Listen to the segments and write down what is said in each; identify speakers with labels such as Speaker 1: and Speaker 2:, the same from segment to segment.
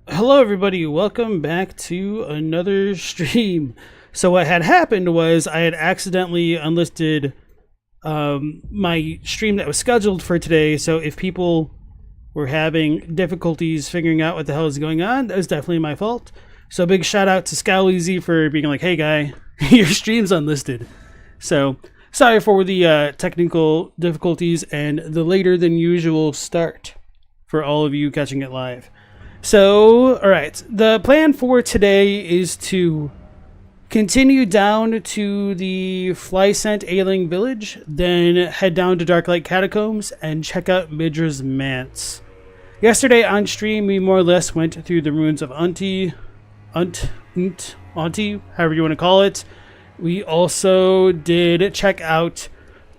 Speaker 1: Hello everybody, welcome back to another stream. So what had happened was I had accidentally unlisted my stream that was scheduled for today, so if people were having difficulties figuring out what the hell is going on, that was definitely my fault. So big shout out to Scowleezy for being like, hey guy, your stream's unlisted. So sorry for the technical difficulties and the later than usual start for all of you catching it live. So, alright, the plan for today is to continue down to the fly-scent ailing village, then head down to darklight catacombs and check out Midra's Manse. Yesterday on stream, we more or less went through the ruins of Auntie, however you want to call it. We also did check out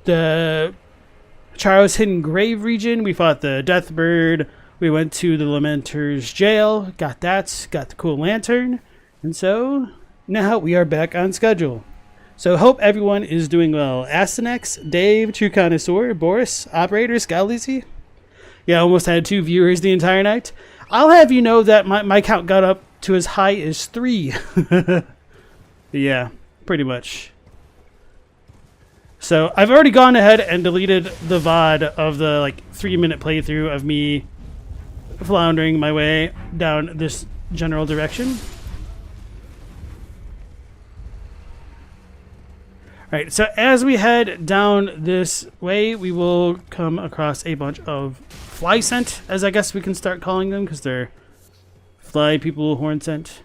Speaker 1: the Charo's Hidden Grave region. We fought the Deathbird. We went to the Lamenter's jail, got the cool lantern, and so now we are back on schedule. So hope everyone is doing well. Astinex, Dave, True Connoisseur, Boris, Operator, Scowleezy. Yeah, I almost had 2 viewers the entire night. I'll have you know that my count got up to as high as 3. Yeah, pretty much. So I've already gone ahead and deleted the VOD of the 3-minute playthrough of me floundering my way down this general direction. Alright, so as we head down this way, we will come across a bunch of fly scent, as I guess we can start calling them, because they're fly people, horn scent.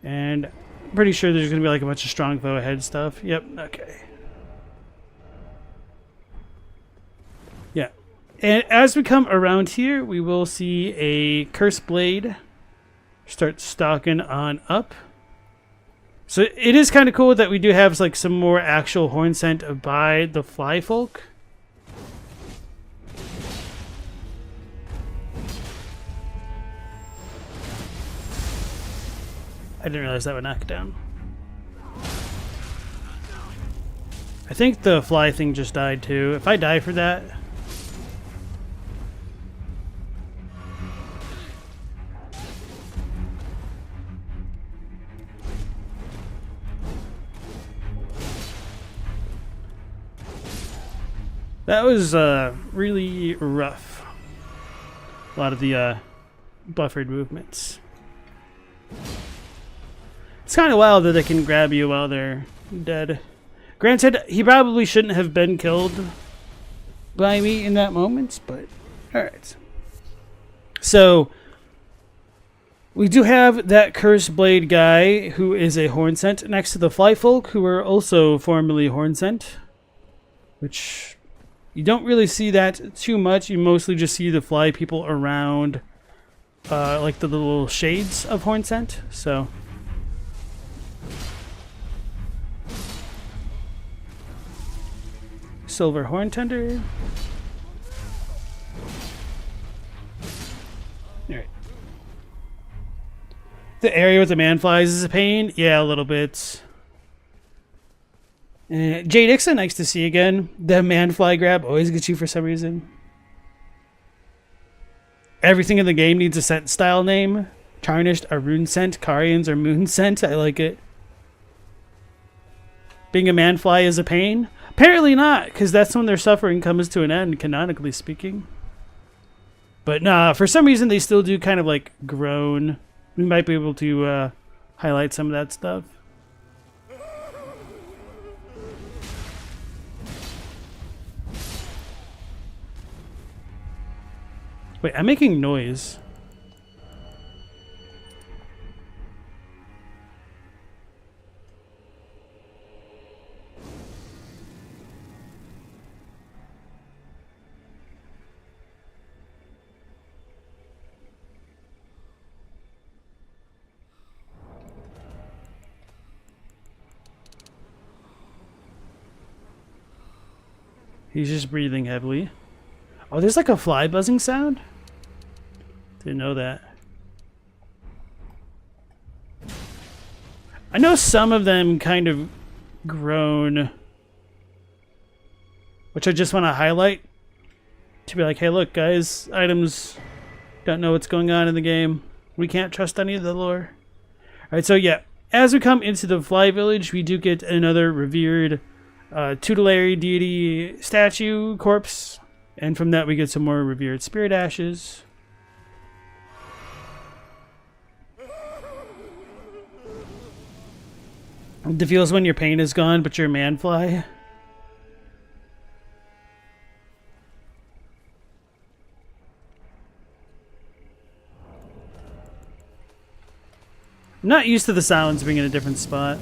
Speaker 1: And I'm pretty sure there's going to be a bunch of strong foe ahead stuff. Yep, okay. Yeah. And as we come around here, we will see a Curse Blade start stalking on up. So it is kind of cool that we do have some more actual horn scent by the fly folk. I didn't realize that would knock it down. I think the fly thing just died too. If I die for that... That was really rough. A lot of the buffered movements. It's kind of wild that they can grab you while they're dead. Granted, he probably shouldn't have been killed by me in that moment, but alright. So, we do have that Cursed Blade guy who is a Hornsent next to the Fly Folk who are also formerly Hornsent. Which, you don't really see that too much. You mostly just see the fly people around, like the little shades of Hornsent. So, Silver Horntender. Alright. The area with the manflies is a pain. Yeah, a little bit. Jay Dixon, nice to see you again. The manfly grab always gets you for some reason. Everything in the game needs a scent style name. Tarnished are rune scent, Carians are moon scent. I like it. Being a manfly is a pain? Apparently not, because that's when their suffering comes to an end, canonically speaking. But nah, for some reason they still do kind of like groan. We might be able to highlight some of that stuff. Wait, I'm making noise. He's just breathing heavily. Oh, there's like a fly buzzing sound? Didn't know that. I know some of them kind of groan, which I just want to highlight to be like, hey, look, guys, items don't know what's going on in the game. We can't trust any of the lore. Alright, so yeah, as we come into the Fly Village, we do get another revered tutelary deity statue corpse, and from that we get some more revered spirit ashes. The feels when your pain is gone, but you're a manfly. I'm not used to the sounds being in a different spot.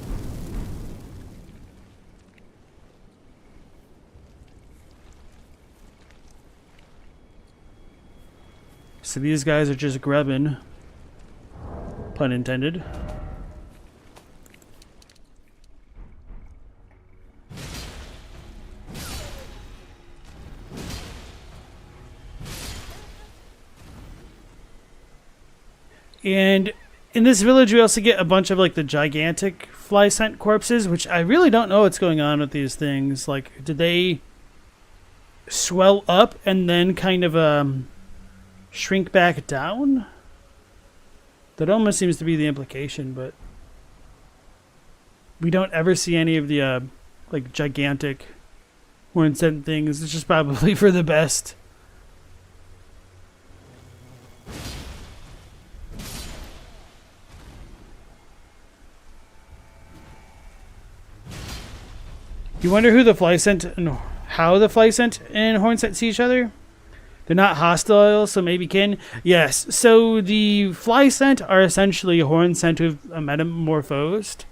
Speaker 1: So these guys are just grubbing. Pun intended. And in this village, we also get a bunch of like the gigantic fly scent corpses, which I really don't know what's going on with these things. Like, did they swell up and then kind of shrink back down? That almost seems to be the implication, but we don't ever see any of the like gigantic horn scent things. It's just probably for the best. You wonder who the fly scent and how the fly scent and horn scent see each other? They're not hostile, so maybe kin. Yes, so the fly scent are essentially horn scent who've metamorphosed.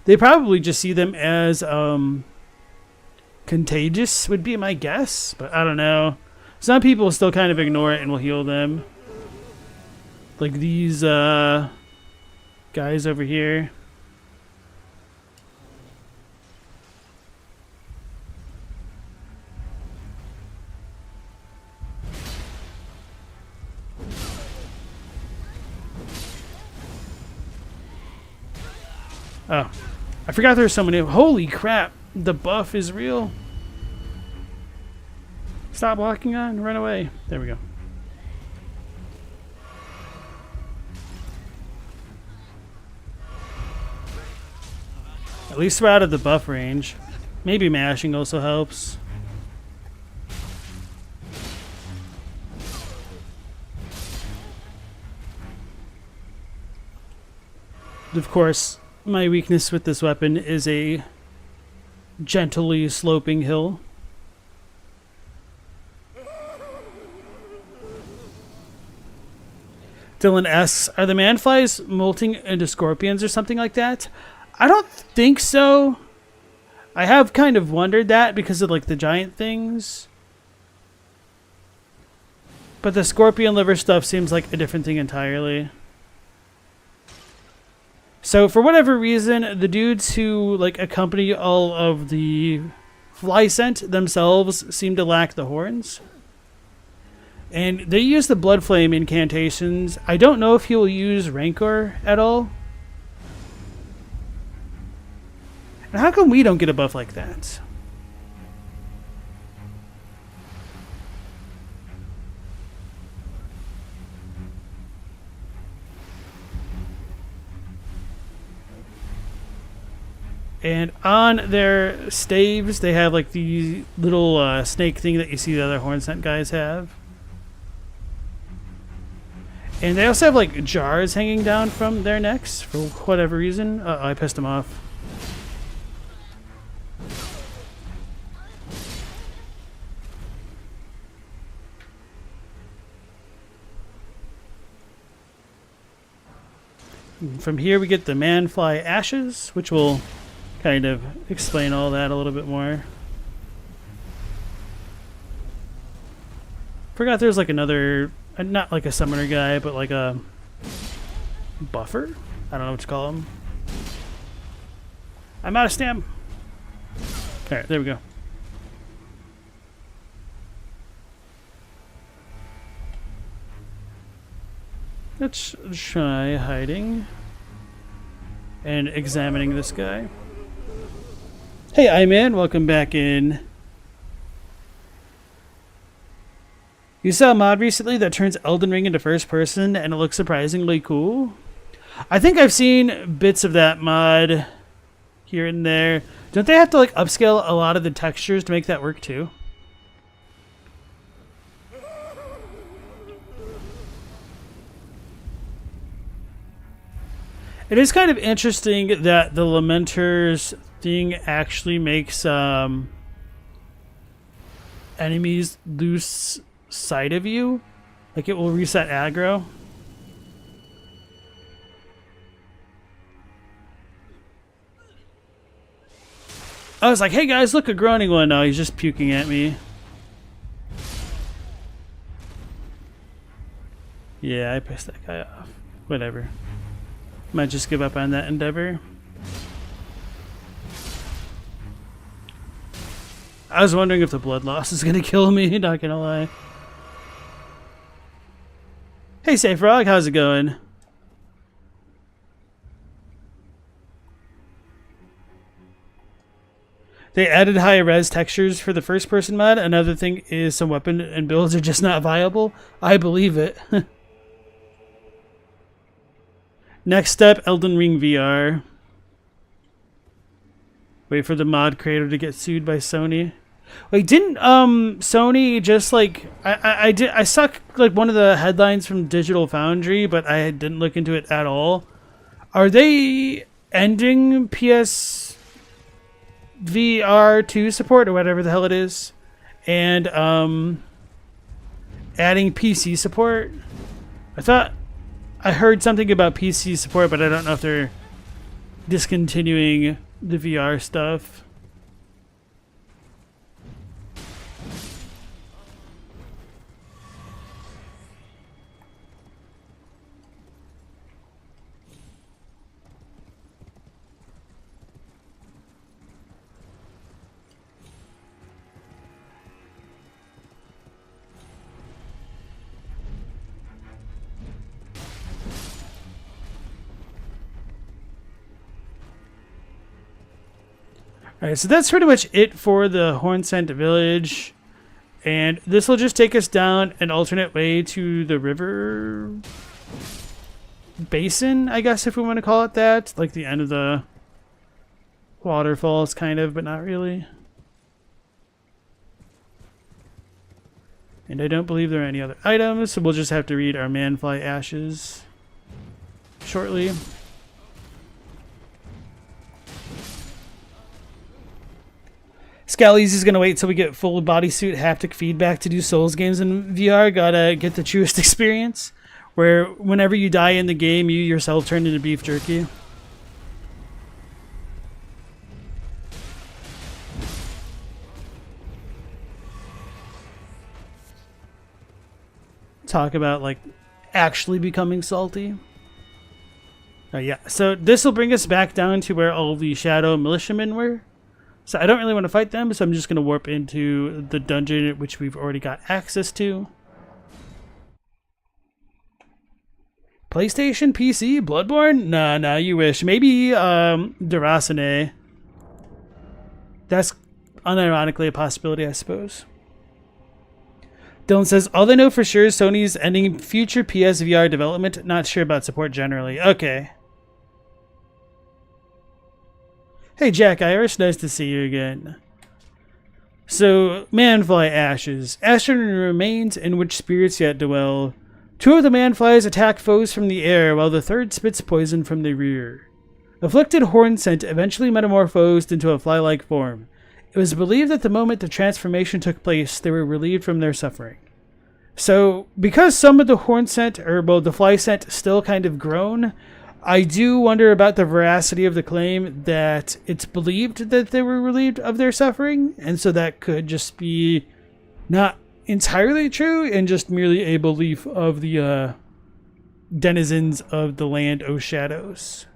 Speaker 1: They probably just see them as contagious would be my guess, but I don't know. Some people still kind of ignore it and will heal them. Like these guys over here. Oh, I forgot there were so many. Holy crap, the buff is real. Stop locking on, run away. There we go. At least we're out of the buff range. Maybe mashing also helps. Of course, my weakness with this weapon is a gently sloping hill. Dylan asks, are the manflies molting into scorpions or something like that? I don't think so. I have kind of wondered that because of like the giant things. But the scorpion liver stuff seems like a different thing entirely. So for whatever reason, the dudes who like accompany all of the fly scent themselves seem to lack the horns. And they use the blood flame incantations. I don't know if he will use Rancor at all. And how come we don't get a buff like that? And on their staves, they have like the little snake thing that you see the other horn scent guys have. And they also have like jars hanging down from their necks for whatever reason. Uh-oh, I pissed them off. From here we get the manfly ashes, which will kind of explain all that a little bit more. Forgot there's like another, not like a summoner guy, but like a buffer? I don't know what to call him. I'm out of stam. Alright, there we go. Let's try hiding and examining this guy. Hey, Iman, welcome back in. You saw a mod recently that turns Elden Ring into first person and it looks surprisingly cool. I think I've seen bits of that mod here and there. Don't they have to like upscale a lot of the textures to make that work too? It is kind of interesting that the Lamenter's thing actually makes enemies lose sight of you. Like it will reset aggro. I was like, hey guys, look, a groaning one. No, he's just puking at me. Yeah, I pissed that guy off. Whatever. Might just give up on that endeavor. I was wondering if the blood loss is going to kill me, not going to lie. Hey, Safe Frog, how's it going? They added high-res textures for the first-person mod. Another thing is some weapon and builds are just not viable. I believe it. Next step, Elden Ring VR. Wait for the mod creator to get sued by Sony. Wait, didn't Sony just like I saw like one of the headlines from Digital Foundry, but I didn't look into it at all. Are they ending PS VR 2 support or whatever the hell it is, and adding PC support? I thought I heard something about PC support, but I don't know if they're discontinuing the VR stuff. Alright, so that's pretty much it for the Hornsent Village. And this will just take us down an alternate way to the river basin, I guess, if we want to call it that. Like the end of the waterfalls, kind of, but not really. And I don't believe there are any other items, so we'll just have to read our manfly ashes shortly. Scally's is going to wait till we get full bodysuit haptic feedback to do Souls games in VR. Gotta get the truest experience, where whenever you die in the game, you yourself turn into beef jerky. Talk about, like, actually becoming salty. Oh, yeah. So this will bring us back down to where all the shadow militiamen were. So I don't really want to fight them, so I'm just going to warp into the dungeon, which we've already got access to. PlayStation, PC, Bloodborne? Nah, you wish. Maybe Durasane. That's unironically a possibility, I suppose. Dylan says, all they know for sure is Sony's ending future PSVR development. Not sure about support generally. Okay. Hey, Jack Irish. Nice to see you again. So, Manfly ashes. Astral remains in which spirits yet dwell. 2 of the Manflies attack foes from the air, while the 3rd spits poison from the rear. Afflicted horn scent eventually metamorphosed into a fly-like form. It was believed that the moment the transformation took place, they were relieved from their suffering. So, because some of the horn scent, or well, the fly scent, still kind of grown, I do wonder about the veracity of the claim that it's believed that they were relieved of their suffering, and so that could just be not entirely true and just merely a belief of the denizens of the land o' shadows.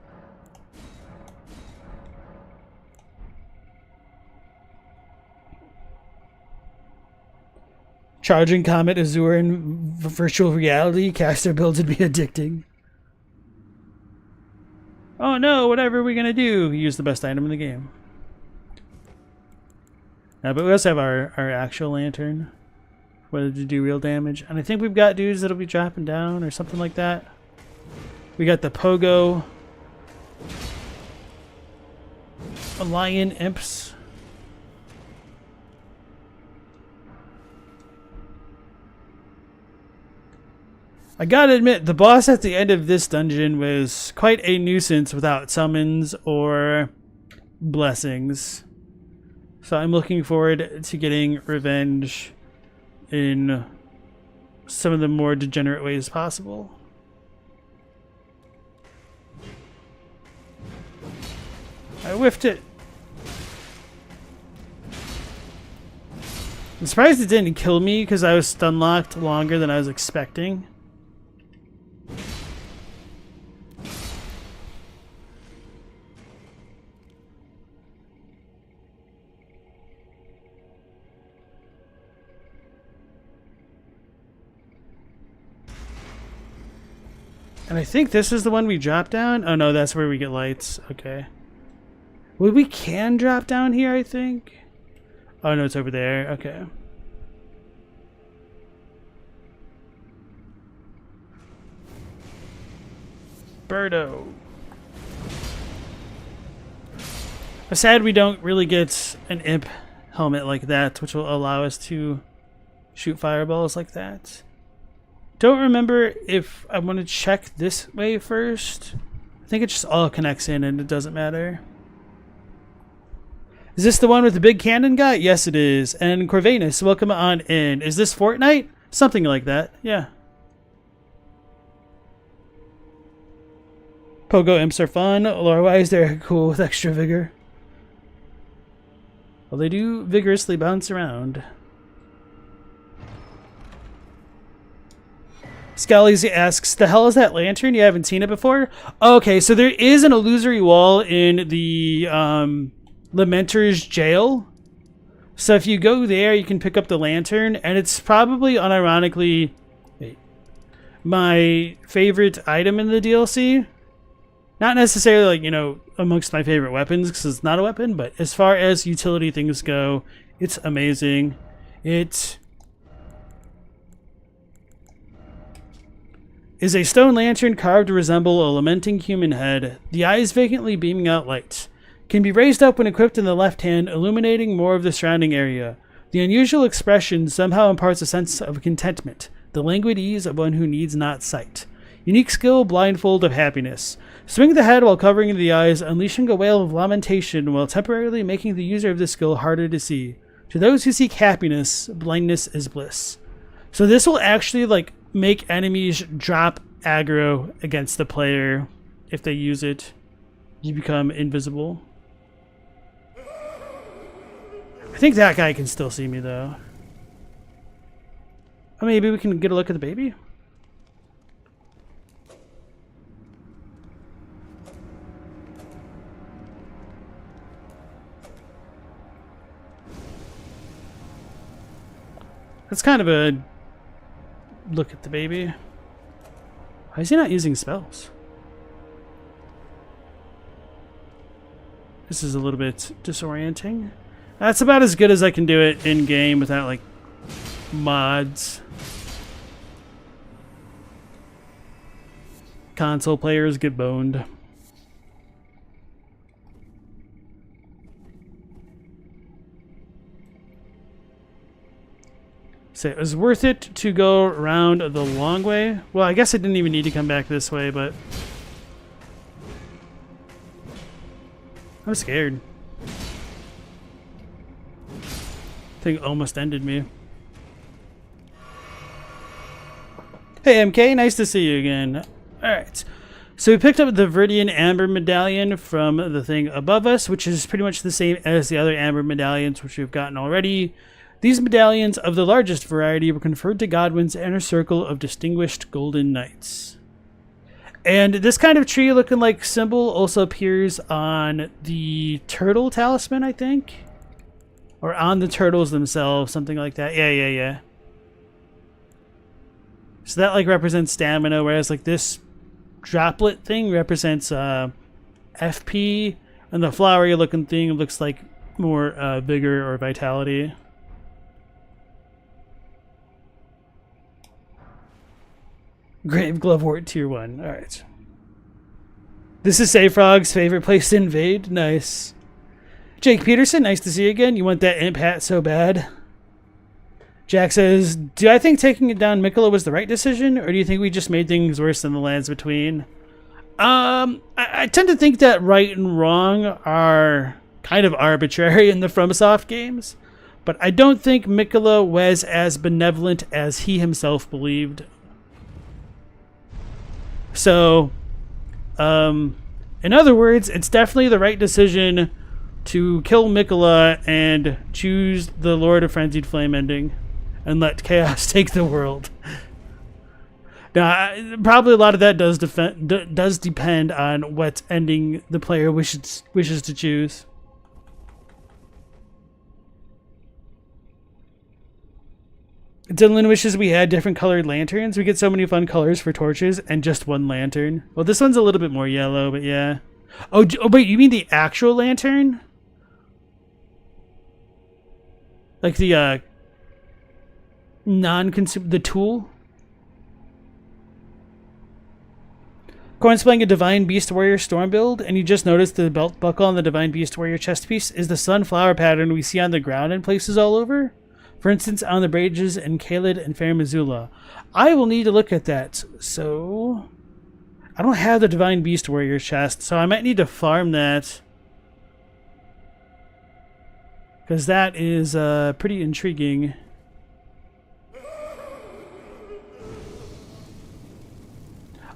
Speaker 1: Charging Comet Azure in virtual reality, caster builds would be addicting. Oh no, whatever are we gonna do? Use the best item in the game. But we also have our actual lantern, whether to do real damage. And I think we've got dudes that'll be dropping down or something like that. We got the Pogo. Lion Imps. I gotta admit, the boss at the end of this dungeon was quite a nuisance without summons or blessings. So I'm looking forward to getting revenge in some of the more degenerate ways possible. I whiffed it. I'm surprised it didn't kill me because I was stun locked longer than I was expecting. And I think this is the one we drop down. Oh no, that's where we get lights. Okay. Well, we can drop down here, I think. Oh no, it's over there. Okay. Birdo. I'm sad we don't really get an imp helmet like that, which will allow us to shoot fireballs like that. Don't remember if I want to check this way first. I think it just all connects in and it doesn't matter. Is this the one with the big cannon guy? Yes, it is. And Corvinus, welcome on in. Is this Fortnite? Something like that. Yeah. Pogo imps are fun. Lore-wise, they're cool with extra vigor. Well, they do vigorously bounce around. Scully's asks, the hell is that lantern? You haven't seen it before? Okay, so there is an illusory wall in the Lamenter's jail. So if you go there, you can pick up the lantern, and it's probably, unironically, my favorite item in the DLC. Not necessarily, like, you know, amongst my favorite weapons, because it's not a weapon, but as far as utility things go, it's amazing. It is a stone lantern carved to resemble a lamenting human head, the eyes vacantly beaming out light. Can be raised up when equipped in the left hand, illuminating more of the surrounding area. The unusual expression somehow imparts a sense of contentment, the languid ease of one who needs not sight. Unique skill, Blindfold of Happiness. Swing the head while covering the eyes, unleashing a wail of lamentation while temporarily making the user of this skill harder to see. To those who seek happiness, blindness is bliss. So this will actually like make enemies drop aggro against the player if they use it. You become invisible. I think that guy can still see me though. Oh, maybe we can get a look at the baby? That's kind of a look at the baby. Why is he not using spells? This is a little bit disorienting. That's about as good as I can do it in game without like mods. Console players get boned. So it was worth it to go around the long way. Well, I guess I didn't even need to come back this way, but I'm scared. Thing almost ended me. Hey MK, nice to see you again. Alright. So we picked up the Viridian Amber Medallion from the thing above us, which is pretty much the same as the other Amber Medallions which we've gotten already. These medallions of the largest variety were conferred to Godwin's inner circle of distinguished golden knights. And this kind of tree looking like symbol also appears on the turtle talisman, I think. Or on the turtles themselves, something like that. Yeah. So that like represents stamina, whereas like this droplet thing represents FP, and the flowery looking thing looks like more vigor or vitality. Grave Glovewort Tier 1. Alright. This is Sayfrog's favorite place to invade. Nice. Jake Peterson, nice to see you again. You want that imp hat so bad. Jack says, do I think taking it down Mikola was the right decision, or do you think we just made things worse than the lands between? I tend to think that right and wrong are kind of arbitrary in the FromSoft games, but I don't think Mikola was as benevolent as he himself believed. So, in other words, it's definitely the right decision to kill Mikola and choose the Lord of Frenzied Flame ending and let chaos take the world. Now, probably a lot of that does depend on what ending the player wishes to choose. Dylan wishes we had different colored lanterns. We get so many fun colors for torches and just one lantern. Well, this one's a little bit more yellow, but yeah. Oh wait, you mean the actual lantern? Like the the tool? Corn's playing a Divine Beast Warrior Storm build, and you just noticed the belt buckle on the Divine Beast Warrior chest piece is the sunflower pattern we see on the ground in places all over. For instance, on the bridges in Kaled and Fair Missoula. I will need to look at that. So, I don't have the Divine Beast Warrior chest, so I might need to farm that. Because that is pretty intriguing.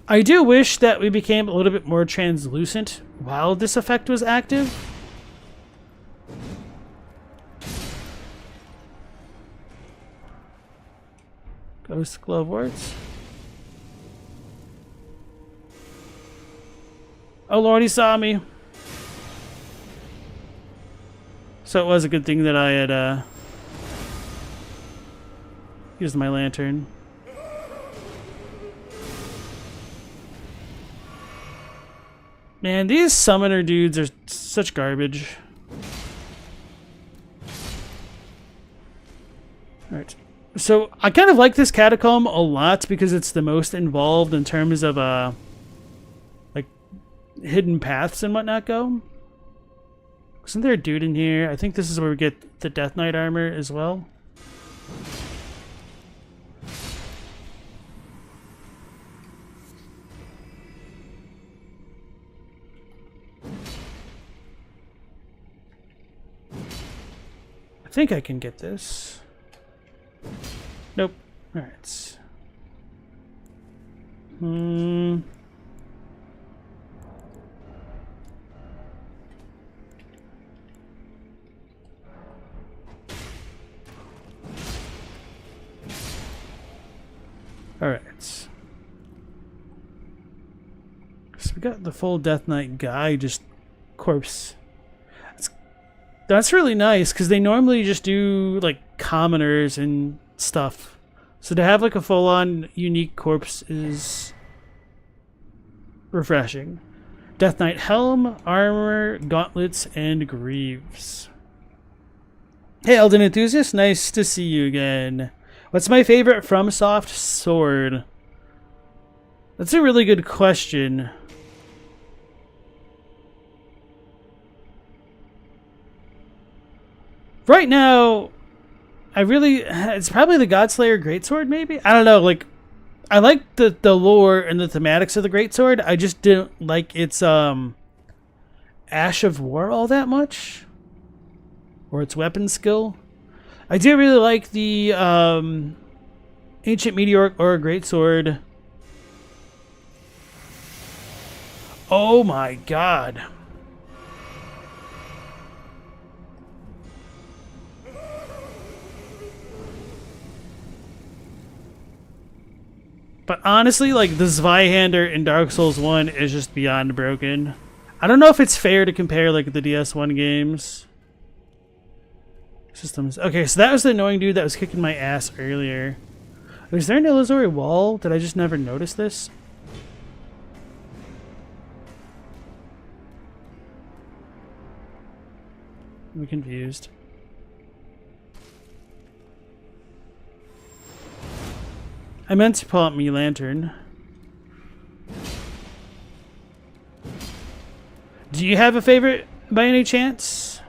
Speaker 1: I do wish that we became a little bit more translucent while this effect was active. Ghost Gloveworts. Oh Lord, he saw me. So it was a good thing that I had used my lantern. Man, these summoner dudes are such garbage. Alright. So, I kind of like this catacomb a lot because it's the most involved in terms of, like, hidden paths and whatnot go. Isn't there a dude in here? I think this is where we get the Death Knight armor as well. think I can get this. Nope. Alright. Alright. So we got the full Death Knight guy, just corpse. That's really nice, because they normally just do, like, commoners and stuff. So to have, like, a full-on unique corpse is refreshing. Death Knight helm, armor, gauntlets, and greaves. Hey, Elden enthusiast, nice to see you again. What's my favorite FromSoft sword? That's a really good question. Right now, it's probably the Godslayer Greatsword, maybe? I don't know, like, I like the lore and the thematics of the Greatsword. I just didn't like its, Ash of War all that much. Or its weapon skill. I do really like the, Ancient Meteoric or Greatsword. Oh my god. But honestly, like, the Zweihander in Dark Souls 1 is just beyond broken. I don't know if it's fair to compare, like, the DS1 games. Systems. Okay, so that was the annoying dude that was kicking my ass earlier. Was there an illusory wall? Did I just never notice this? I'm confused. I meant to pull out my lantern. Do you have a favorite by any chance?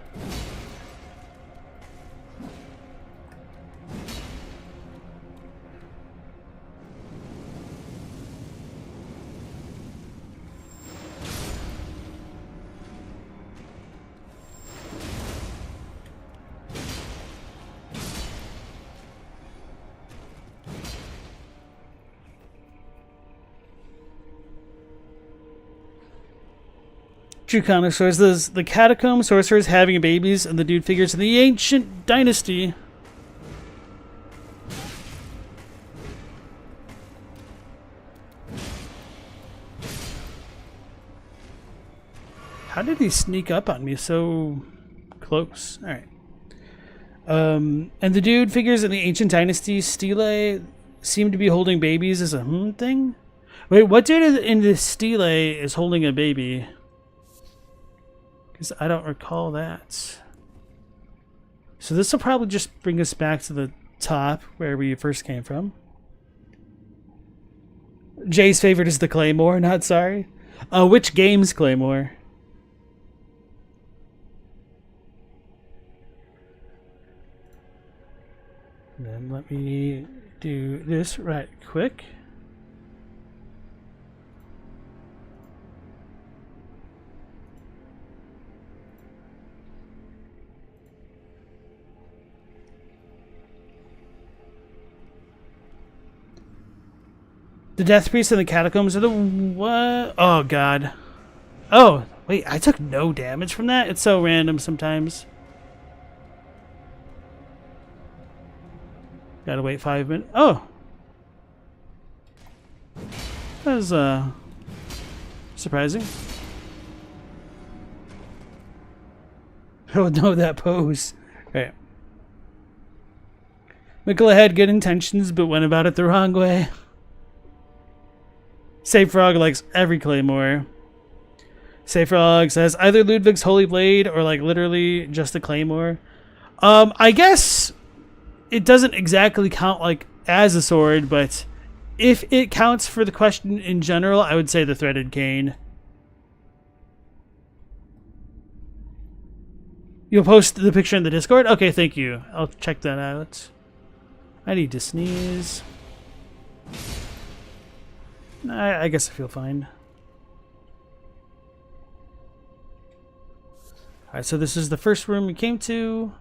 Speaker 1: True connoisseurs, the catacomb sorcerers having babies, and the dude figures in the ancient dynasty. How did he sneak up on me so close? All right. And the dude figures in the ancient dynasty stele seem to be holding babies as a thing. Wait, what dude in the stele is holding a baby? I don't recall that. So this will probably just bring us back to the top where we first came from. Jay's favorite is the Claymore, not sorry. Which game's Claymore? And then let me do this right quick. The Death Priest and the Catacombs are the what? Oh god. Oh, wait, I took no damage from that? It's so random sometimes. Gotta wait 5 minutes. Oh! That was, surprising. I don't know that pose. Right. Mikula had good intentions, but went about it the wrong way. Save Frog likes every Claymore. Save Frog says either Ludwig's Holy Blade or like literally just a Claymore. I guess it doesn't exactly count like as a sword, but if it counts for the question in general, I would say the Threaded Cane. You'll post the picture in the Discord? Okay, thank you. I'll check that out. I need to sneeze. I guess I feel fine. Alright, so this is the first room we came to.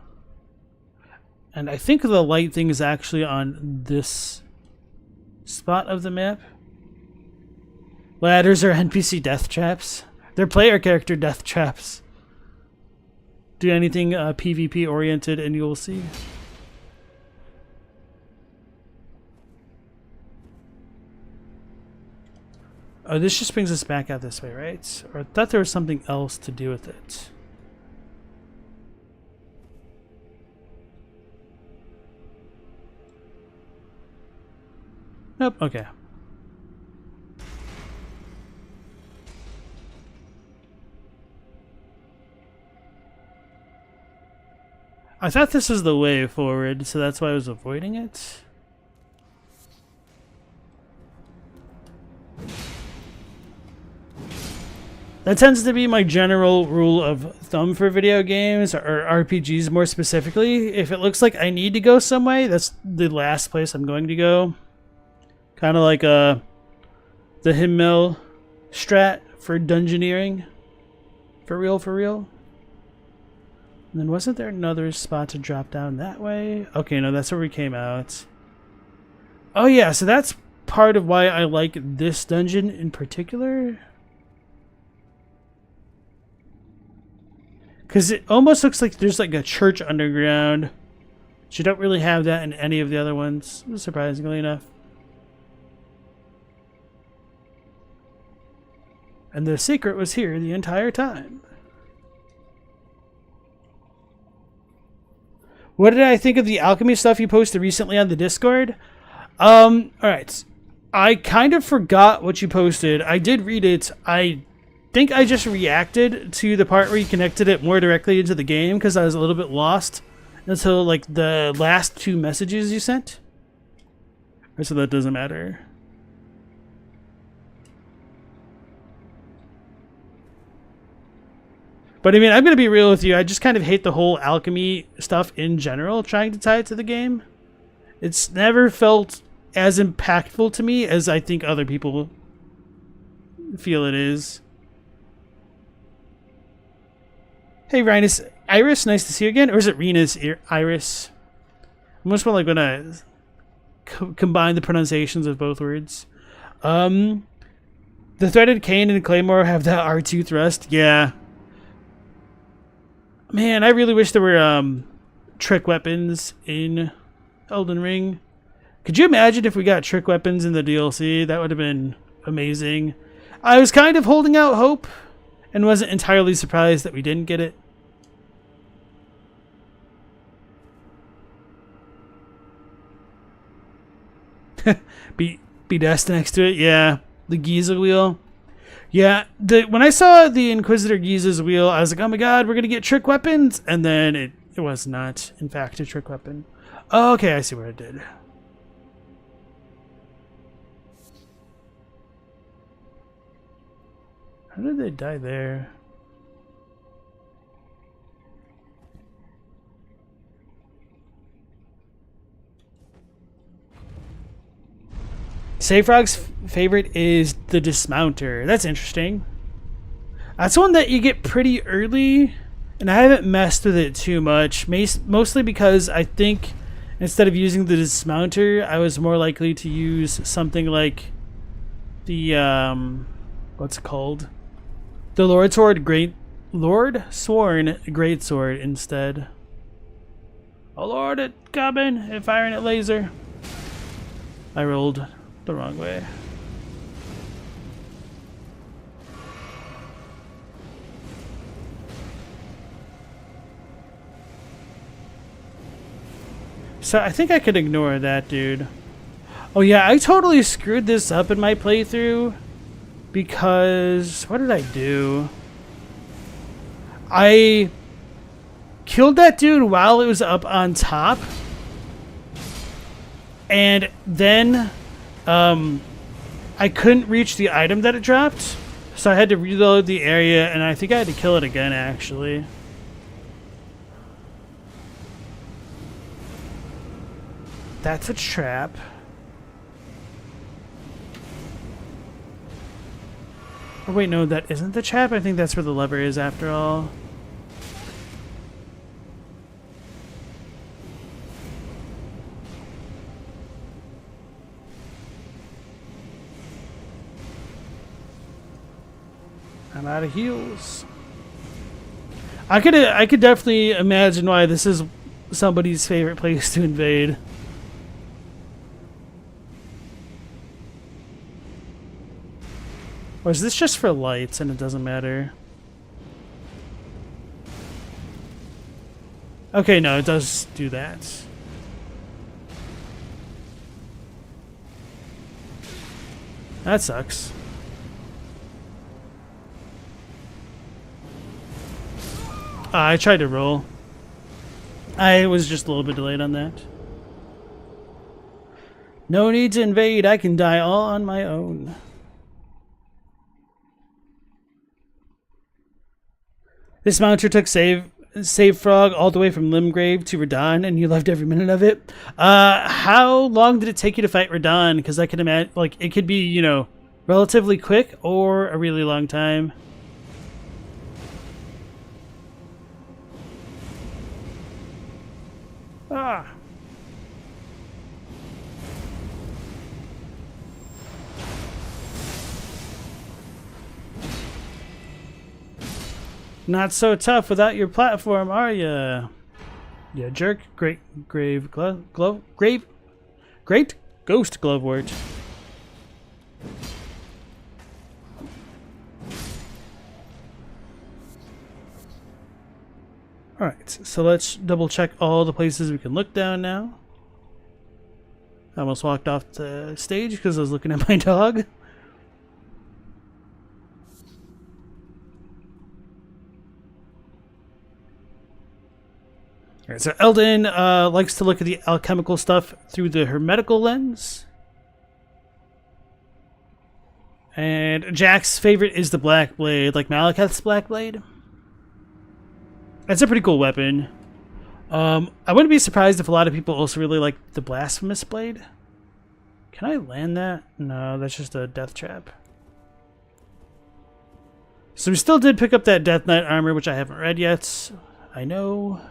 Speaker 1: And I think the light thing is actually on this spot of the map. Ladders are NPC death traps. They're player character death traps. Do anything PvP oriented and you'll see. Oh, this just brings us back out this way, right? Or I thought there was something else to do with it. Nope, okay. I thought this was the way forward, so that's why I was avoiding it. That tends to be my general rule of thumb for video games, or RPGs more specifically. If it looks like I need to go some way, that's the last place I'm going to go. Kind of like the Himmel strat for dungeoneering. For real, for real. And then wasn't there another spot to drop down that way? Okay, no, that's where we came out. Oh yeah, so that's part of why I like this dungeon in particular. Because it almost looks like there's like a church underground. But you don't really have that in any of the other ones, surprisingly enough. And the secret was here the entire time. What did I think of the alchemy stuff you posted recently on the Discord? Alright. I kind of forgot what you posted. I did read it. I think I just reacted to the part where you connected it more directly into the game because I was a little bit lost until like the last two messages you sent. So that doesn't matter. But I mean, I'm going to be real with you. I just kind of hate the whole alchemy stuff in general, trying to tie it to the game. It's never felt as impactful to me as I think other people feel it is. Hey, Rhinus, Iris, nice to see you again. Or is it Renus Iris? I'm most like going to combine the pronunciations of both words. The threaded cane and claymore have that R2 thrust. Yeah. Man, I really wish there were trick weapons in Elden Ring. Could you imagine if we got trick weapons in the DLC? That would have been amazing. I was kind of holding out hope and wasn't entirely surprised that we didn't get it. be dust next to it, yeah. The Giza wheel. Yeah, when I saw the Inquisitor Giza's wheel, I was like, oh my god, we're going to get trick weapons? And then it was not, in fact, a trick weapon. Oh, okay, I see what it did. How did they die there? Sayfrog's favorite is the dismounter. That's interesting. That's one that you get pretty early, and I haven't messed with it too much. Mostly because I think instead of using the dismounter, I was more likely to use something like the what's it called? The Lord Sworn Greatsword instead. Oh Lord, it coming! And firing at laser. I rolled the wrong way. So I think I could ignore that dude. Oh yeah, I totally screwed this up in my playthrough because what did I do? I killed that dude while it was up on top, and then I couldn't reach the item that it dropped, so I had to reload the area, and I think I had to kill it again, actually. That's a trap. Oh wait, no, that isn't the trap. I think that's where the lever is after all. I'm out of heals. I could definitely imagine why this is somebody's favorite place to invade. Or is this just for lights and it doesn't matter? Okay, no, it does do that. That sucks. I tried to roll. I was just a little bit delayed on that. No need to invade. I can die all on my own. This mounter took save Frog all the way from Limgrave to Radahn, and you loved every minute of it. How long did it take you to fight Radahn? Because I can imagine, like, it could be, you know, relatively quick or a really long time. Ah. Not so tough without your platform, are ya? Yeah, jerk. Great grave glove grave. Great ghost glovewort. Alright, so let's double check all the places we can look down now. I almost walked off the stage because I was looking at my dog. Alright, so Elden likes to look at the alchemical stuff through the hermetical lens. And Jack's favorite is the Black Blade, like Malekith's Black Blade. That's a pretty cool weapon. I wouldn't be surprised if a lot of people also really like the Blasphemous Blade. Can I land that? No, that's just a death trap. So we still did pick up that Death Knight armor, which I haven't read yet. I know.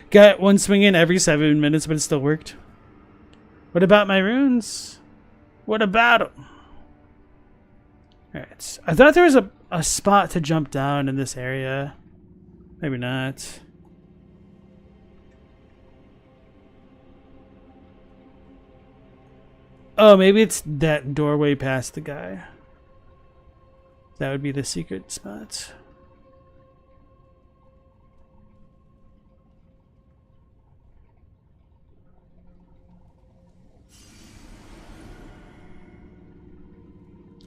Speaker 1: Got one swing in every 7 minutes, but it still worked. What about my runes? What about them? Alright. I thought there was a spot to jump down in this area. Maybe not. Oh, maybe it's that doorway past the guy. That would be the secret spot.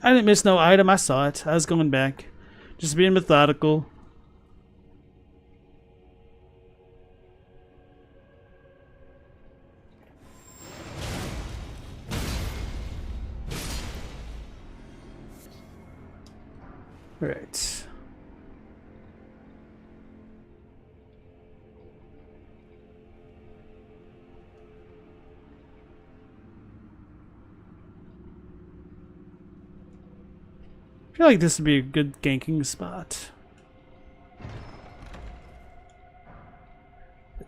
Speaker 1: I didn't miss no item. I saw it. I was going back. Just being methodical. Right. I feel like this would be a good ganking spot.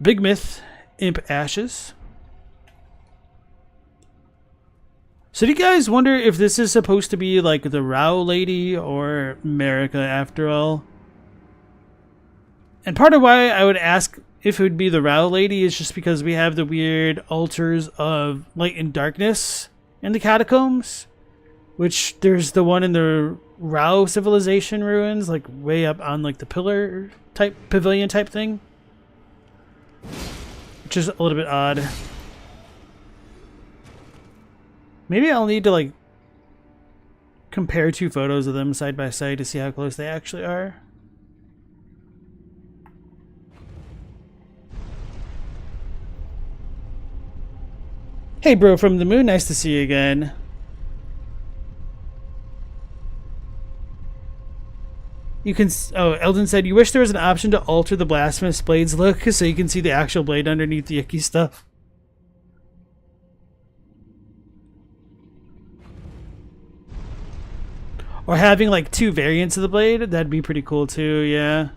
Speaker 1: Big Myth, Imp Ashes. So do you guys wonder if this is supposed to be like the Rao lady or Marika after all? And part of why I would ask if it would be the Rao lady is just because we have the weird altars of light and darkness in the catacombs. Which there's the one in the Rao civilization ruins, like way up on like the pillar type pavilion type thing. Which is a little bit odd. Maybe I'll need to like compare two photos of them side by side to see how close they actually are. Hey bro from the moon, nice to see you again. You can. Oh, Elden said, you wish there was an option to alter the Blasphemous Blade's look so you can see the actual blade underneath the icky stuff. Or having like two variants of the blade, that'd be pretty cool too, yeah.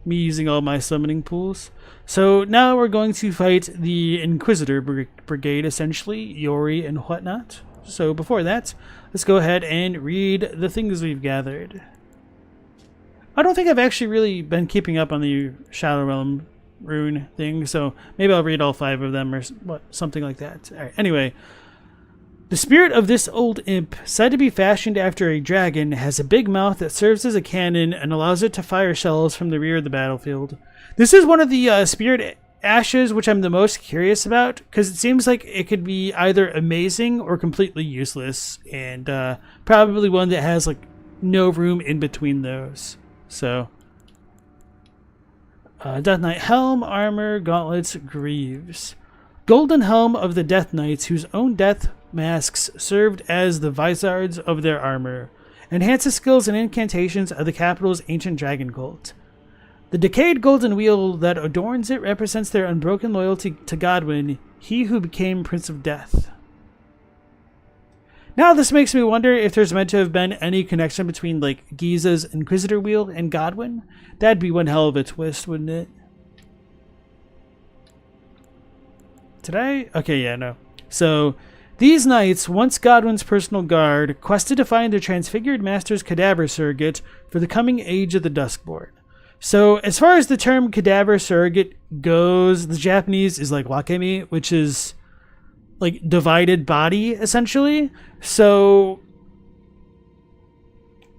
Speaker 1: Me using all my summoning pools. So now we're going to fight the Inquisitor Brigade, essentially, Jori and whatnot. So before that, let's go ahead and read the things we've gathered. I don't think I've actually really been keeping up on the Shadow Realm rune thing, so maybe I'll read all 5 of them or something like that. All right, anyway. The spirit of this old imp, said to be fashioned after a dragon, has a big mouth that serves as a cannon and allows it to fire shells from the rear of the battlefield. This is one of the spirit ashes which I'm the most curious about, because it seems like it could be either amazing or completely useless, and probably one that has like no room in between those. So, Death Knight helm, armor, gauntlets, greaves. Golden helm of the Death Knights, whose own death masks served as the vizards of their armor. Enhances skills and incantations of the capital's ancient dragon cult. The decayed golden wheel that adorns it represents their unbroken loyalty to Godwyn, he who became Prince of Death. Now this makes me wonder if there's meant to have been any connection between like Giza's Inquisitor wheel and Godwyn. That'd be one hell of a twist, wouldn't it? Did I? Okay, yeah, no. So, these knights, once Godwyn's personal guard, quested to find their transfigured master's cadaver surrogate for the coming age of the Duskborn. So, as far as the term cadaver surrogate goes, the Japanese is like wakemi, which is like divided body, essentially. So,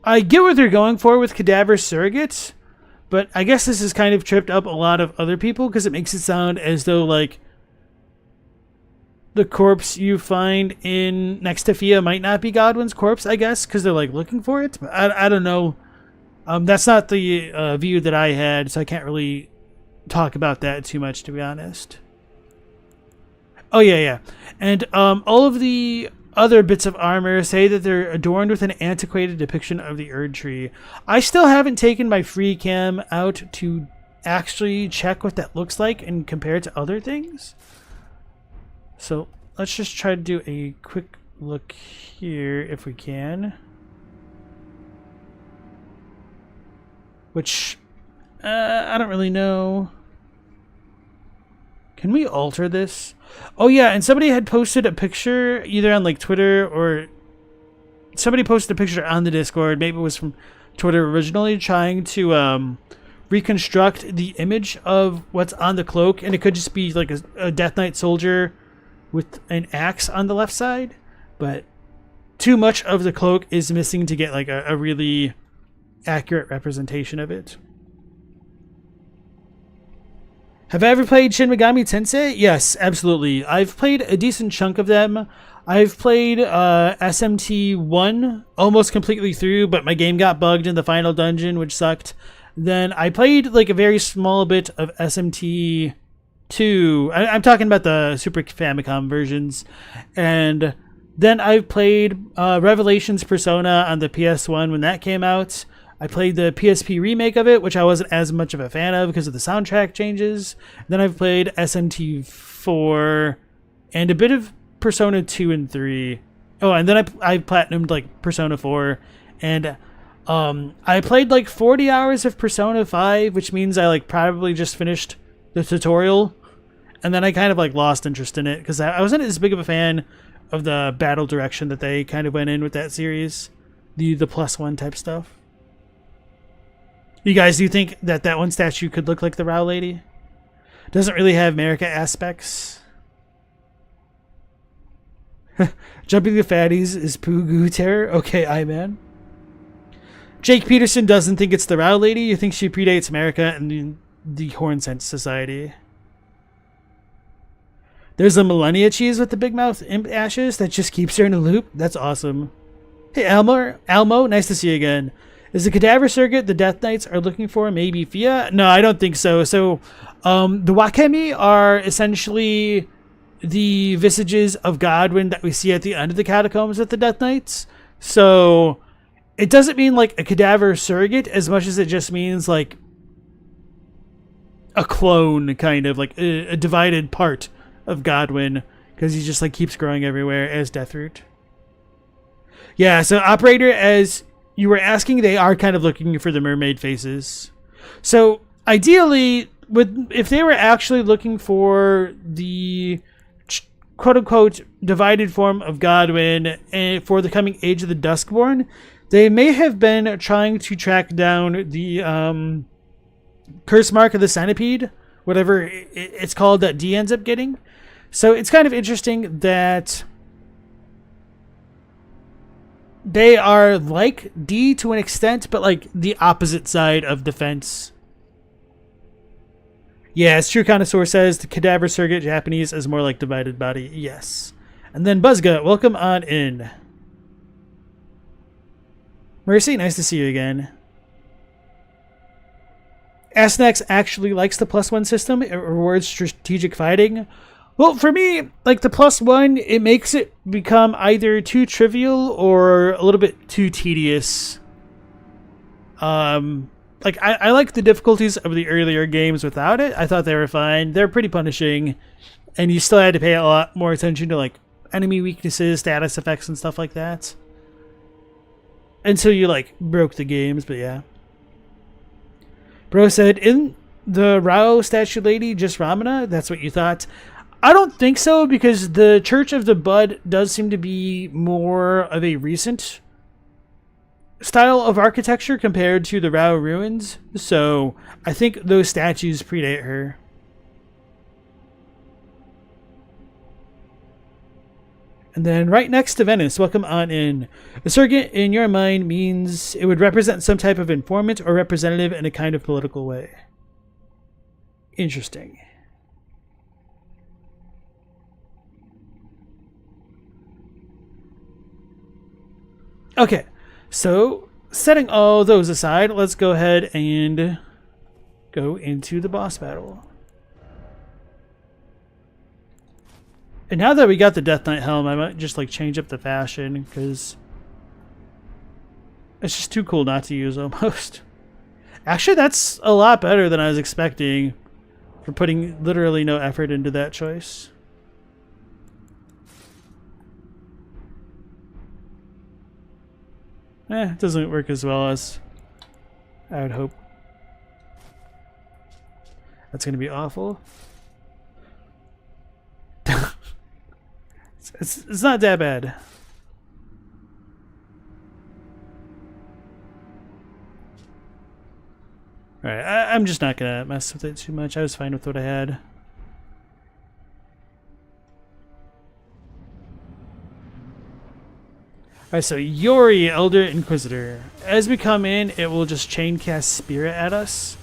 Speaker 1: I get what they're going for with cadaver surrogates, but I guess this has kind of tripped up a lot of other people because it makes it sound as though like the corpse you find in next to Fia might not be Godwyn's corpse, I guess, because they're like looking for it. But I don't know. That's not the view that I had, so I can't really talk about that too much, to be honest. Oh yeah. And all of the other bits of armor say that they're adorned with an antiquated depiction of the Erdtree. I still haven't taken my free cam out to actually check what that looks like and compare it to other things. So let's just try to do a quick look here if we can. Which, I don't really know. Can we alter this? Oh yeah, and somebody had posted a picture either on like Twitter or somebody posted a picture on the Discord. Maybe it was from Twitter originally, trying to reconstruct the image of what's on the cloak, and it could just be like a Death Knight soldier with an axe on the left side, but too much of the cloak is missing to get like a really accurate representation of it. Have I ever played Shin Megami Tensei? Yes, absolutely. I've played a decent chunk of them. I've played SMT 1 almost completely through, but my game got bugged in the final dungeon, which sucked. Then I played like a very small bit of SMT 2. I'm talking about the Super Famicom versions. And then I played Revelations Persona on the PS1 when that came out. I played the PSP remake of it, which I wasn't as much of a fan of because of the soundtrack changes. Then I've played SMT 4 and a bit of Persona 2 and 3. Oh, and then I platinumed like Persona 4. And I played like 40 hours of Persona 5, which means I like probably just finished the tutorial. And then I kind of like lost interest in it because I wasn't as big of a fan of the battle direction that they kind of went in with that series. The +1 type stuff. You guys, do you think that one statue could look like the Rao lady? Doesn't really have America aspects. Jumping the fatties is Pugu terror. Okay, man. Jake Peterson doesn't think it's the Rao lady. You think she predates America and the Horn Sense Society. There's a Millennia cheese with the big mouth imp ashes that just keeps her in a loop. That's awesome. Hey, Almo, nice to see you again. Is the cadaver surrogate the Death Knights are looking for maybe Fia? No, I don't think so. So, the Wakemi are essentially the visages of Godwyn that we see at the end of the catacombs with the Death Knights. So, it doesn't mean like a cadaver surrogate as much as it just means like a clone, kind of like a divided part of Godwyn, because he just like keeps growing everywhere as Deathroot. Yeah, so Operator, as you were asking, they are kind of looking for the mermaid faces. So ideally, if they were actually looking for the quote-unquote divided form of Godwyn and for the coming Age of the Duskborn, they may have been trying to track down the curse mark of the centipede, whatever it's called that D ends up getting. So it's kind of interesting that they are like D to an extent, but like the opposite side of the fence. Yes, True Connoisseur says the cadaver surrogate Japanese is more like divided body. Yes. And then Buzzgut, welcome on in. Mercy, nice to see you again. Asnax actually likes the +1 system. It rewards strategic fighting. Well, for me, like the +1, it makes it become either too trivial or a little bit too tedious. Like, I like the difficulties of the earlier games without it. I thought they were fine. They're pretty punishing. And you still had to pay a lot more attention to, like, enemy weaknesses, status effects, and stuff like that. Until you, like, broke the games, but yeah. Bro said, isn't the Rao statue lady just Ramana? That's what you thought? I don't think so, because the Church of the Bud does seem to be more of a recent style of architecture compared to the Rao ruins, so I think those statues predate her. And then right next to Venice, welcome on in. A surrogate in your mind means it would represent some type of informant or representative in a kind of political way. Interesting. Okay. So, setting all those aside, let's go ahead and go into the boss battle. And now that we got the Death Knight helm, I might just like change up the fashion because it's just too cool not to use almost. Actually, that's a lot better than I was expecting for putting literally no effort into that choice. It doesn't work as well as I would hope. That's going to be awful. it's not that bad. Alright, I'm just not going to mess with it too much. I was fine with what I had. Alright, so Jori, Elder Inquisitor. As we come in, it will just chain cast Spirit at us.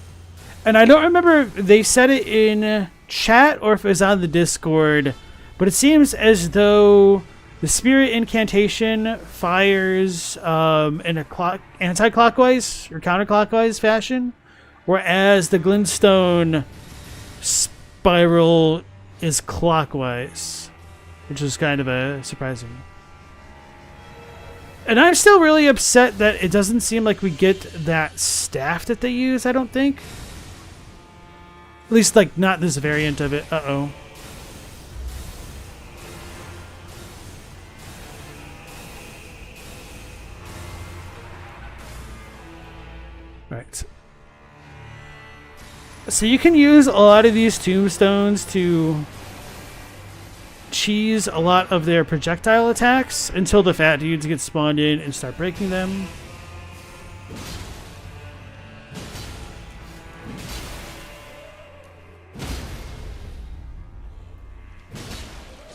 Speaker 1: And I don't remember if they said it in chat or if it was on the Discord, but it seems as though the Spirit incantation fires in a anti-clockwise or counterclockwise fashion, whereas the Glintstone spiral is clockwise, which is kind of surprising. And I'm still really upset that it doesn't seem like we get that staff that they use, I don't think. At least, like, not this variant of it. Uh-oh. Right. So you can use a lot of these tombstones to cheese a lot of their projectile attacks until the fat dudes get spawned in and start breaking them.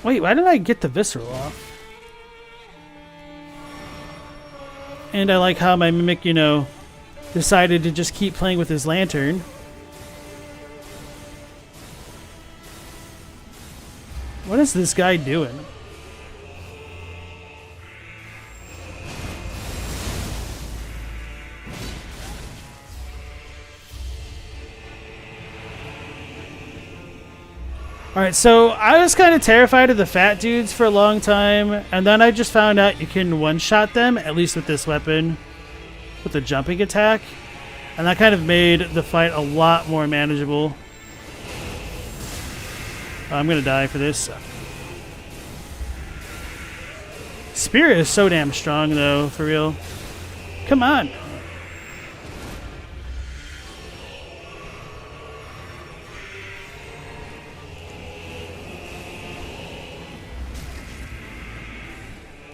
Speaker 1: Wait, why did I get the visceral off? And I like how my mimic, you know, decided to just keep playing with his lantern. What is this guy doing? Alright, so I was kind of terrified of the fat dudes for a long time, and then I just found out you can one-shot them, at least with this weapon, with the jumping attack, and that kind of made the fight a lot more manageable. I'm gonna die for this. Spirit is so damn strong, though, for real. Come on.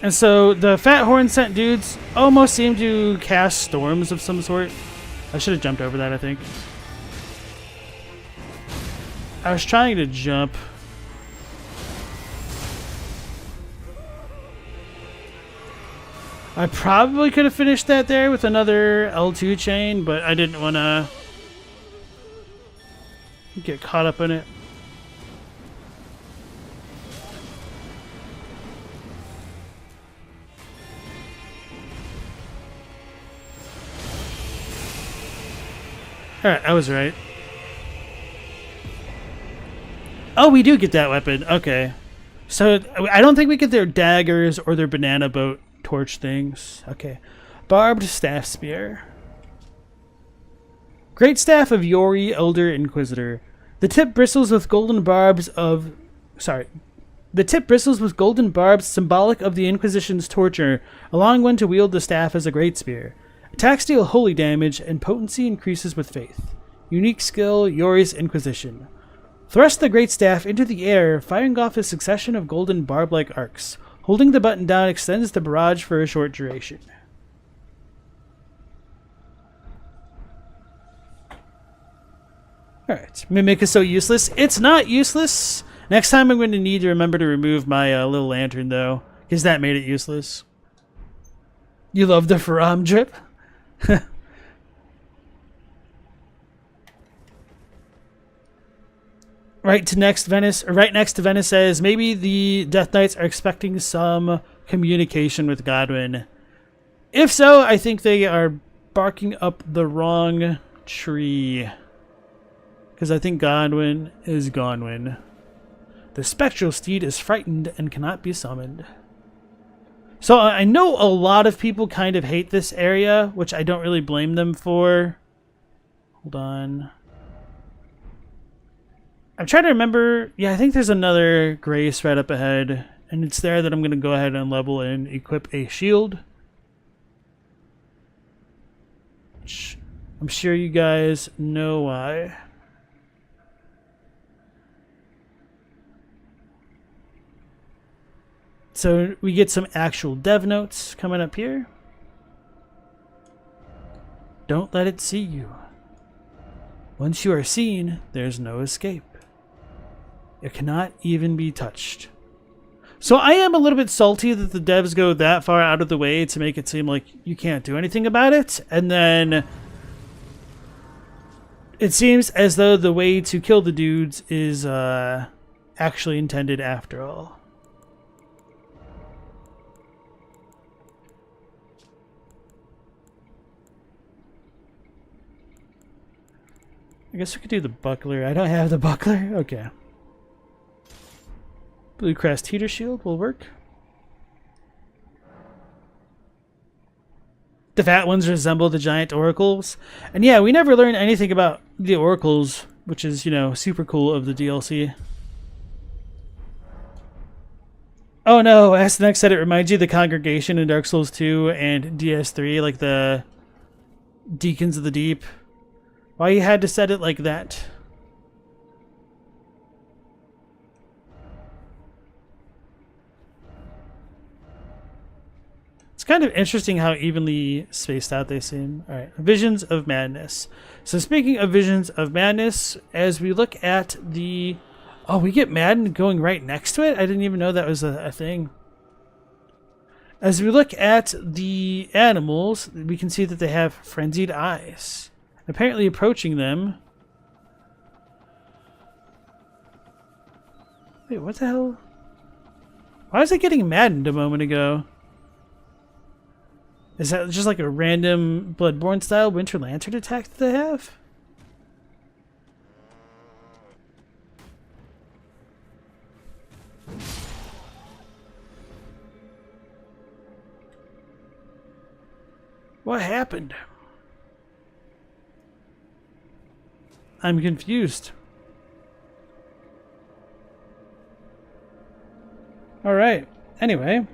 Speaker 1: And so the fat horn scent dudes almost seem to cast storms of some sort. I should have jumped over that, I think. I was trying to jump. I probably could have finished that there with another L2 chain, but I didn't want to get caught up in it. Alright, I was right. Oh, we do get that weapon. Okay. So, I don't think we get their daggers or their banana boat torch things. Okay. Barbed staff spear. Great staff of Jori, Elder Inquisitor. The tip bristles with golden barbs of... Sorry. The tip bristles with golden barbs symbolic of the Inquisition's torture, allowing one to wield the staff as a great spear. Attacks deal holy damage, and potency increases with faith. Unique skill, Jori's Inquisition. Thrust the great staff into the air, firing off a succession of golden barb-like arcs. Holding the button down extends the barrage for a short duration. Alright, Mimic is so useless. It's not useless! Next time I'm going to need to remember to remove my little lantern, though, because that made it useless. You love the Faram drip? Right next to Venice says maybe the Death Knights are expecting some communication with Godwin. If so, I think they are barking up the wrong tree. Because I think Godwin is Gonwin. The spectral steed is frightened and cannot be summoned. So I know a lot of people kind of hate this area, which I don't really blame them for. Hold on. I'm trying to remember. Yeah, I think there's another grace right up ahead. And it's there that I'm going to go ahead and level and equip a shield. I'm sure you guys know why. So we get some actual dev notes coming up here. Don't let it see you. Once you are seen, there's no escape. It cannot even be touched. So I am a little bit salty that the devs go that far out of the way to make it seem like you can't do anything about it. And then it seems as though the way to kill the dudes is actually intended after all. I guess we could do the buckler. I don't have the buckler. Okay. Blue crest heater shield will work. The fat ones resemble the giant oracles. And yeah, we never learned anything about the oracles, which is, you know, super cool of the DLC. Oh no, Astanex said it reminds you of the congregation in Dark Souls 2 and DS3, like the Deacons of the Deep. Why you had to set it like that? It's kind of interesting how evenly spaced out they seem. Alright, Visions of Madness. So speaking of Visions of Madness, as we look at the... Oh, we get Madden going right next to it? I didn't even know that was a thing. As we look at the animals, we can see that they have frenzied eyes. Apparently approaching them. Wait, what the hell? Why was I getting maddened a moment ago? Is that just like a random Bloodborne style Winter Lantern attack that they have? What happened? I'm confused. Alright. Anyway.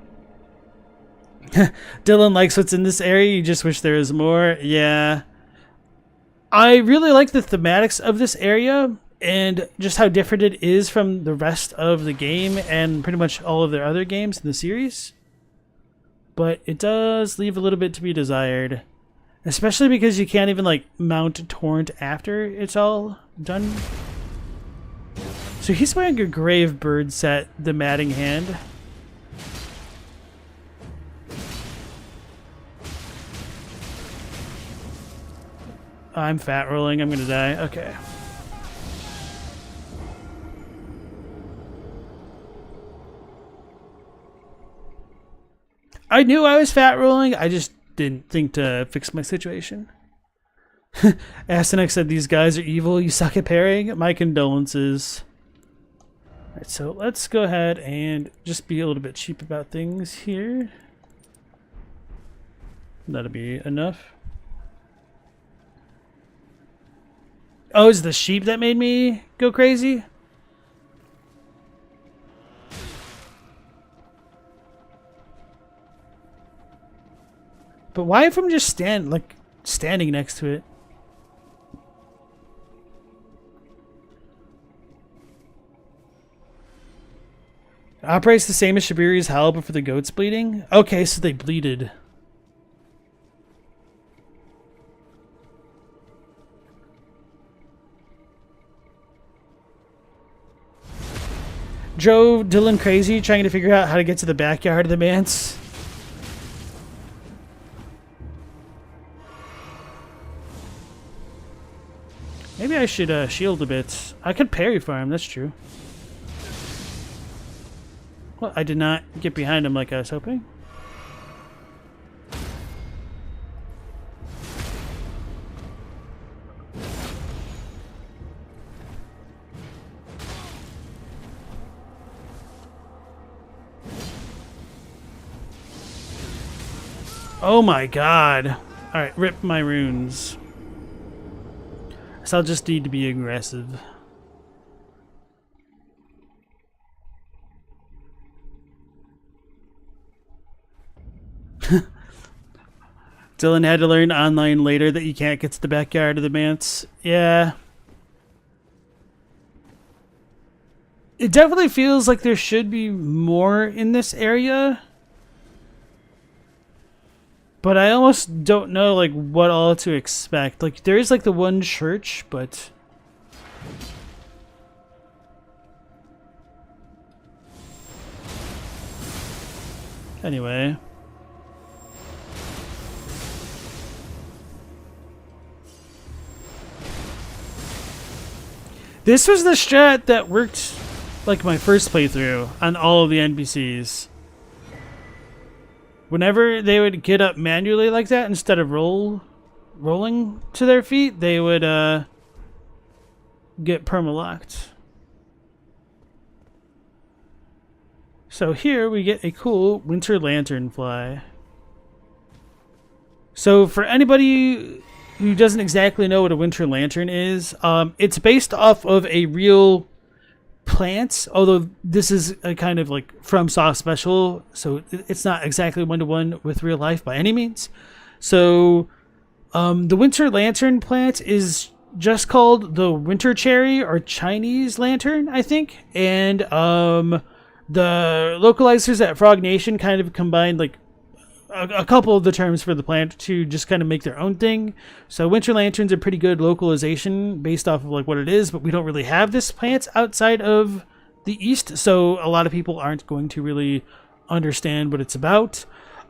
Speaker 1: Dylan likes what's in this area. You just wish there was more. Yeah. I really like the thematics of this area and just how different it is from the rest of the game and pretty much all of their other games in the series. but it does leave a little bit to be desired. Especially because you can't even, like, mount Torrent after it's all done. So he's wearing a Grave Bird set, the Matting Hand. I'm fat rolling, I'm gonna die. Okay. I knew I was fat rolling, I just didn't think to fix my situation. Astanek said, these guys are evil, you suck at parrying. My condolences. Alright, so let's go ahead and just be a little bit cheap about things here. That'll be enough. Oh, is the sheep that made me go crazy? But why if I'm just standing next to it? It operates the same as Shabiri's Howl, but for the goats bleeding? Okay, so they bleeded. Drove Dylan crazy trying to figure out how to get to the backyard of the Manse. Maybe I should shield a bit. I could parry farm, that's true. Well, I did not get behind him like I was hoping. Oh my god. Alright, rip my runes. So I'll just need to be aggressive. Dylan had to learn online later that you can't get to the backyard of the Manse. Yeah. It definitely feels like there should be more in this area. But I almost don't know, like, what all to expect. Like, there is, like, the one church, but... Anyway. This was the strat that worked, like, my first playthrough on all of the NPCs. Whenever they would get up manually like that, instead of rolling to their feet, they would get perma-locked. So here we get a cool winter lantern fly. So for anybody who doesn't exactly know what a winter lantern is, it's based off of a real plants, although this is a kind of like FromSoft special, so it's not exactly one-to-one with real life by any means. So the winter lantern plant is just called the winter cherry or Chinese lantern, I think, and the localizers at Frog Nation kind of combined like a couple of the terms for the plant to just kind of make their own thing. So winter lantern's a pretty good localization based off of like what it is, but we don't really have this plant outside of the East, so a lot of people aren't going to really understand what it's about.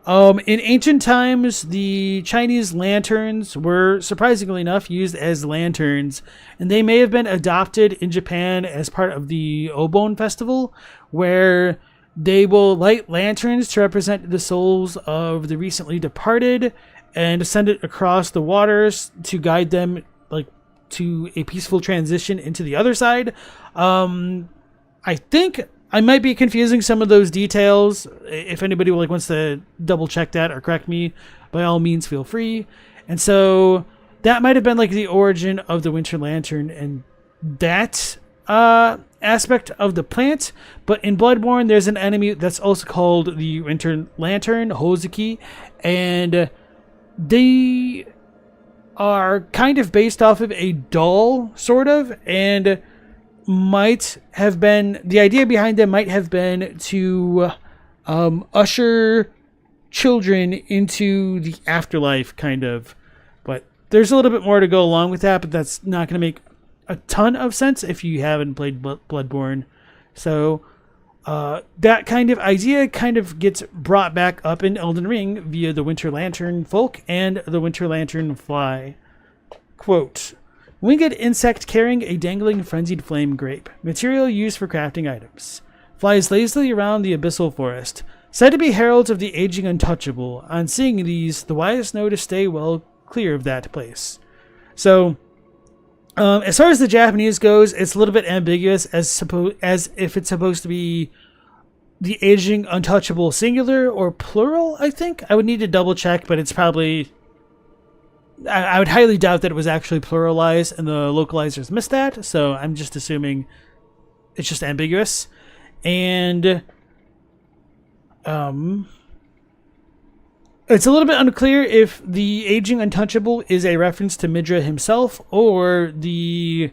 Speaker 1: In ancient times, the Chinese lanterns were, surprisingly enough, used as lanterns, and they may have been adopted in Japan as part of the Obon festival, where they will light lanterns to represent the souls of the recently departed and send it across the waters to guide them like to a peaceful transition into the other side. I think I might be confusing some of those details. If anybody like wants to double check that or correct me, by all means feel free. And so that might have been like the origin of the winter lantern and that aspect of the plant. But in Bloodborne, there's an enemy that's also called the winter lantern, Hozuki, and they are kind of based off of a doll, sort of, and might have been, the idea behind them might have been to usher children into the afterlife, kind of. But there's a little bit more to go along with that, but that's not going to make a ton of sense if you haven't played Bloodborne. So that kind of idea kind of gets brought back up in Elden Ring via the Winter Lantern Folk and the Winter Lantern Fly. Quote, winged insect carrying a dangling frenzied flame grape, material used for crafting items. Flies lazily around the abyssal forest, said to be heralds of the aging untouchable. On seeing these, the wise know to stay well clear of that place. So, as far as the Japanese goes, it's a little bit ambiguous as if it's supposed to be the aging untouchable singular or plural, I think. I would need to double check, but it's probably... I would highly doubt that it was actually pluralized and the localizers missed that, so I'm just assuming it's just ambiguous. And it's a little bit unclear if the aging untouchable is a reference to Midra himself or the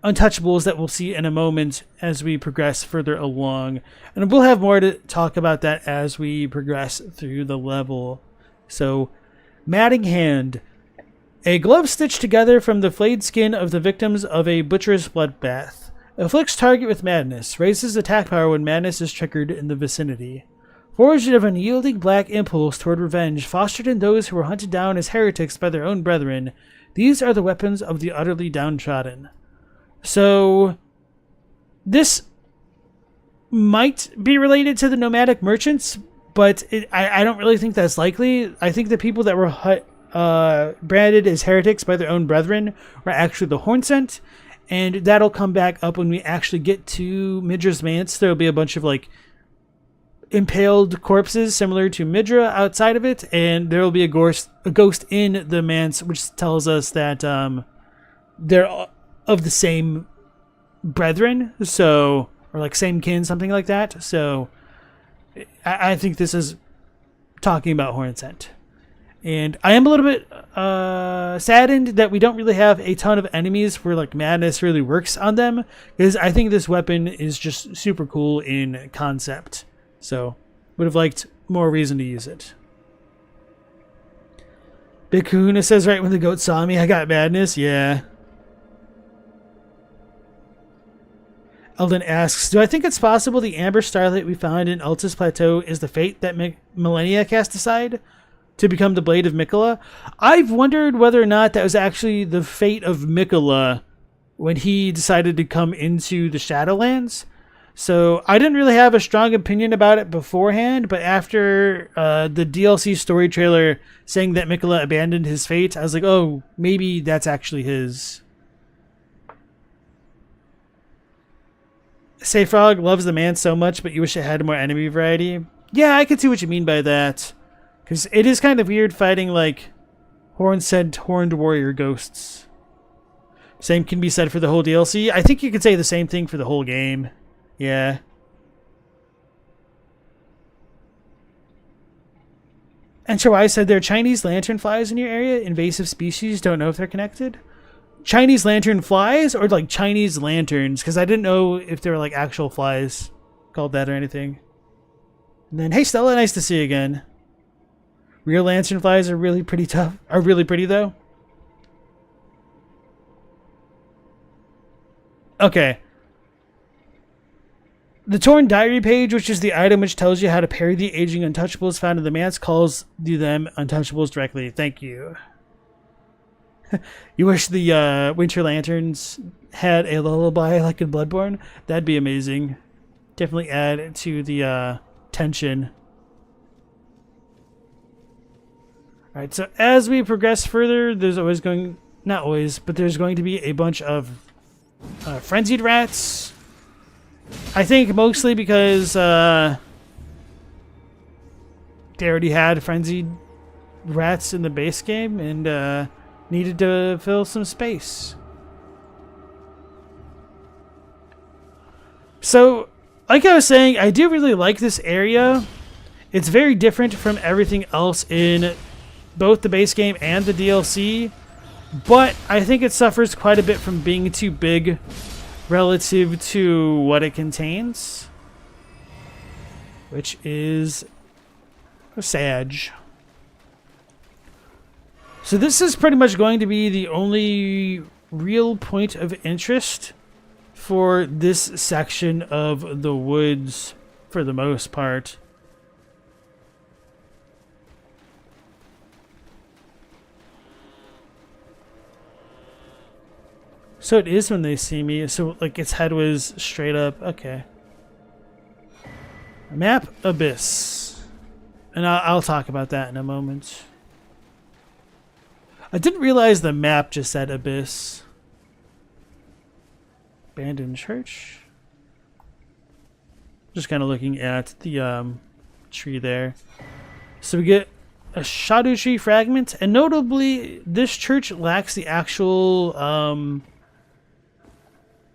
Speaker 1: untouchables that we'll see in a moment as we progress further along. And we'll have more to talk about that as we progress through the level. So, Matting Hand. A glove stitched together from the flayed skin of the victims of a butcher's bloodbath. Afflicts target with madness. Raises attack power when madness is triggered in the vicinity. Forged of an unyielding black impulse toward revenge, fostered in those who were hunted down as heretics by their own brethren, these are the weapons of the utterly downtrodden. So, this might be related to the nomadic merchants, but I don't really think that's likely. I think the people that were branded as heretics by their own brethren were actually the Hornsent, and that'll come back up when we actually get to Midra's Manse. There'll be a bunch of like impaled corpses similar to Midra outside of it, and there will be a ghost in the Manse, which tells us that they're of the same brethren, so, or like same kin, something like that. So I think this is talking about Hornsent. And I am a little bit saddened that we don't really have a ton of enemies where like madness really works on them, because I think this weapon is just super cool in concept. So, would have liked more reason to use it. Big Kahuna says, right when the goat saw me, I got madness. Yeah. Elden asks, do I think it's possible the amber starlight we found in Altus Plateau is the fate that Millennia cast aside to become the Blade of Miquella? I've wondered whether or not that was actually the fate of Miquella when he decided to come into the Shadowlands. So I didn't really have a strong opinion about it beforehand, but after the DLC story trailer saying that Miquella abandoned his fate, I was like, oh, maybe that's actually his. Say Frog loves the man so much, but you wish it had more enemy variety. Yeah, I can see what you mean by that. Because it is kind of weird fighting, like, horned warrior ghosts. Same can be said for the whole DLC. I think you could say the same thing for the whole game. Yeah. And Chawai said there are Chinese lanternflies in your area. Invasive species. Don't know if they're connected. Chinese lantern flies or like Chinese lanterns, because I didn't know if they were like actual flies called that or anything. And then, hey Stella, nice to see you again. Real lantern flies are really pretty tough. Are really pretty though. Okay. The Torn Diary page, which is the item which tells you how to parry the aging untouchables found in the Manse, calls them untouchables directly. Thank you. You wish the Winter Lanterns had a lullaby like in Bloodborne? That'd be amazing. Definitely add to the tension. Alright, so as we progress further, there's always going... Not always, but there's going to be a bunch of Frenzied rats. I think mostly because they already had Frenzied rats in the base game, and needed to fill some space. So, like I was saying, I do really like this area. It's very different from everything else in both the base game and the DLC, but I think it suffers quite a bit from being too big relative to what it contains, which is Sag. So this is pretty much going to be the only real point of interest for this section of the woods for the most part. So it is when they see me. So like its head was straight up. Okay. Map Abyss. And I'll talk about that in a moment. I didn't realize the map just said Abyss. Abandoned church. Just kind of looking at the tree there. So we get a shadow tree fragment, and notably, this church lacks the actual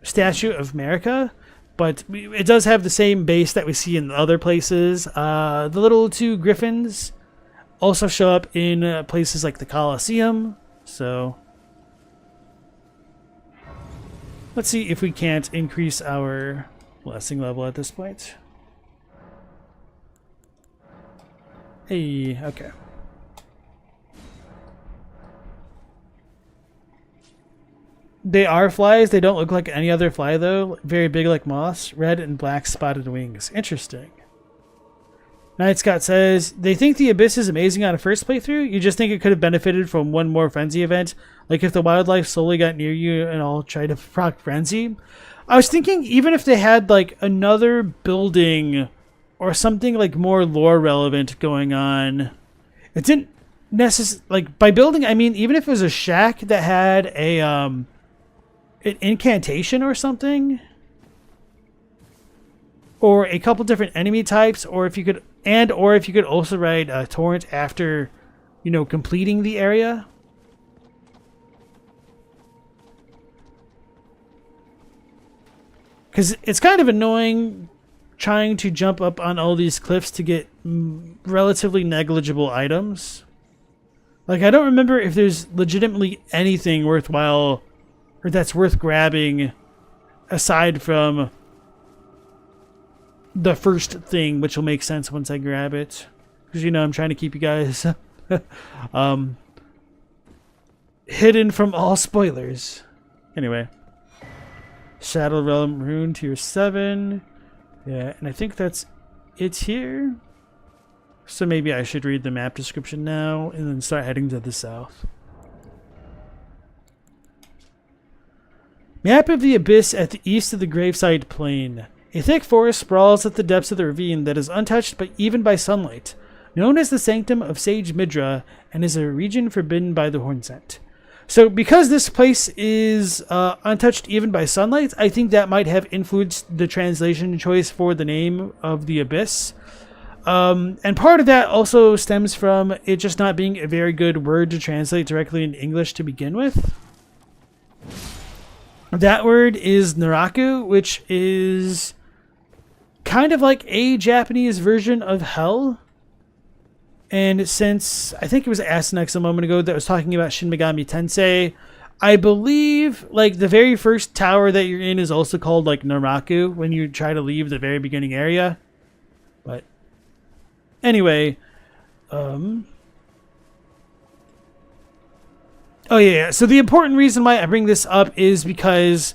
Speaker 1: statue of America, but it does have the same base that we see in other places. The little two griffins also show up in places like the Colosseum. So let's see if we can't increase our blessing level at this point. Hey, okay. They are flies. They don't look like any other fly, though. Very big like moths. Red and black spotted wings. Interesting. Night Scott says, they think the Abyss is amazing on a first playthrough. You just think it could have benefited from one more Frenzy event. Like if the wildlife slowly got near you and all tried to proc Frenzy. I was thinking even if they had like another building or something like more lore relevant going on. It didn't necessarily, like by building, I mean, even if it was a shack that had a, an incantation or something, or a couple different enemy types, or if you could, or if you could also ride a torrent after, you know, completing the area. Because it's kind of annoying trying to jump up on all these cliffs to get relatively negligible items. Like, I don't remember if there's legitimately anything worthwhile or that's worth grabbing aside from the first thing, which will make sense once I grab it. Because, you know, I'm trying to keep you guys hidden from all spoilers. Anyway. Shadow Realm Rune Tier 7. Yeah, and I think that's it here. So maybe I should read the map description now and then start heading to the south. Map of the Abyss at the east of the Graveside Plain. A thick forest sprawls at the depths of the ravine that is untouched even by sunlight, known as the Sanctum of Sage Midra, and is a region forbidden by the Hornsent. So because this place is untouched even by sunlight, I think that might have influenced the translation choice for the name of the Abyss. And part of that also stems from it just not being a very good word to translate directly in English to begin with. That word is Naraku, which is kind of like a Japanese version of hell. And since I think it was Asenex a moment ago that was talking about Shin Megami Tensei, I believe like the very first tower that you're in is also called like Naraku when you try to leave the very beginning area. But anyway, oh yeah, so the important reason why I bring this up is because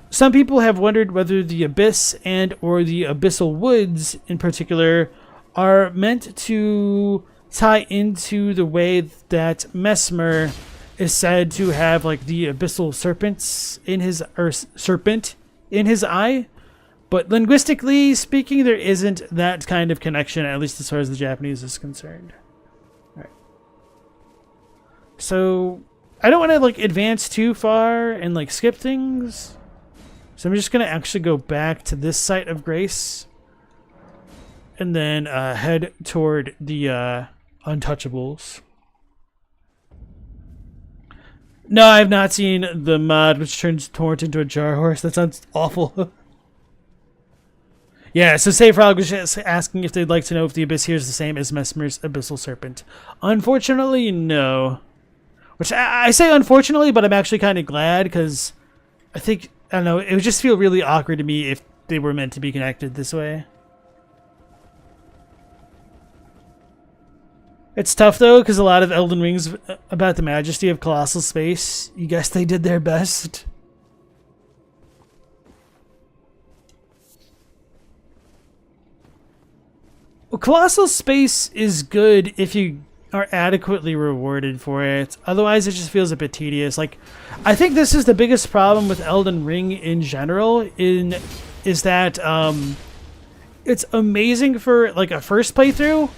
Speaker 1: some people have wondered whether the Abyss and or the Abyssal Woods in particular are meant to tie into the way that Mesmer is said to have like the abyssal serpents in his, or serpent in his eye. But linguistically speaking, there isn't that kind of connection, at least as far as the Japanese is concerned. All right. So I don't want to like advance too far and like skip things. So I'm just going to actually go back to this site of grace and then head toward the Untouchables. No, I've not seen the mod which turns Torrent into a jar horse. That sounds awful. Yeah, so Say Frog was just asking if they'd like to know if the Abyss here is the same as Mesmer's Abyssal Serpent. Unfortunately, no. Which I say unfortunately, but I'm actually kind of glad because I think, I don't know, it would just feel really awkward to me if they were meant to be connected this way. It's tough though, because a lot of Elden Rings about the majesty of colossal space. You guess they did their best. Well, colossal space is good if you are adequately rewarded for it. Otherwise, it just feels a bit tedious. Like, I think this is the biggest problem with Elden Ring in general. Is that it's amazing for like a first playthrough,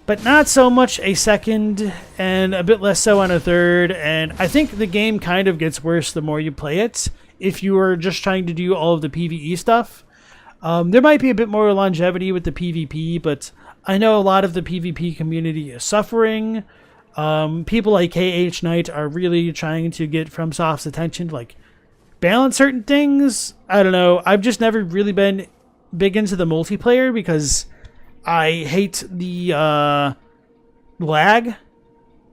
Speaker 1: but not so much a second, and a bit less so on a third. And I think the game kind of gets worse the more you play it. If you are just trying to do all of the PvE stuff, there might be a bit more longevity with the PvP, but I know a lot of the PvP community is suffering. People like KH Knight are really trying to get FromSoft's attention to like balance certain things. I don't know. I've just never really been big into the multiplayer because I hate the lag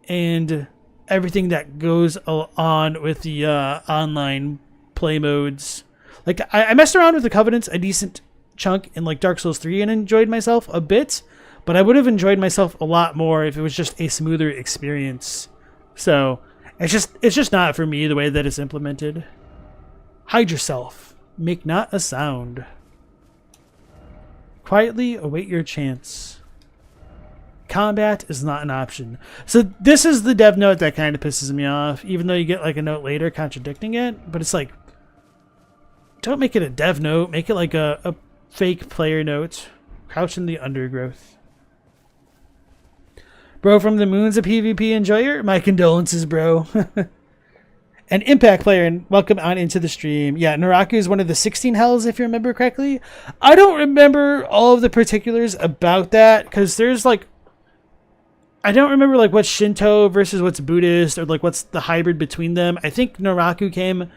Speaker 1: and everything that goes on with the online play modes. Like, I messed around with the Covenants a decent chunk in like Dark Souls 3 and enjoyed myself a bit, but I would have enjoyed myself a lot more if it was just a smoother experience. So it's just not for me the way that it's implemented. Hide yourself. Make not a sound. Quietly await your chance. Combat is not an option. So this is the dev note that kind of pisses me off, even though you get like a note later contradicting it. But it's like, don't make it a dev note. Make it like a fake player note. Crouch in the undergrowth. Bro from the moon's a PvP enjoyer? My condolences, bro. An Impact player, and welcome on into the stream. Yeah, Naraku is one of the 16 hells, if you remember correctly. I don't remember all of the particulars about that, because there's like... I don't remember like what's Shinto versus what's Buddhist, or like what's the hybrid between them. I think Naraku came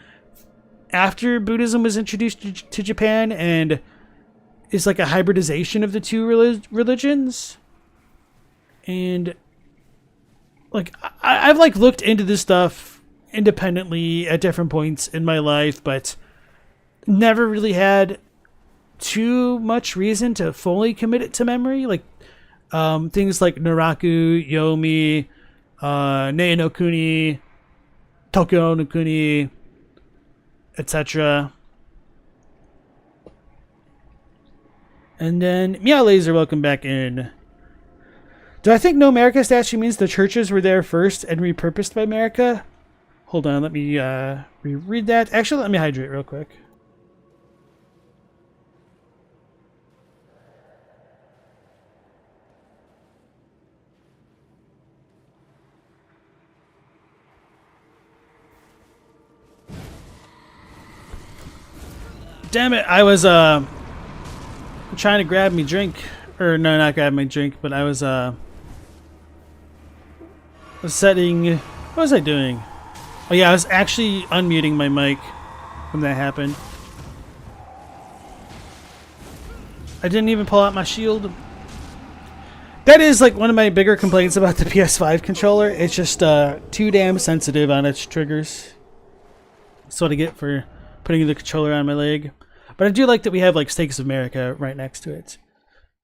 Speaker 1: after Buddhism was introduced to Japan, and is like a hybridization of the two religions. And like I've like looked into this stuff independently at different points in my life, but never really had too much reason to fully commit it to memory. Like things like Naraku, Yomi, Nei no Kuni, Tokyo no Kuni, etc. And then Meow Laser, welcome back in. Do I think No America statue means the churches were there first and repurposed by America? Hold on, let me reread that. Actually, let me hydrate real quick. Damn it, I was trying to grab me drink. Or no, not grab my drink, but I was setting... What was I doing? Oh yeah, I was actually unmuting my mic when that happened. I didn't even pull out my shield. That is like one of my bigger complaints about the PS5 controller. It's just too damn sensitive on its triggers. That's what I get for putting the controller on my leg. But I do like that we have like Stakes of America right next to it.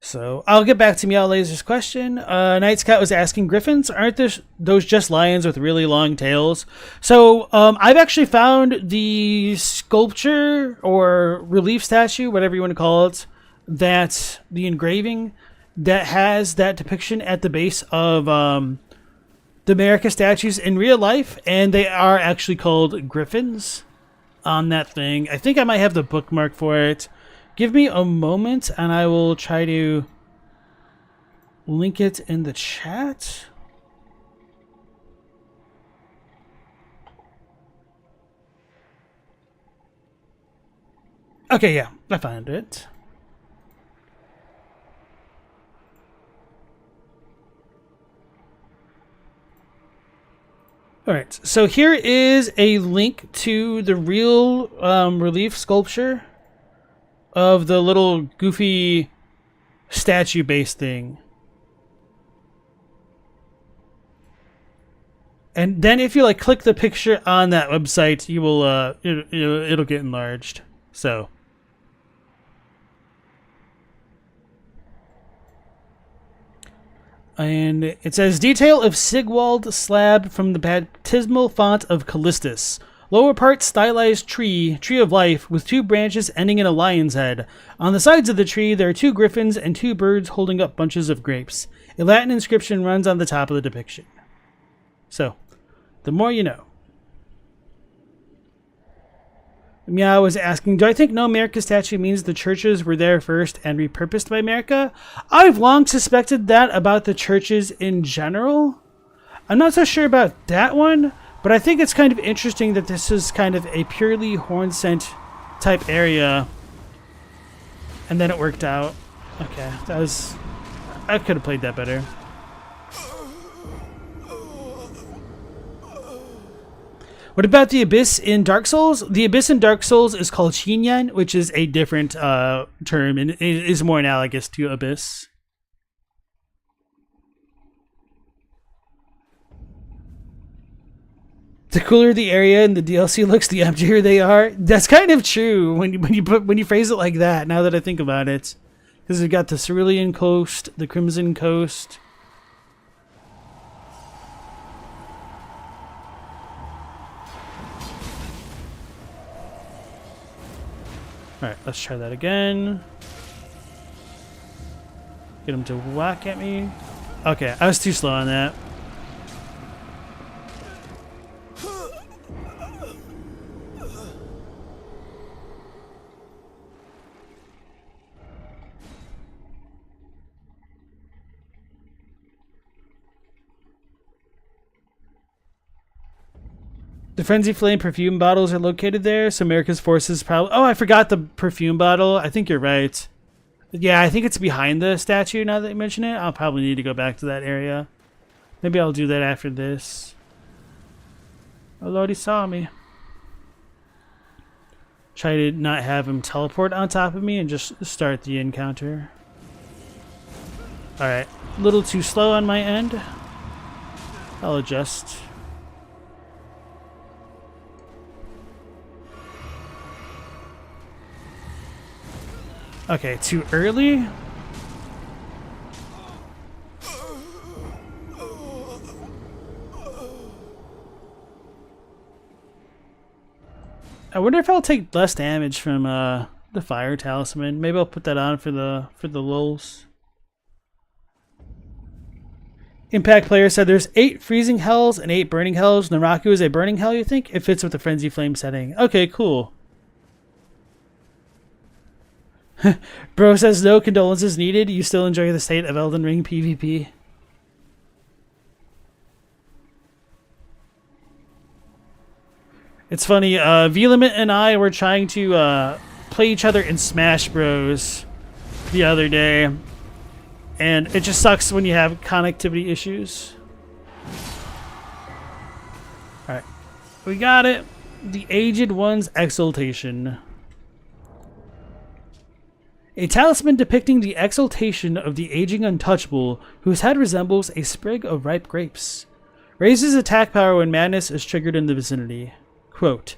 Speaker 1: So I'll get back to Meow Laser's question. Night Scout was asking, griffins, aren't those just lions with really long tails? So I've actually found the sculpture or relief statue, whatever you want to call it, that the engraving that has that depiction at the base of the America statues in real life, and they are actually called griffins on that thing. I think I might have the bookmark for it. Give me a moment and I will try to link it in the chat. Okay, yeah, I found it. Alright, so here is a link to the real relief sculpture of the little goofy statue based thing. And then if you like click the picture on that website, you will it'll get enlarged. So And it says, detail of Sigwald slab from the baptismal font of Callistus. Lower part stylized tree of life, with 2 branches ending in a lion's head. On the sides of the tree, there are 2 griffins and 2 birds holding up bunches of grapes. A Latin inscription runs on the top of the depiction. So, the more you know. Meow was asking, do I think no America statue means the churches were there first and repurposed by America? I've long suspected that about the churches in general. I'm not so sure about that one, but I think it's kind of interesting that this is kind of a purely Hornsent type area. And then it worked out. Okay, I could have played that better. What about the Abyss in Dark Souls? The Abyss in Dark Souls is called Xinyan, which is a different term, and it is more analogous to Abyss. The cooler the area and the DLC looks, the emptier they are. That's kind of true when you phrase it like that. Now that I think about it, because we've got the Cerulean Coast, the Crimson Coast. Alright, let's try that again. Get him to whack at me. Okay, I was too slow on that. The Frenzied Flame perfume bottles are located there, so America's forces probably... Oh, I forgot the perfume bottle. I think you're right. Yeah, I think it's behind the statue now that you mention it. I'll probably need to go back to that area. Maybe I'll do that after this. Oh, Lord, he saw me. Try to not have him teleport on top of me and just start the encounter. Alright, a little too slow on my end. I'll adjust. Okay, too early? I wonder if I'll take less damage from the fire talisman. Maybe I'll put that on for the lulz. Impact player said there's 8 freezing hells and 8 burning hells. Naraku is a burning hell, you think? It fits with the Frenzy Flame setting. Okay, cool. Bro says no condolences needed. You still enjoy the state of Elden Ring PvP. It's funny, V-Limit and I were trying to play each other in Smash Bros. The other day. And it just sucks when you have connectivity issues. Alright. We got it. The Aged One's Exaltation. A talisman depicting the exaltation of the aging untouchable, whose head resembles a sprig of ripe grapes. Raises attack power when madness is triggered in the vicinity. Quote,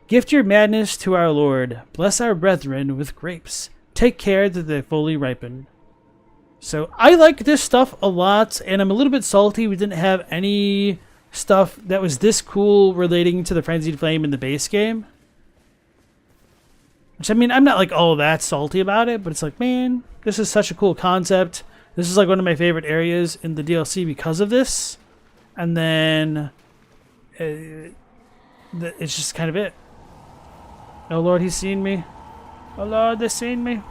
Speaker 1: gift your madness to our Lord. Bless our brethren with grapes. Take care that they fully ripen. So I like this stuff a lot, and I'm a little bit salty we didn't have any stuff that was this cool relating to the Frenzied Flame in the base game. Which, I mean, I'm not like all that salty about it, but it's like, man, this is such a cool concept. This is like one of my favorite areas in the DLC because of this. And then it's just kind of it. Oh Lord, he's seen me. Oh Lord, they've seen me.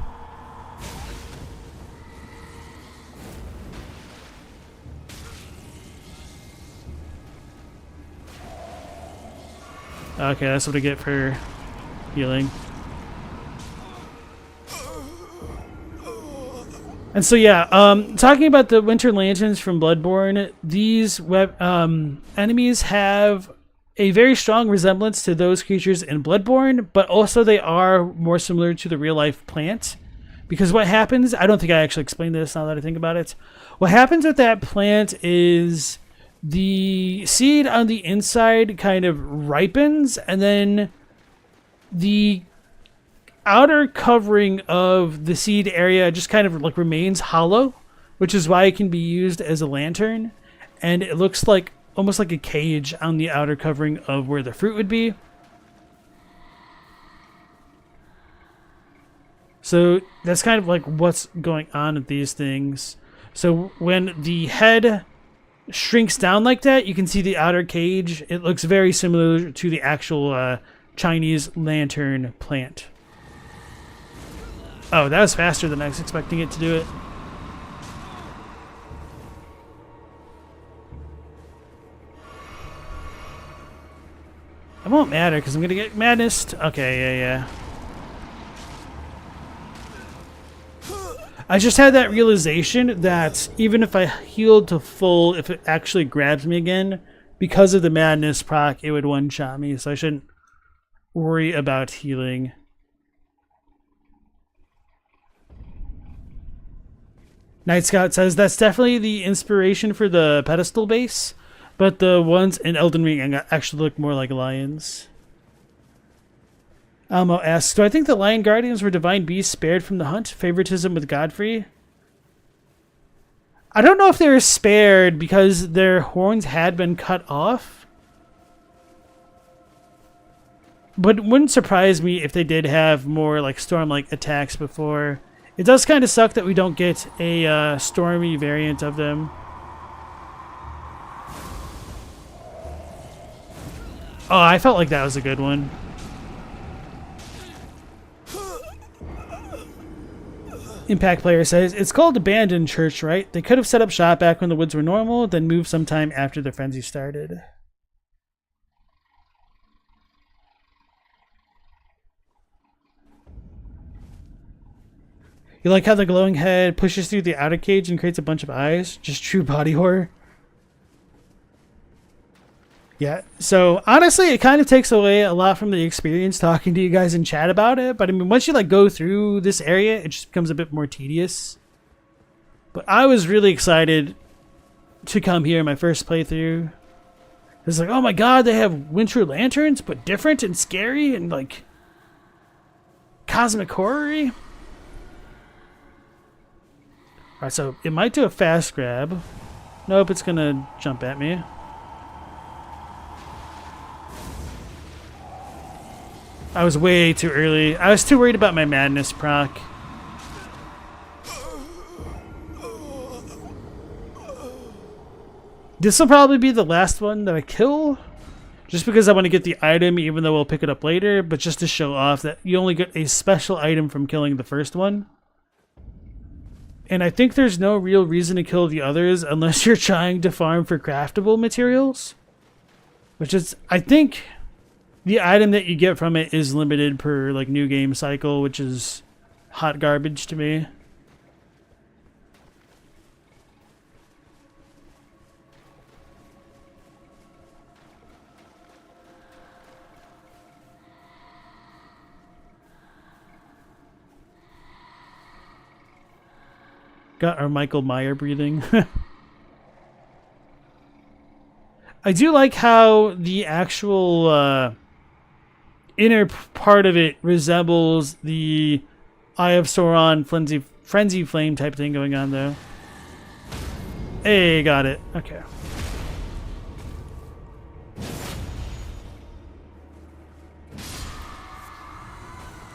Speaker 1: Okay, that's what I get for healing. And so yeah, talking about the Winter Lanterns from Bloodborne, these enemies have a very strong resemblance to those creatures in Bloodborne, but also they are more similar to the real-life plant. Because what happens, I don't think I actually explained this now that I think about it. What happens with that plant is the seed on the inside kind of ripens, and then the outer covering of the seed area just kind of like remains hollow, which is why it can be used as a lantern. And it looks like almost like a cage on the outer covering of where the fruit would be. So that's kind of like what's going on with these things. So when the head shrinks down like that, you can see the outer cage. It looks very similar to the actual Chinese lantern plant. Oh, that was faster than I was expecting it to do it. It won't matter because I'm going to get madness. Okay, yeah. I just had that realization that even if I healed to full, if it actually grabs me again, because of the madness proc, it would one-shot me, so I shouldn't worry about healing. Night Scout says that's definitely the inspiration for the pedestal base, but the ones in Elden Ring actually look more like lions. Almo asks, do I think the lion guardians were divine beasts spared from the hunt? Favoritism with Godfrey? I don't know if they were spared because their horns had been cut off. But it wouldn't surprise me if they did have more like storm-like attacks before. It does kind of suck that we don't get a stormy variant of them. Oh, I felt like that was a good one. Impact Player says, it's called Abandoned Church, right? They could have set up shop back when the woods were normal, then moved sometime after the frenzy started. You like how the glowing head pushes through the outer cage and creates a bunch of eyes? Just true body horror. Yeah, so honestly, it kind of takes away a lot from the experience talking to you guys in chat about it. But I mean, once you like go through this area, it just becomes a bit more tedious. But I was really excited to come here my first playthrough. It's like, oh my god, they have winter lanterns, but different and scary and like cosmic horror-y. Alright, so it might do a fast grab. Nope, it's gonna jump at me. I was way too early. I was too worried about my madness proc. This will probably be the last one that I kill. Just because I want to get the item, even though we'll pick it up later. But just to show off that you only get a special item from killing the first one. And I think there's no real reason to kill the others unless you're trying to farm for craftable materials. Which is, I think... the item that you get from it is limited per like new game cycle, which is hot garbage to me. Got our Michael Meyer breathing. I do like how the actual inner part of it resembles the Eye of Sauron frenzy flame type thing going on though. Hey, got it. Okay.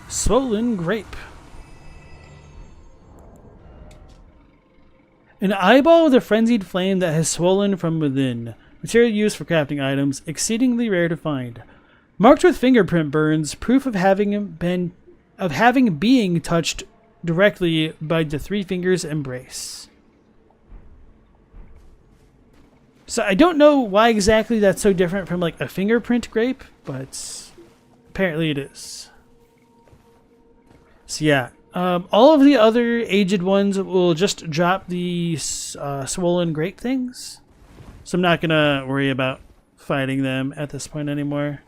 Speaker 1: Swollen grape. An eyeball with a frenzied flame that has swollen from within. Material used for crafting items, exceedingly rare to find. Marked with fingerprint burns, proof of having being touched directly by the three fingers embrace. So I don't know why exactly that's so different from like a fingerprint grape, but apparently it is. So yeah, all of the other aged ones will just drop the swollen grape things. So I'm not gonna worry about fighting them at this point anymore.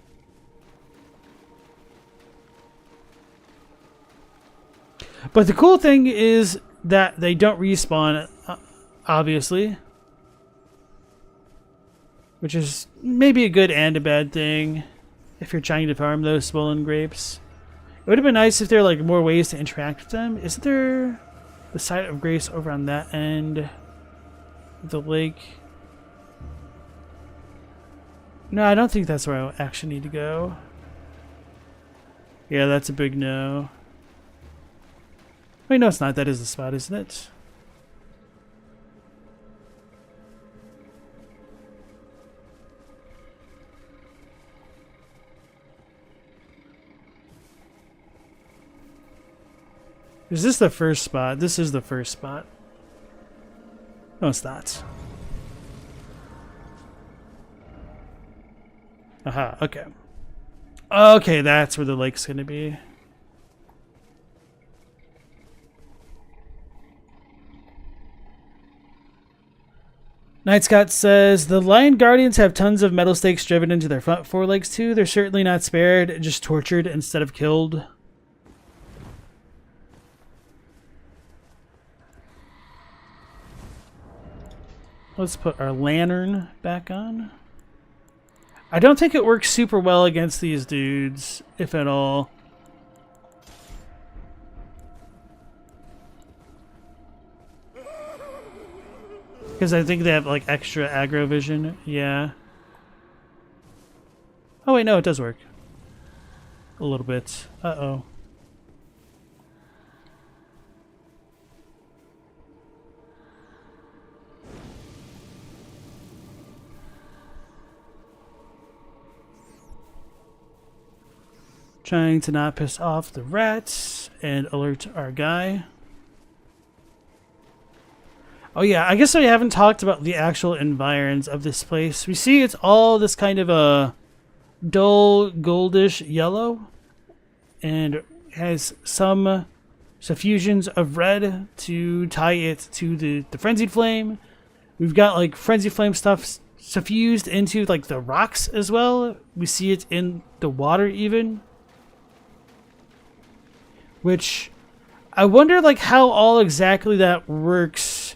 Speaker 1: But the cool thing is that they don't respawn, obviously. Which is maybe a good and a bad thing if you're trying to farm those swollen grapes. It would have been nice if there were like more ways to interact with them. Is there... the site of grace over on that end of the lake. No, I don't think that's where I actually need to go. Yeah, that's a big no. Wait, no, it's not. That is the spot, isn't it? Is this the first spot? This is the first spot. No, it's not. Aha, okay. Okay, that's where the lake's gonna be. Night Scott says, the Lion Guardians have tons of metal stakes driven into their front forelegs too. They're certainly not spared, just tortured instead of killed. Let's put our lantern back on. I don't think it works super well against these dudes, if at all. Because I think they have like extra aggro vision. Yeah. Oh wait, no, it does work. A little bit. Uh-oh. Trying to not piss off the rats and alert our guy. Oh yeah, I guess we haven't talked about the actual environs of this place. We see it's all this kind of a dull goldish yellow and has some suffusions of red to tie it to the Frenzied Flame. We've got like Frenzied Flame stuff suffused into like the rocks as well. We see it in the water even. Which I wonder like how all exactly that works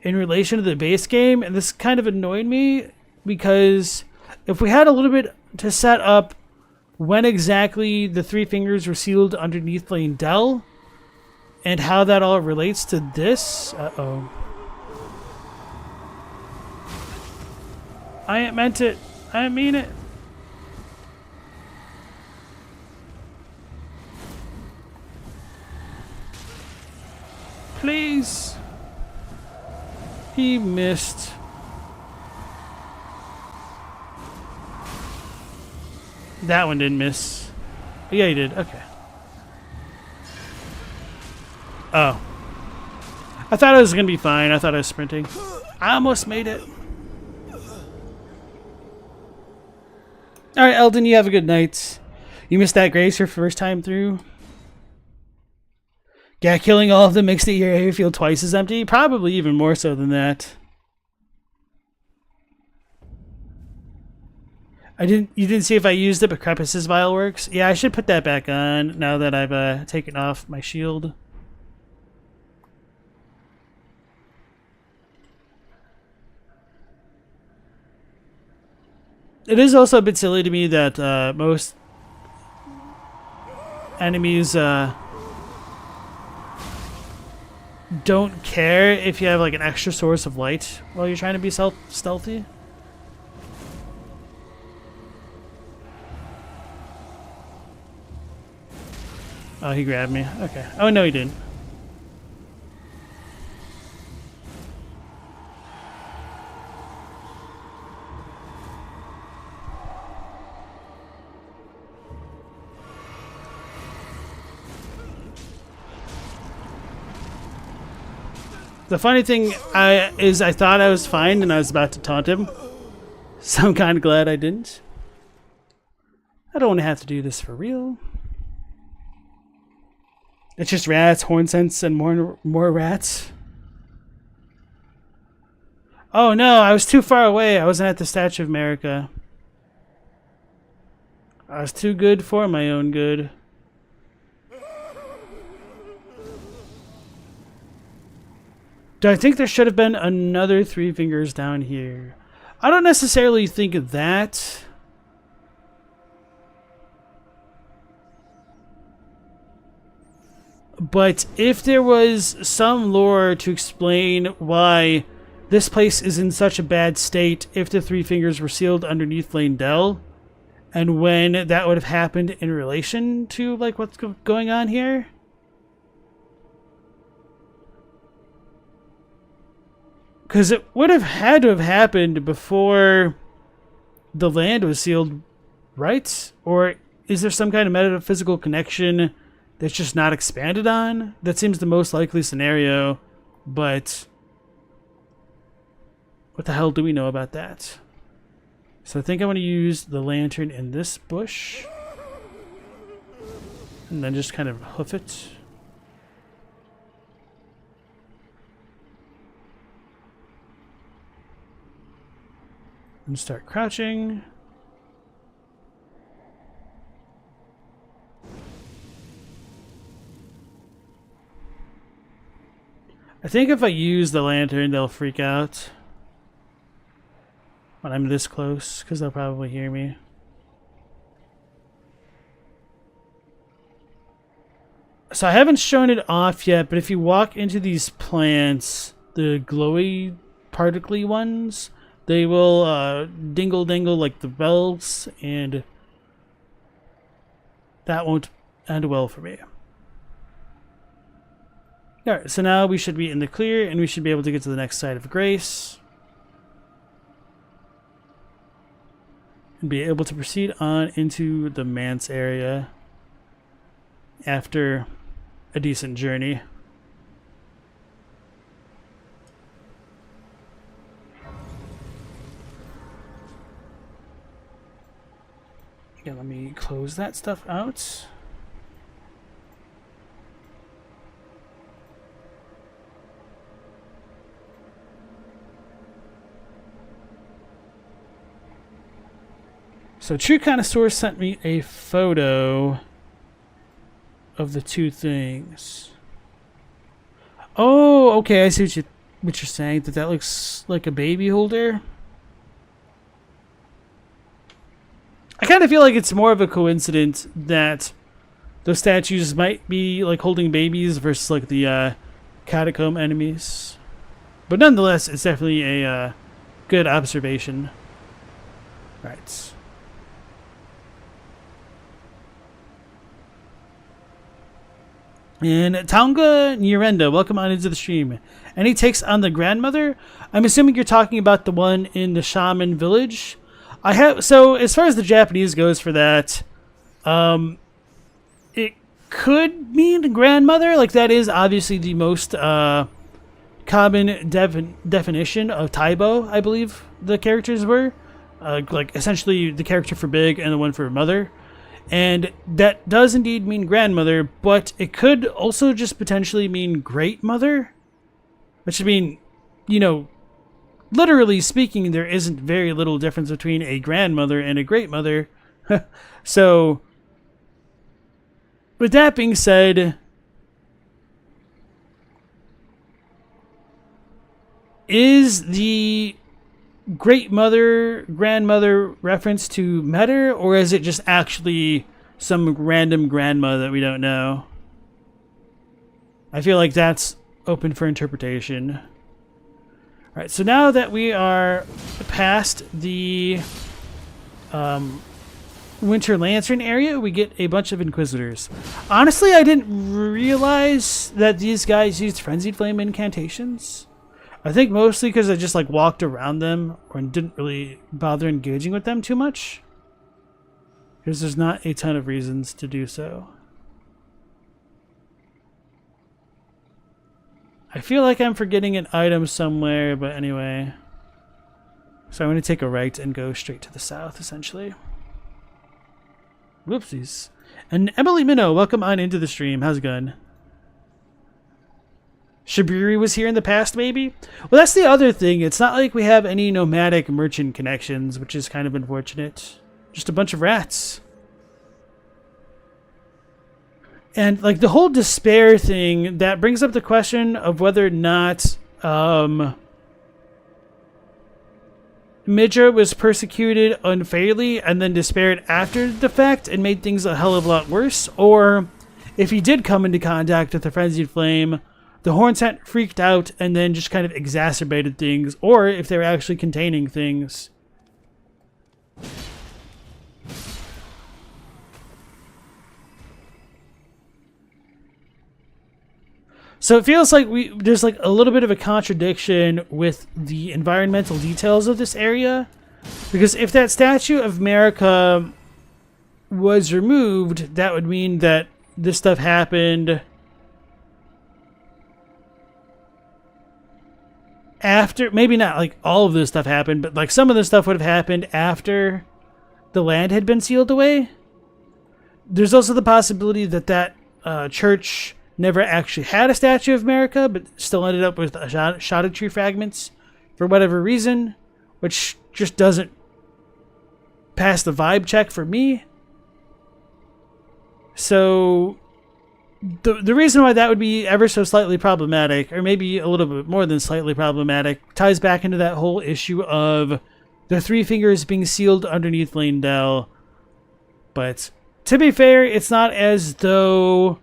Speaker 1: in relation to the base game, and this kind of annoyed me because if we had a little bit to set up when exactly the three fingers were sealed underneath Lane Dell and how that all relates to this. Uh-oh. I ain't meant it. I didn't mean it. Please. He missed. That one didn't miss. Oh, yeah, he did. Okay. Oh. I thought I was going to be fine. I thought I was sprinting. I almost made it. Alright, Elden, you have a good night. You missed that grace your first time through? Yeah, killing all of them makes the area feel twice as empty. Probably even more so than that. You didn't see if I used it, but Crepus's Vial works. Yeah, I should put that back on now that I've taken off my shield. It is also a bit silly to me that most enemies don't care if you have like an extra source of light while you're trying to be stealthy. Oh, he grabbed me. Okay. Oh, no, he didn't. The funny thing is I thought I was fine and I was about to taunt him. So I'm kind of glad I didn't. I don't want to have to do this for real. It's just rats, horn scents, and more rats. Oh no, I was too far away. I wasn't at the Statue of America. I was too good for my own good. Do I think there should have been another three fingers down here? I don't necessarily think of that. But if there was some lore to explain why this place is in such a bad state, if the Three Fingers were sealed underneath Lane Dell, and when that would have happened in relation to like what's going on here. Because it would have had to have happened before the land was sealed, right? Or is there some kind of metaphysical connection that's just not expanded on? That seems the most likely scenario, but what the hell do we know about that? So I think I want to use the lantern in this bush. And then just kind of hoof it. And start crouching. I think if I use the lantern, they'll freak out when I'm this close, because they'll probably hear me. So I haven't shown it off yet, but if you walk into these plants, the glowy, particly ones, they will dingle dangle like the bells, and that won't end well for me. Alright, so now we should be in the clear, and we should be able to get to the next side of grace. And be able to proceed on into the Manse area after a decent journey. Yeah, let me close that stuff out. So True Connoisseur sent me a photo of the two things. Oh, okay, I see what you're saying. That looks like a baby holder. I kind of feel like it's more of a coincidence that those statues might be like holding babies versus like the catacomb enemies. But nonetheless, it's definitely a good observation. Right. And Taunga Nurenda, welcome on into the stream. Any takes on the grandmother? I'm assuming you're talking about the one in the shaman village. I have, so as far as the Japanese goes for that, it could mean grandmother. Like that is obviously the most common definition of Taibo, I believe the characters were. Like essentially the character for big and the one for mother. And that does indeed mean grandmother, but it could also just potentially mean great mother. Which I mean, you know, literally speaking, there isn't very little difference between a grandmother and a great mother. So, with that being said, is the great mother, grandmother reference to Midra, or is it just actually some random grandma that we don't know? I feel like that's open for interpretation. Alright, so now that we are past the Winter Lantern area, we get a bunch of Inquisitors. Honestly, I didn't realize that these guys used Frenzied Flame incantations. I think mostly because I just like walked around them and didn't really bother engaging with them too much. Because there's not a ton of reasons to do so. I feel like I'm forgetting an item somewhere, but anyway. So I'm going to take a right and go straight to the south, essentially. Whoopsies. And Emily Minnow, welcome on into the stream. How's it going? Shabiri was here in the past, maybe? Well, that's the other thing. It's not like we have any nomadic merchant connections, which is kind of unfortunate. Just a bunch of rats. And, like, the whole despair thing, that brings up the question of whether or not Midra was persecuted unfairly and then despaired after the fact and made things a hell of a lot worse, or if he did come into contact with the Frenzied Flame, the Hornsent freaked out and then just kind of exacerbated things, or if they were actually containing things. So it feels like there's like a little bit of a contradiction with the environmental details of this area. Because if that statue of America was removed, that would mean that this stuff happened after, maybe not like all of this stuff happened, but like some of this stuff would have happened after the land had been sealed away. There's also the possibility that that church never actually had a statue of America, but still ended up with Erdtree fragments for whatever reason, which just doesn't pass the vibe check for me. So the reason why that would be ever so slightly problematic, or maybe a little bit more than slightly problematic, ties back into that whole issue of the Three Fingers being sealed underneath Leyndell. But to be fair, it's not as though...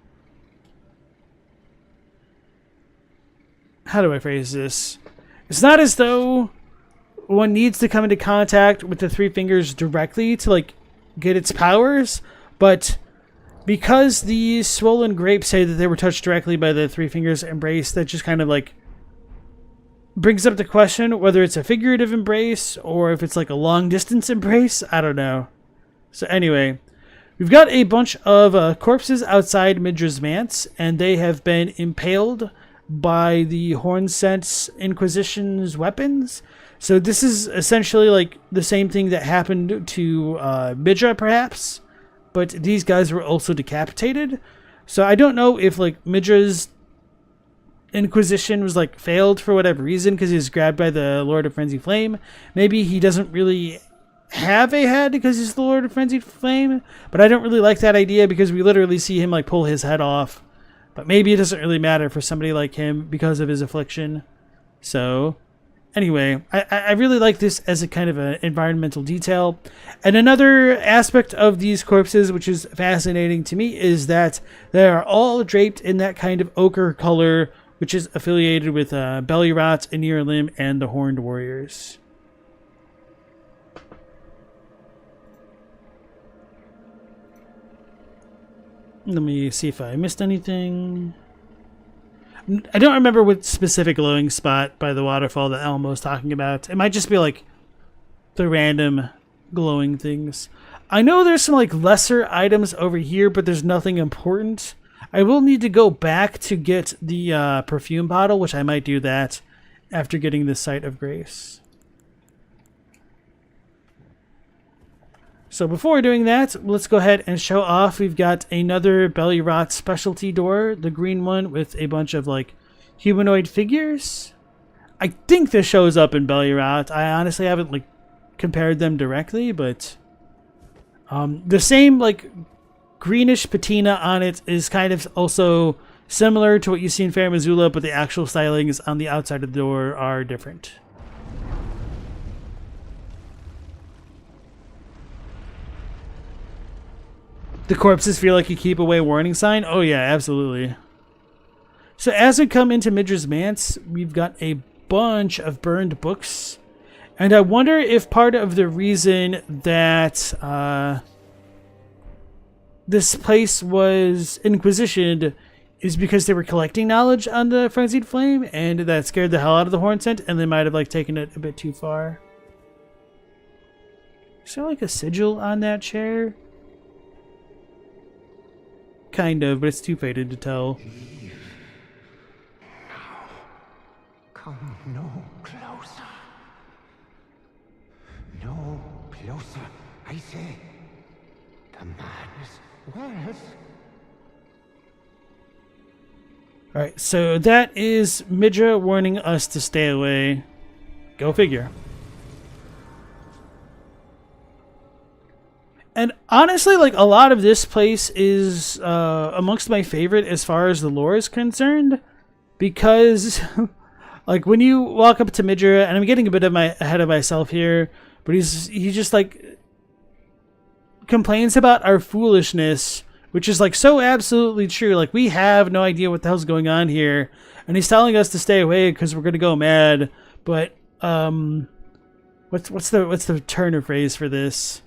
Speaker 1: How do I phrase this? It's not as though one needs to come into contact with the Three Fingers directly to like get its powers, but because the swollen grapes say that they were touched directly by the Three Fingers embrace, that just kind of like brings up the question whether it's a figurative embrace or if it's like a long distance embrace. I don't know. So anyway, we've got a bunch of corpses outside Midra's Manse, and they have been impaled by the Hornsent's Inquisition's weapons. So this is essentially like the same thing that happened to Midra, perhaps, but these guys were also decapitated. So I don't know if like Midra's Inquisition was like failed for whatever reason because he was grabbed by the Lord of Frenzied Flame. Maybe he doesn't really have a head because he's the Lord of Frenzied Flame, but I don't really like that idea because we literally see him like pull his head off. But maybe it doesn't really matter for somebody like him because of his affliction. So, anyway, I really like this as a kind of an environmental detail. And another aspect of these corpses, which is fascinating to me, is that they are all draped in that kind of ochre color, which is affiliated with Belly Rot, Anir Limb, and the Horned Warriors. Let me see if I missed anything. I don't remember what specific glowing spot by the waterfall that Elmo's talking about. It might just be like the random glowing things. I know there's some like lesser items over here, but there's nothing important. I will need to go back to get the perfume bottle, which I might do that after getting the Sight of Grace. So before doing that, let's go ahead and show off. We've got another Belly Rot specialty door, the green one with a bunch of like humanoid figures. I think this shows up in Belly Rot. I honestly haven't like compared them directly, but the same like greenish patina on it is kind of also similar to what you see in Fair Missoula, but the actual stylings on the outside of the door are different. The corpses feel like a keep away warning sign? Oh yeah, absolutely. So as we come into Midra's Manse, we've got a bunch of burned books. And I wonder if part of the reason that this place was inquisitioned is because they were collecting knowledge on the Frenzied Flame, and that scared the hell out of the Hornsent, and they might have like taken it a bit too far. Is there like a sigil on that chair? Kind of, but it's too faded to tell.
Speaker 2: Leave. Now. Come no closer. No closer, I say. The madness wears.
Speaker 1: Alright, so that is Midra warning us to stay away. Go figure. And honestly, like, a lot of this place is amongst my favorite as far as the lore is concerned. Because, like, when you walk up to Midra, and I'm getting a bit ahead of myself here, but he just, like, complains about our foolishness which is like so absolutely true. Like, we have no idea what the hell's going on here, and he's telling us to stay away because we're gonna go mad. But what's the turn of phrase for this?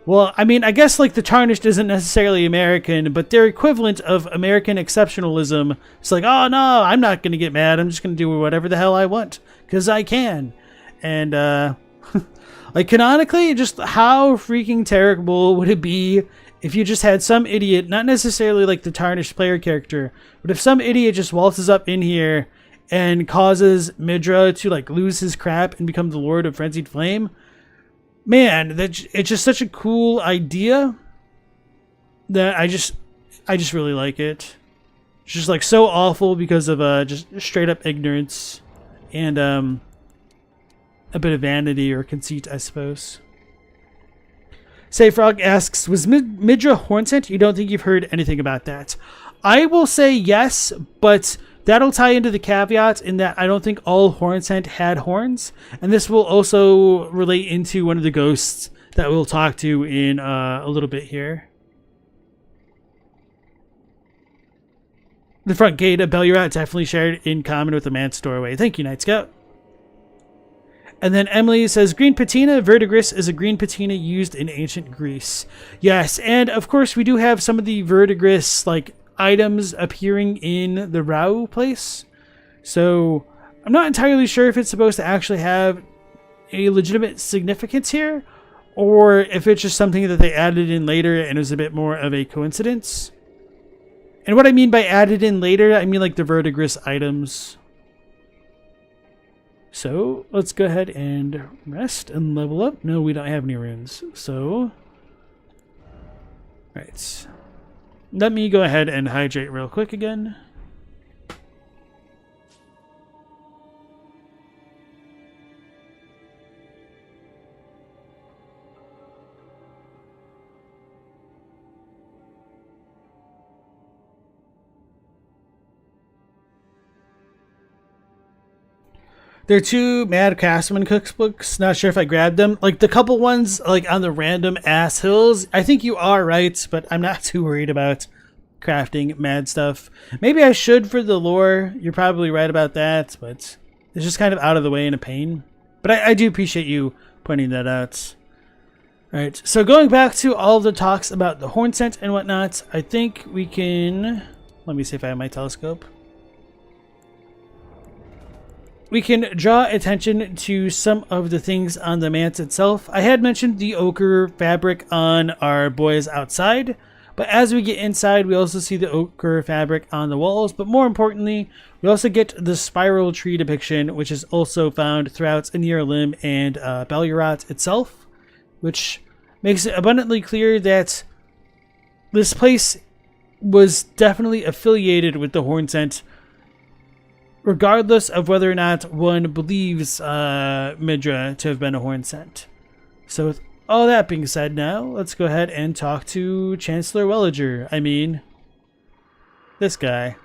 Speaker 1: Well, I mean, I guess like the Tarnished isn't necessarily American, but their equivalent of American exceptionalism. It's like, oh no, I'm not gonna get mad. I'm just gonna do whatever the hell I want because I can. And like, canonically, just how freaking terrible would it be if you just had some idiot, not necessarily like the Tarnished player character, but if some idiot just waltzes up in here and causes Midra to like lose his crap and become the Lord of Frenzied Flame? Man, it's just such a cool idea that I just really like it. It's just like so awful because of just straight up ignorance and a bit of vanity or conceit, I suppose. Say Frog asks, was Midra horn-sent? You don't think you've heard anything about that? I will say yes, but that'll tie into the caveat in that I don't think all horn-sent had horns, and this will also relate into one of the ghosts that we'll talk to in a little bit here. The front gate of Bellurat definitely shared in common with the Manse doorway. Thank you, Night Scout. And then Emily says, green patina, verdigris is a green patina used in ancient Greece. Yes, and of course we do have some of the verdigris, like, items appearing in the Rau place. So I'm not entirely sure if it's supposed to actually have a legitimate significance here, or if it's just something that they added in later and it was a bit more of a coincidence. And what I mean by added in later, I mean like the verdigris items. So let's go ahead and rest and level up. No, we don't have any runes. So, right. Let me go ahead and hydrate real quick again. There are 2 Mad Craftsman cookbooks. Not sure if I grabbed them. Like the couple ones like on the random ass hills. I think you are right, but I'm not too worried about crafting mad stuff. Maybe I should for the lore. You're probably right about that, but it's just kind of out of the way and a pain. But I do appreciate you pointing that out. Alright, so going back to all the talks about the horn scent and whatnot, I think we can... Let me see if I have my telescope. We can draw attention to some of the things on the manse itself. I had mentioned the ochre fabric on our boys outside, but as we get inside, we also see the ochre fabric on the walls. But more importantly, we also get the spiral tree depiction, which is also found throughout Anir Lim and Bellurat itself, which makes it abundantly clear that this place was definitely affiliated with the horn scent, regardless of whether or not one believes Midra to have been a horn scent. So with all that being said now, let's go ahead and talk to Chancellor Welliger. I mean, this guy.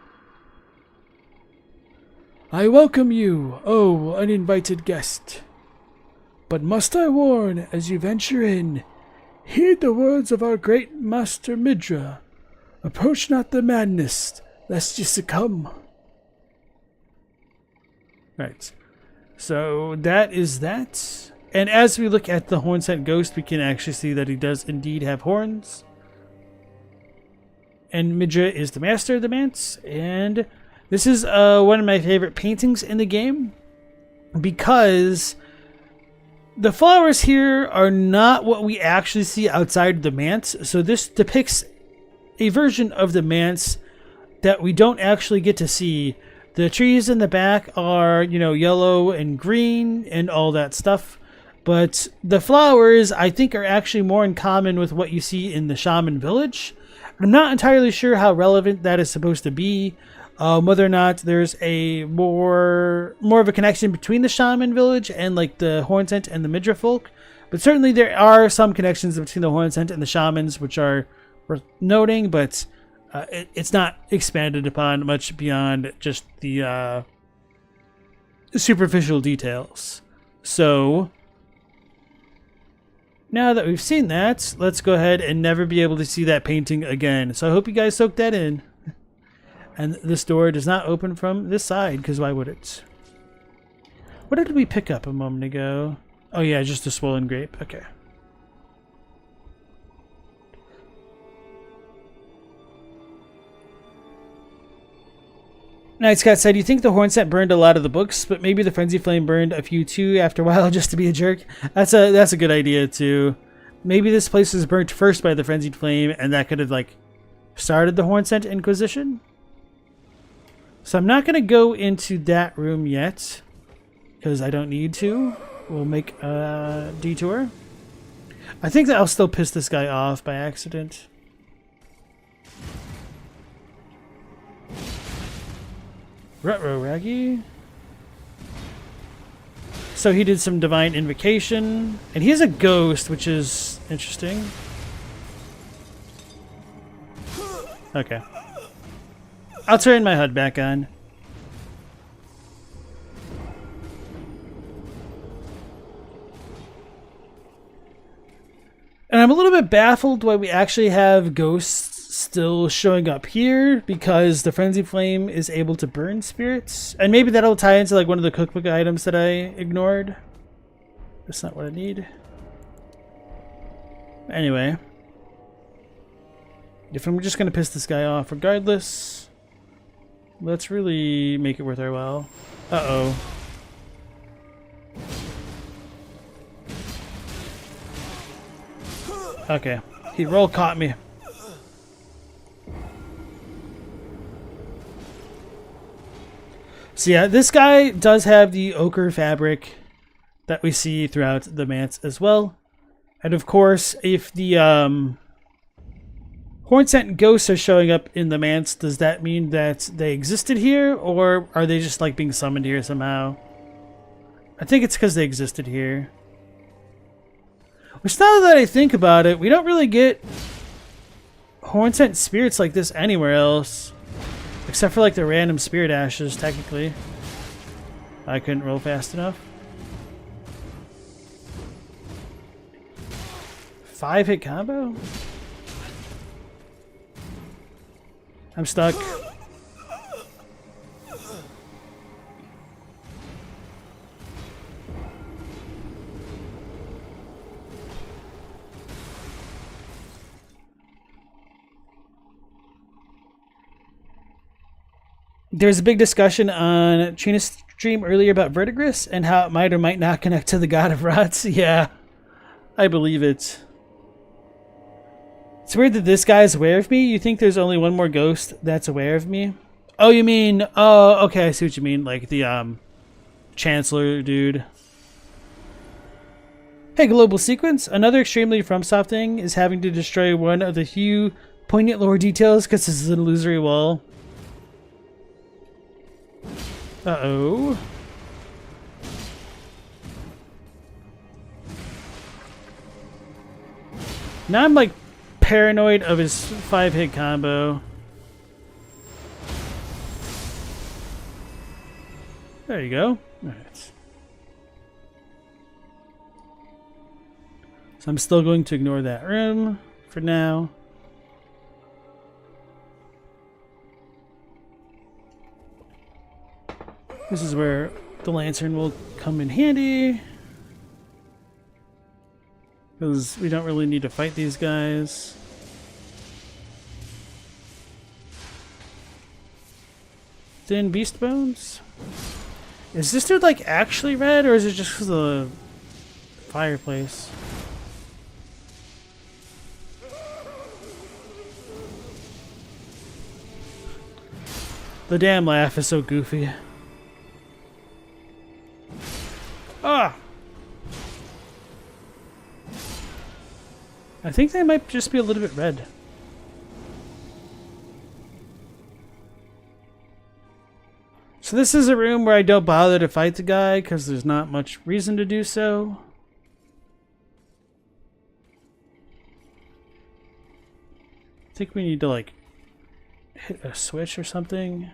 Speaker 3: I welcome you, oh uninvited guest. But must I warn, as you venture in, heed the words of our great master Midra. Approach not the madness, lest you succumb.
Speaker 1: Right. So that is that. And as we look at the horn scent ghost, we can actually see that he does indeed have horns. And Midra is the master of the manse. And this is one of my favorite paintings in the game, because the flowers here are not what we actually see outside the manse. So this depicts a version of the manse that we don't actually get to see. The trees in the back are, you know, yellow and green and all that stuff. But the flowers, I think, are actually more in common with what you see in the shaman village. I'm not entirely sure how relevant that is supposed to be. Whether or not there's a more of a connection between the shaman village and like the horn scent and the Midra folk. But certainly there are some connections between the horn scent and the shamans, which are worth noting, but it's not expanded upon much beyond just the superficial details. So Now that we've seen that, let's go ahead and never be able to see that painting again. So I hope you guys soak that in. And this door does not open from this side, because why would it? What did we pick up a moment ago? Oh yeah, just a swollen grape. Okay. Night Scott said, you think the horn scent burned a lot of the books, but maybe the frenzy flame burned a few too after a while just to be a jerk. That's a good idea too. Maybe this place was burnt first by the frenzied flame, and that could have like started the horn scent inquisition. So I'm not gonna go into that room yet because I don't need to. We'll make a detour. I think that I'll still piss this guy off by accident. Ruh-roh, Raggy. So he did some divine invocation, and he is a ghost, which is interesting. Okay. I'll turn my HUD back on. And I'm a little bit baffled why we actually have ghosts still showing up here, because the frenzy flame is able to burn spirits, and maybe that'll tie into like one of the cookbook items that I ignored. That's not what I need. Anyway, if I'm just gonna piss this guy off regardless, let's really make it worth our while. Uh-oh. Okay, he roll caught me. So yeah, this guy does have the ochre fabric that we see throughout the Manse as well. And of course, if the horn scent ghosts are showing up in the Manse, does that mean that they existed here? Or are they just like being summoned here somehow? I think it's because they existed here. Which, now that I think about it, we don't really get horn scent spirits like this anywhere else. Except for like the random spirit ashes, technically. I couldn't roll fast enough. 5-hit combo? I'm stuck. There's a big discussion on Trina's stream earlier about verdigris and how it might or might not connect to the god of rots. Yeah, I believe it. It's weird that this guy is aware of me. You think there's only one more ghost that's aware of me? Oh, you mean... Oh, okay, I see what you mean. Like the, Chancellor dude. Hey, Global Sequence. Another extremely FromSoft thing is having to destroy one of the few poignant lore details because this is an illusory wall. Uh-oh. Now I'm like paranoid of his 5-hit combo. There you go. Alright. So I'm still going to ignore that room for now. This is where the lantern will come in handy, because we don't really need to fight these guys. Thin beast bones? Is this dude like actually red, or is it just because of the fireplace? The damn laugh is so goofy. Ah! I think they might just be a little bit red. So this is a room where I don't bother to fight the guy because there's not much reason to do so. I think we need to like hit a switch or something.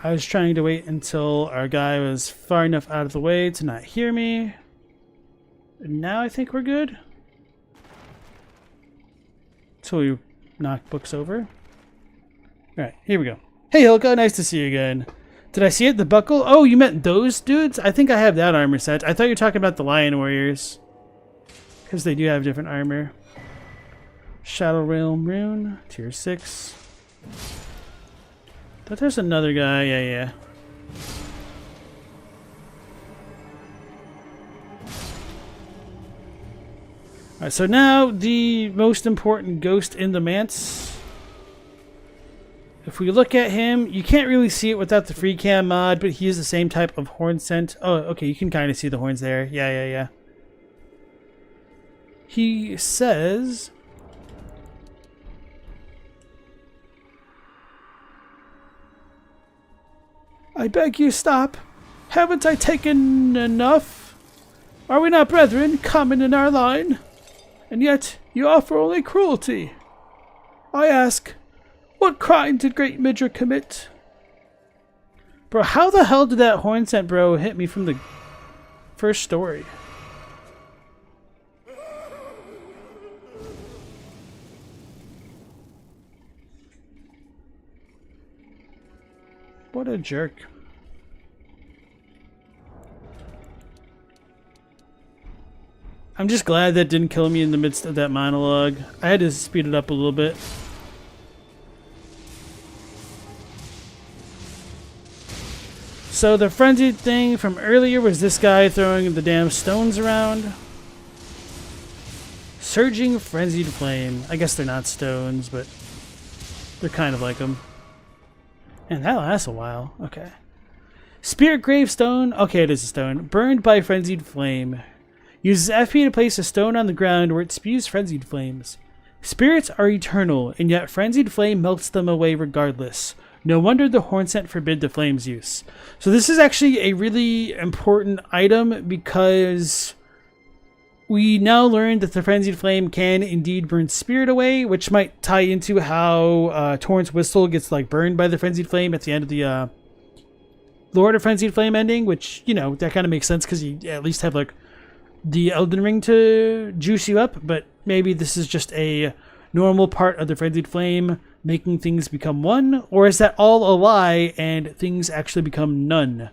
Speaker 1: I was trying to wait until our guy was far enough out of the way to not hear me. And now I think we're good. So we knock books over. Alright, here we go. Hey Hilka, nice to see you again. Did I see it? The buckle? Oh, you meant those dudes? I think I have that armor set. I thought you were talking about the Lion Warriors. Because they do have different armor. Shadow Realm Rune, tier 6. Thought there's another guy. Yeah. Alright, so now the most important ghost in the Manse. If we look at him, you can't really see it without the free cam mod, but he is the same type of horn scent. Oh, okay, you can kind of see the horns there. Yeah. He says... I beg you stop. Haven't I taken enough? Are we not brethren, common in our line? And yet you offer only cruelty. I ask, what crime did great Midra commit? Bro, how the hell did that horn scent bro hit me from the first story? What a jerk. I'm just glad that didn't kill me in the midst of that monologue. I had to speed it up a little bit. So the frenzied thing from earlier was this guy throwing the damn stones around. Surging frenzied flame. I guess they're not stones, but they're kind of like them. And that lasts a while. Okay. Spirit gravestone. Okay, it is a stone. Burned by frenzied flame. Uses FP to place a stone on the ground where it spews frenzied flames. Spirits are eternal, and yet frenzied flame melts them away regardless. No wonder the horn scent forbid the flame's use. So this is actually a really important item because we now learned that the frenzied flame can indeed burn spirit away, which might tie into how Torrent's whistle gets like burned by the frenzied flame at the end of the Lord of Frenzied Flame ending, which, you know, that kind of makes sense because you at least have like the Elden Ring to juice you up, but maybe this is just a normal part of the Frenzied Flame making things become one, or is that all a lie and things actually become none?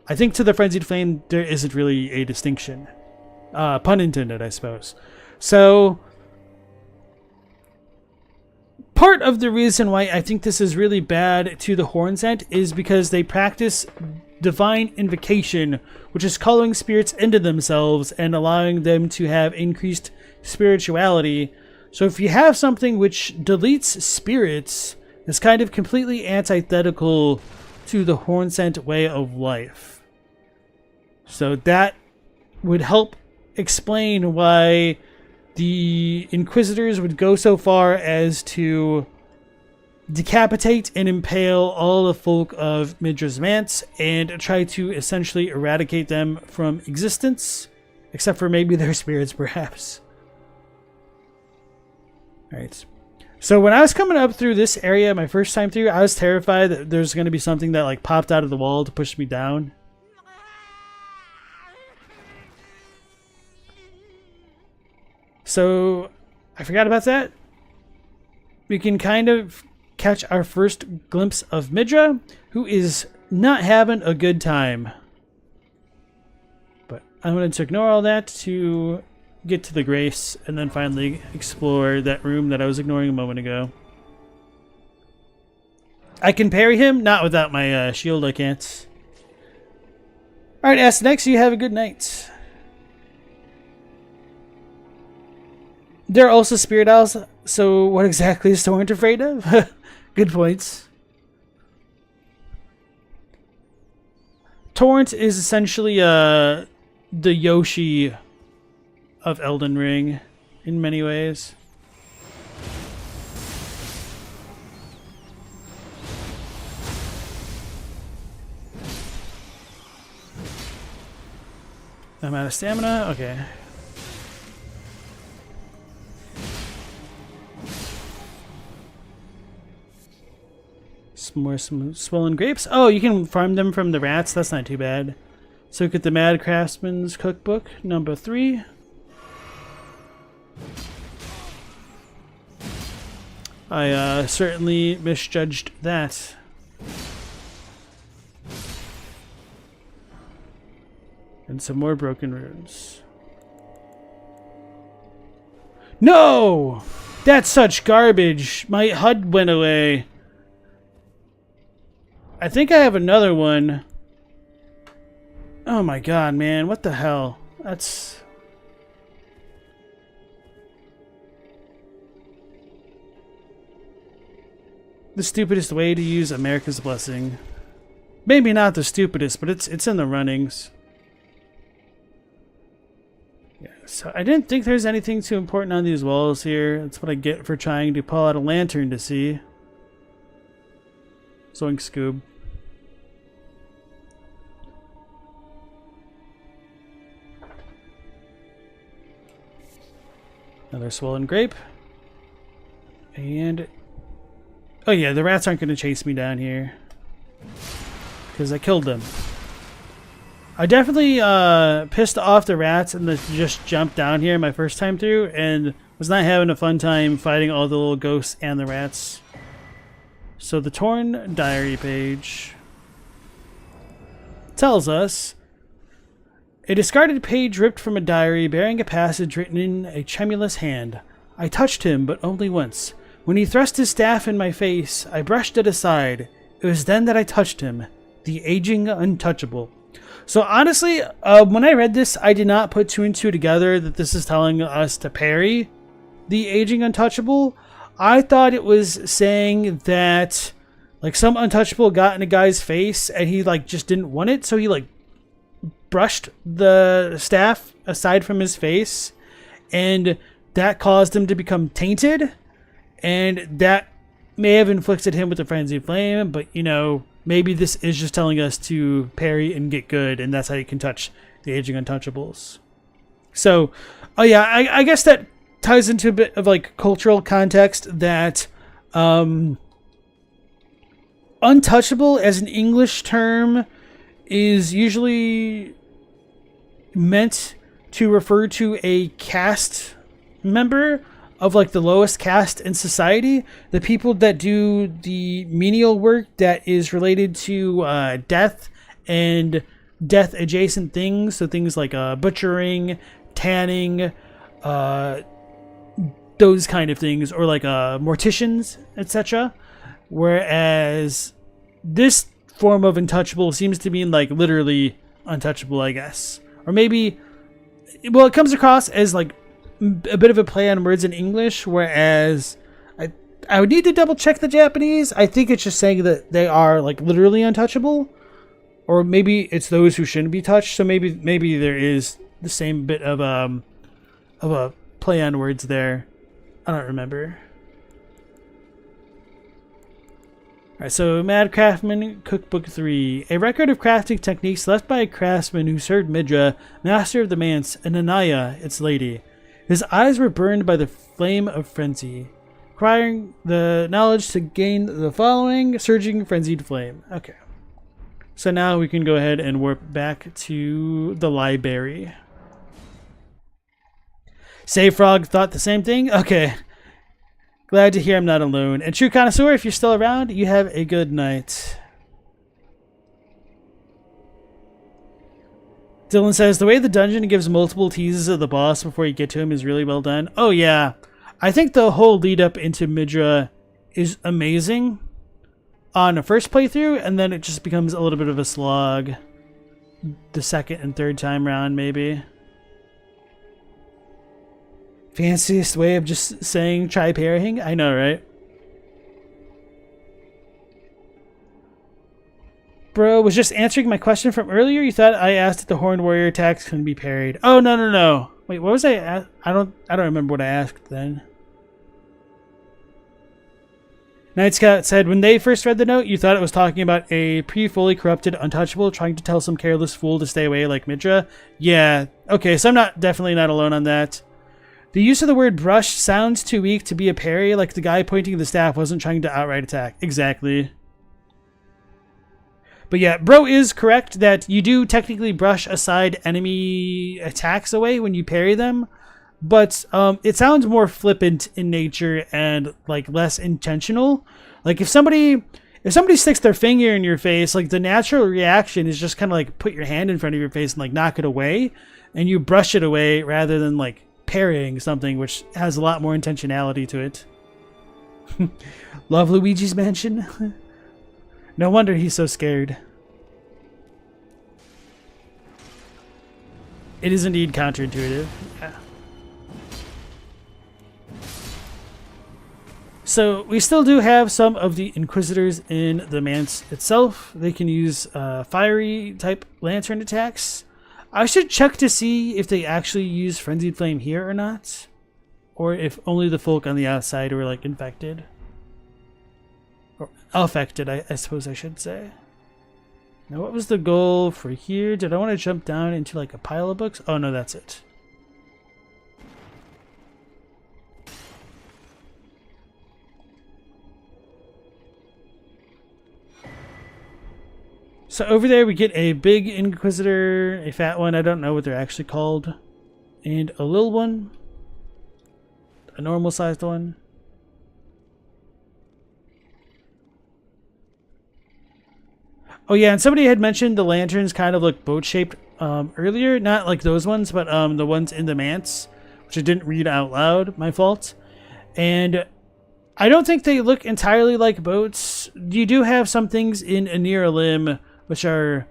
Speaker 1: I think to the Frenzied Flame there isn't really a distinction. Pun intended, I suppose. So part of the reason why I think this is really bad to the horn scent is because they practice divine invocation, which is calling spirits into themselves and allowing them to have increased spirituality. So if you have something which deletes spirits, it's kind of completely antithetical to the horn scent way of life. So that would help explain why the Inquisitors would go so far as to decapitate and impale all the folk of Midra's Manse and try to essentially eradicate them from existence, except for maybe their spirits, perhaps. Alright. So when I was coming up through this area my first time through, I was terrified that there's going to be something that like popped out of the wall to push me down. So I forgot about that. We can kind of catch our first glimpse of Midra, who is not having a good time. But I'm going to ignore all that to get to the Grace and then finally explore that room that I was ignoring a moment ago. I can parry him, not without my shield I can't. Alright, Ask next, you have a good night. There are also spirit owls, so what exactly is Torrent afraid of? Good points. Torrent is essentially the Yoshi of Elden Ring in many ways. I'm out of stamina? Okay. some more swollen grapes. Oh, you can farm them from the rats. That's not too bad. So look at the Mad Craftsman's Cookbook, number 3. I certainly misjudged that. And some more broken runes. No! That's such garbage. My HUD went away. I think I have another one. Oh my god, man. What the hell? That's... the stupidest way to use America's Blessing. Maybe not the stupidest, but it's in the runnings. Yeah, so I didn't think there's anything too important on these walls here. That's what I get for trying to pull out a lantern to see. Zoink Scoob. Another swollen grape. And... oh yeah, the rats aren't going to chase me down here. Because I killed them. I definitely pissed off the rats and just jumped down here my first time through. And was not having a fun time fighting all the little ghosts and the rats. So the torn diary page tells us... a discarded page ripped from a diary bearing a passage written in a tremulous hand. I touched him, but only once. When he thrust his staff in my face, I brushed it aside. It was then that I touched him, the aging untouchable. So honestly, when I read this, I did not put 2 and 2 together that this is telling us to parry the aging untouchable. I thought it was saying that like some untouchable got in a guy's face and he like just didn't want it, so he like brushed the staff aside from his face, and that caused him to become tainted, and that may have inflicted him with the Frenzied Flame. But you know, maybe this is just telling us to parry and get good, and that's how you can touch the aging untouchables. So oh yeah, I guess that ties into a bit of like cultural context that untouchable as an English term is usually meant to refer to a caste member of like the lowest caste in society, the people that do the menial work that is related to death and death adjacent things. So things like butchering, tanning, those kind of things, or like morticians, etc. Whereas this form of untouchable seems to mean like literally untouchable, I guess. Or maybe, well, it comes across as like a bit of a play on words in English, whereas I would need to double check the Japanese. I think it's just saying that they are like literally untouchable, or maybe it's those who shouldn't be touched. So maybe there is the same bit of a play on words there. I don't remember. Alright, so Mad Craftsman Cookbook 3. A record of crafting techniques left by a craftsman who served Midra, master of the Manse, and Anaya, its lady. His eyes were burned by the flame of frenzy, requiring the knowledge to gain the following surging frenzied flame. Okay. So now we can go ahead and warp back to the library. Say Frog thought the same thing? Okay. Glad to hear I'm not alone. And True Connoisseur, if you're still around, you have a good night. Dylan says, the way the dungeon gives multiple teases of the boss before you get to him is really well done. Oh yeah. I think the whole lead up into Midra is amazing on a first playthrough, and then it just becomes a little bit of a slog the second and third time round, maybe. Fanciest way of just saying try parrying? I know, right? Bro, was just answering my question from earlier. You thought I asked if the Horned Warrior attacks can be parried. Oh, no. Wait, what was I don't remember what I asked then. Night Scout said, when they first read the note, you thought it was talking about a pre-fully corrupted untouchable trying to tell some careless fool to stay away like Midra. Yeah, okay, so I'm definitely not alone on that. The use of the word brush sounds too weak to be a parry, like the guy pointing the staff wasn't trying to outright attack. Exactly. But yeah, bro is correct that you do technically brush aside enemy attacks away when you parry them, but it sounds more flippant in nature and like less intentional. Like if somebody sticks their finger in your face, like the natural reaction is just kind of like put your hand in front of your face and like knock it away, and you brush it away rather than like parrying something, which has a lot more intentionality to it. Love Luigi's Mansion. No wonder he's so scared. It is indeed counterintuitive. Yeah. So we still do have some of the Inquisitors in the Manse itself. They can use fiery type lantern attacks. I should check to see if they actually use Frenzied Flame here or not. Or if only the folk on the outside were like infected. Or affected, I suppose I should say. Now what was the goal for here? Did I want to jump down into like a pile of books? Oh no, that's it. So over there we get a big Inquisitor, a fat one, I don't know what they're actually called, and a little one, a normal sized one. Oh yeah, and somebody had mentioned the lanterns kind of look boat shaped earlier, not like those ones, but the ones in the Manse, which I didn't read out loud, my fault. And I don't think they look entirely like boats. You do have some things in Near Limb which are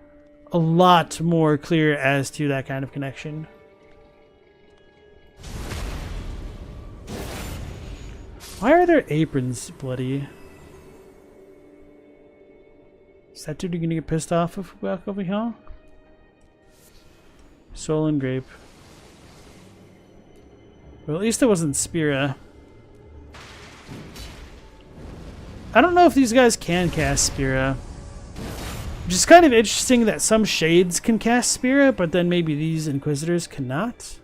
Speaker 1: a lot more clear as to that kind of connection. Why are their aprons bloody? Is that dude gonna get pissed off if we walk over here? Soul and grape. Well, at least it wasn't Spira. I don't know if these guys can cast Spira. Which is kind of interesting that some shades can cast Spira, but then maybe these Inquisitors cannot.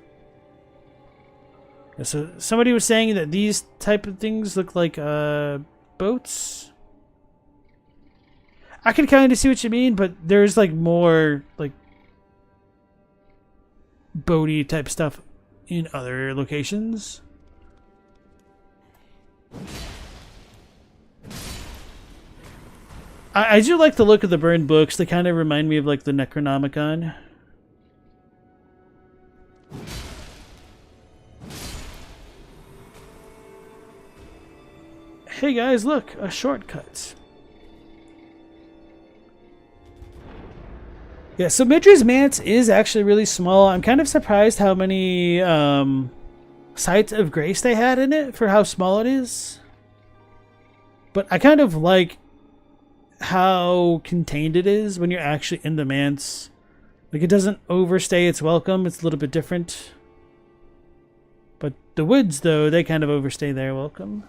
Speaker 1: Yeah, so somebody was saying that these type of things look like boats. I can kind of see what you mean, but there's like more like boaty type stuff in other locations. I do like the look of the burned books. They kind of remind me of like the Necronomicon. Hey guys, look, a shortcut. Yeah, so Midra's Manse is actually really small. I'm kind of surprised how many sites of grace they had in it for how small it is. But I kind of like how contained it is when you're actually in the Manse. Like, it doesn't overstay its welcome. It's a little bit different. But the woods, though, they kind of overstay their welcome.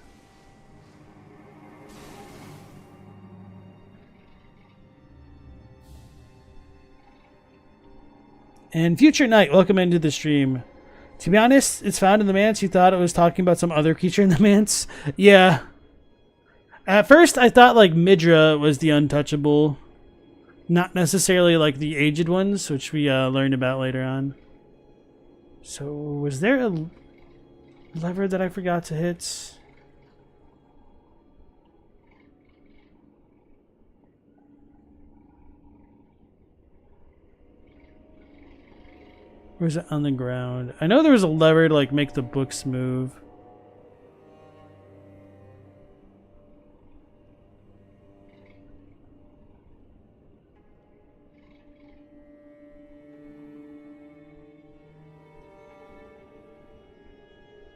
Speaker 1: And Future Knight, welcome into the stream. To be honest, it's found in the Manse. You thought it was talking about some other creature in the Manse? Yeah. At first, I thought like Midra was the untouchable, not necessarily like the aged ones, which we learned about later on. So, was there a lever that I forgot to hit? Or is it on the ground? I know there was a lever to like make the books move.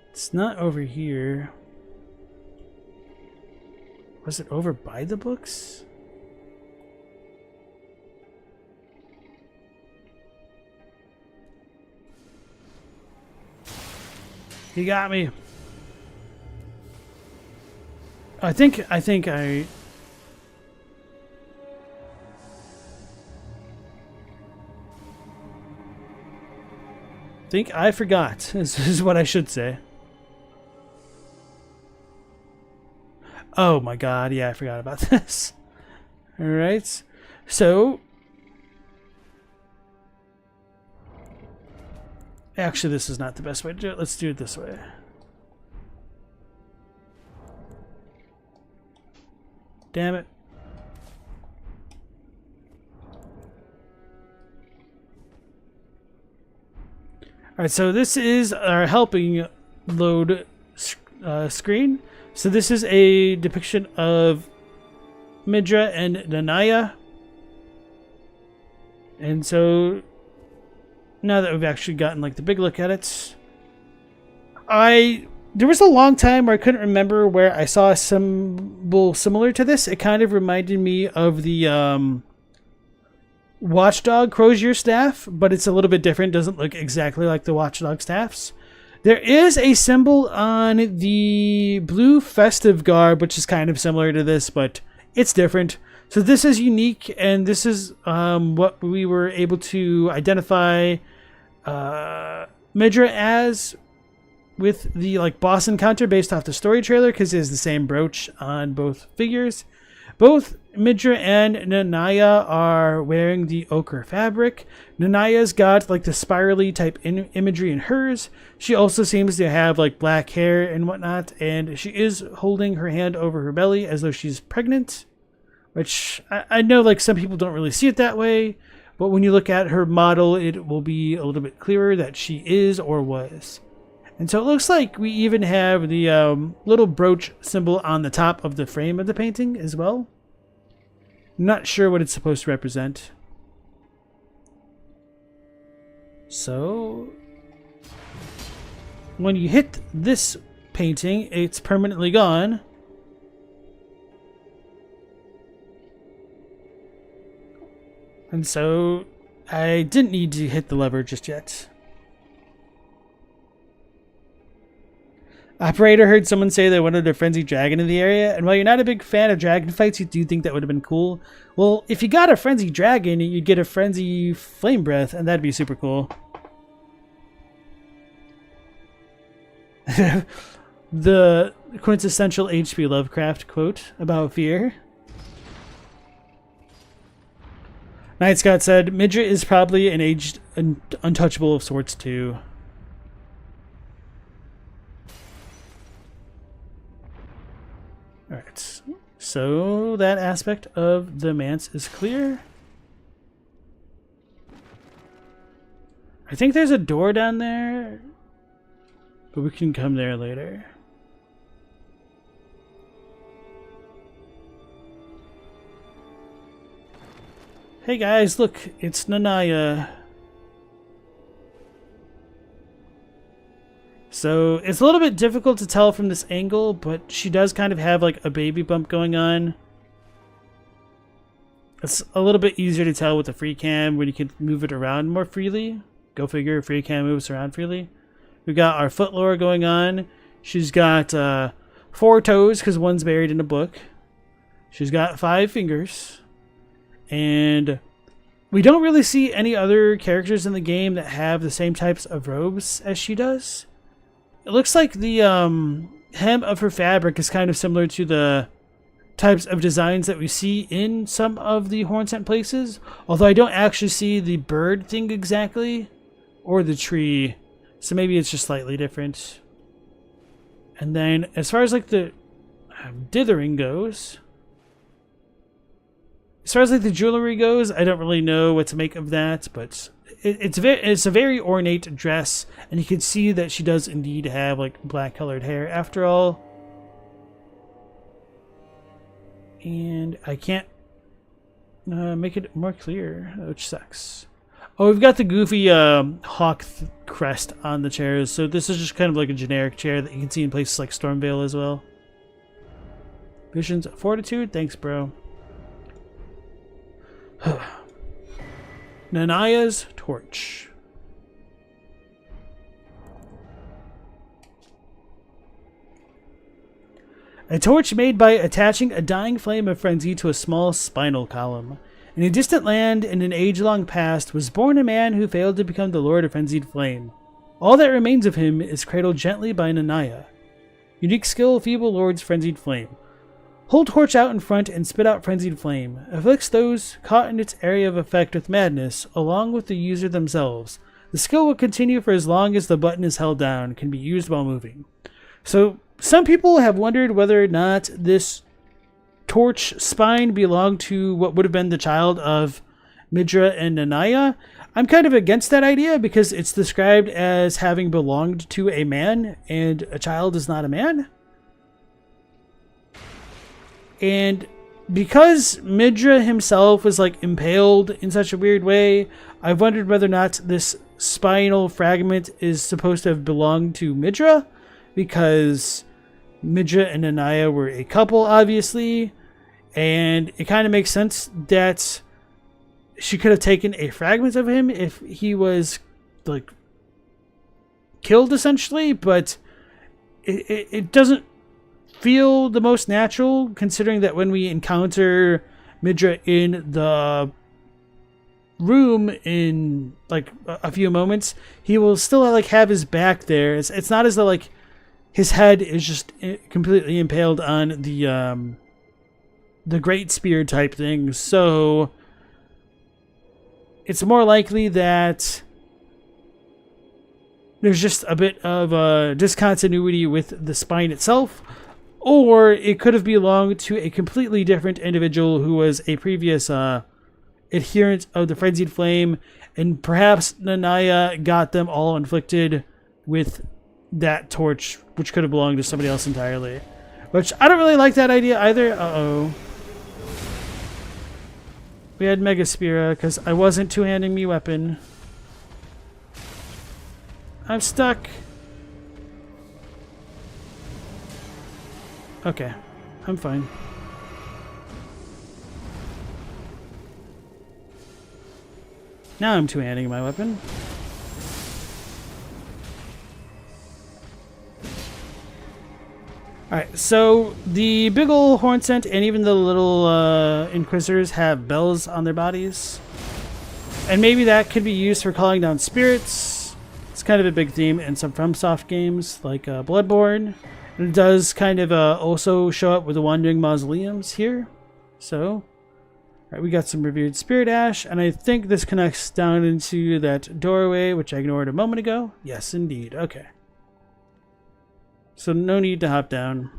Speaker 1: It's not over here. Was it over by the books? He got me. I think I forgot, is what I should say. Oh my god, yeah, I forgot about this. Alright. So, actually, this is not the best way to do it. Let's do it this way. Damn it. Alright, so this is our helping load screen. So this is a depiction of Midra and Nanaya. And so now that we've actually gotten like the big look at it, there was a long time where I couldn't remember where I saw a symbol similar to this. It kind of reminded me of the Watchdog Crozier staff, but it's a little bit different. Doesn't look exactly like the Watchdog staffs. There is a symbol on the blue festive garb, which is kind of similar to this, but it's different. So this is unique, and this is what we were able to identify Midra as with the like boss encounter based off the story trailer, because it is the same brooch on both figures. Both Midra and Nanaya are wearing the ochre fabric. Nanaya's got like the spirally type imagery in hers. She also seems to have like black hair and whatnot, and she is holding her hand over her belly as though she's pregnant, which I know like some people don't really see it that way, but when you look at her model, it will be a little bit clearer that she is or was. And so it looks like we even have the little brooch symbol on the top of the frame of the painting as well. Not sure what it's supposed to represent. So when you hit this painting, it's permanently gone. And so I didn't need to hit the lever just yet. Operator heard someone say they wanted a frenzied dragon in the area, and while you're not a big fan of dragon fights, you do think that would have been cool. Well, if you got a frenzied dragon, you'd get a frenzy flame breath, and that'd be super cool. The quintessential H.P. Lovecraft quote about fear. Night Scott said, Midra is probably an aged untouchable of sorts too. Alright, so that aspect of the Manse is clear. I think there's a door down there, but we can come there later. Hey guys, look, it's Nanaya. So it's a little bit difficult to tell from this angle, but she does kind of have like a baby bump going on. It's a little bit easier to tell with the free cam when you can move it around more freely. Go figure, free cam moves around freely. We got our foot lore going on. She's got 4 toes because one's buried in a book. She's got 5 fingers. And we don't really see any other characters in the game that have the same types of robes as she does. It looks like the hem of her fabric is kind of similar to the types of designs that we see in some of the Hornsent places, although I don't actually see the bird thing exactly, or the tree, so maybe it's just slightly different. And then as far as like the dithering goes, as far as like the jewelry goes, I don't really know what to make of that, but it's a very ornate dress, and you can see that she does indeed have like black colored hair after all. And I can't make it more clear, which sucks. Oh, we've got the goofy hawk crest on the chairs, so this is just kind of like a generic chair that you can see in places like Stormvale as well. Visions of Fortitude, thanks bro. Nanaya's torch. A torch made by attaching a dying flame of frenzy to a small spinal column. In a distant land in an age-long past was born a man who failed to become the Lord of Frenzied Flame. All that remains of him is cradled gently by Nanaya. Unique skill, Feeble Lord's Frenzied Flame. Hold torch out in front and spit out frenzied flame. Afflicts those caught in its area of effect with madness, along with the user themselves. The skill will continue for as long as the button is held down, can be used while moving. So, some people have wondered whether or not this torch spine belonged to what would have been the child of Midra and Nanaya. I'm kind of against that idea because it's described as having belonged to a man, and a child is not a man. And because Midra himself was like impaled in such a weird way, I've wondered whether or not this spinal fragment is supposed to have belonged to Midra, because Midra and Nanaya were a couple, obviously, and it kind of makes sense that she could have taken a fragment of him if he was like killed, essentially, but it doesn't feel the most natural, considering that when we encounter Midra in the room in like a few moments, he will still like have his back there. It's not as though like his head is just completely impaled on the great spear type thing. So it's more likely that there's just a bit of discontinuity with the spine itself, or it could have belonged to a completely different individual who was a previous adherent of the Frenzied Flame, and perhaps Nanaya got them all inflicted with that torch, which could have belonged to somebody else entirely. Which, I don't really like that idea either. Uh-oh. We had Mega Spira, because I wasn't two-handing me weapon. I'm stuck. Okay, I'm fine. Now I'm two-handing my weapon. Alright, so the big ol' horn scent and even the little Inquisitors have bells on their bodies. And maybe that could be used for calling down spirits. It's kind of a big theme in some FromSoft games like Bloodborne. And it does kind of also show up with the Wandering Mausoleums here. So, alright, we got some Revered Spirit Ash, and I think this connects down into that doorway, which I ignored a moment ago. Yes, indeed. Okay. So no need to hop down.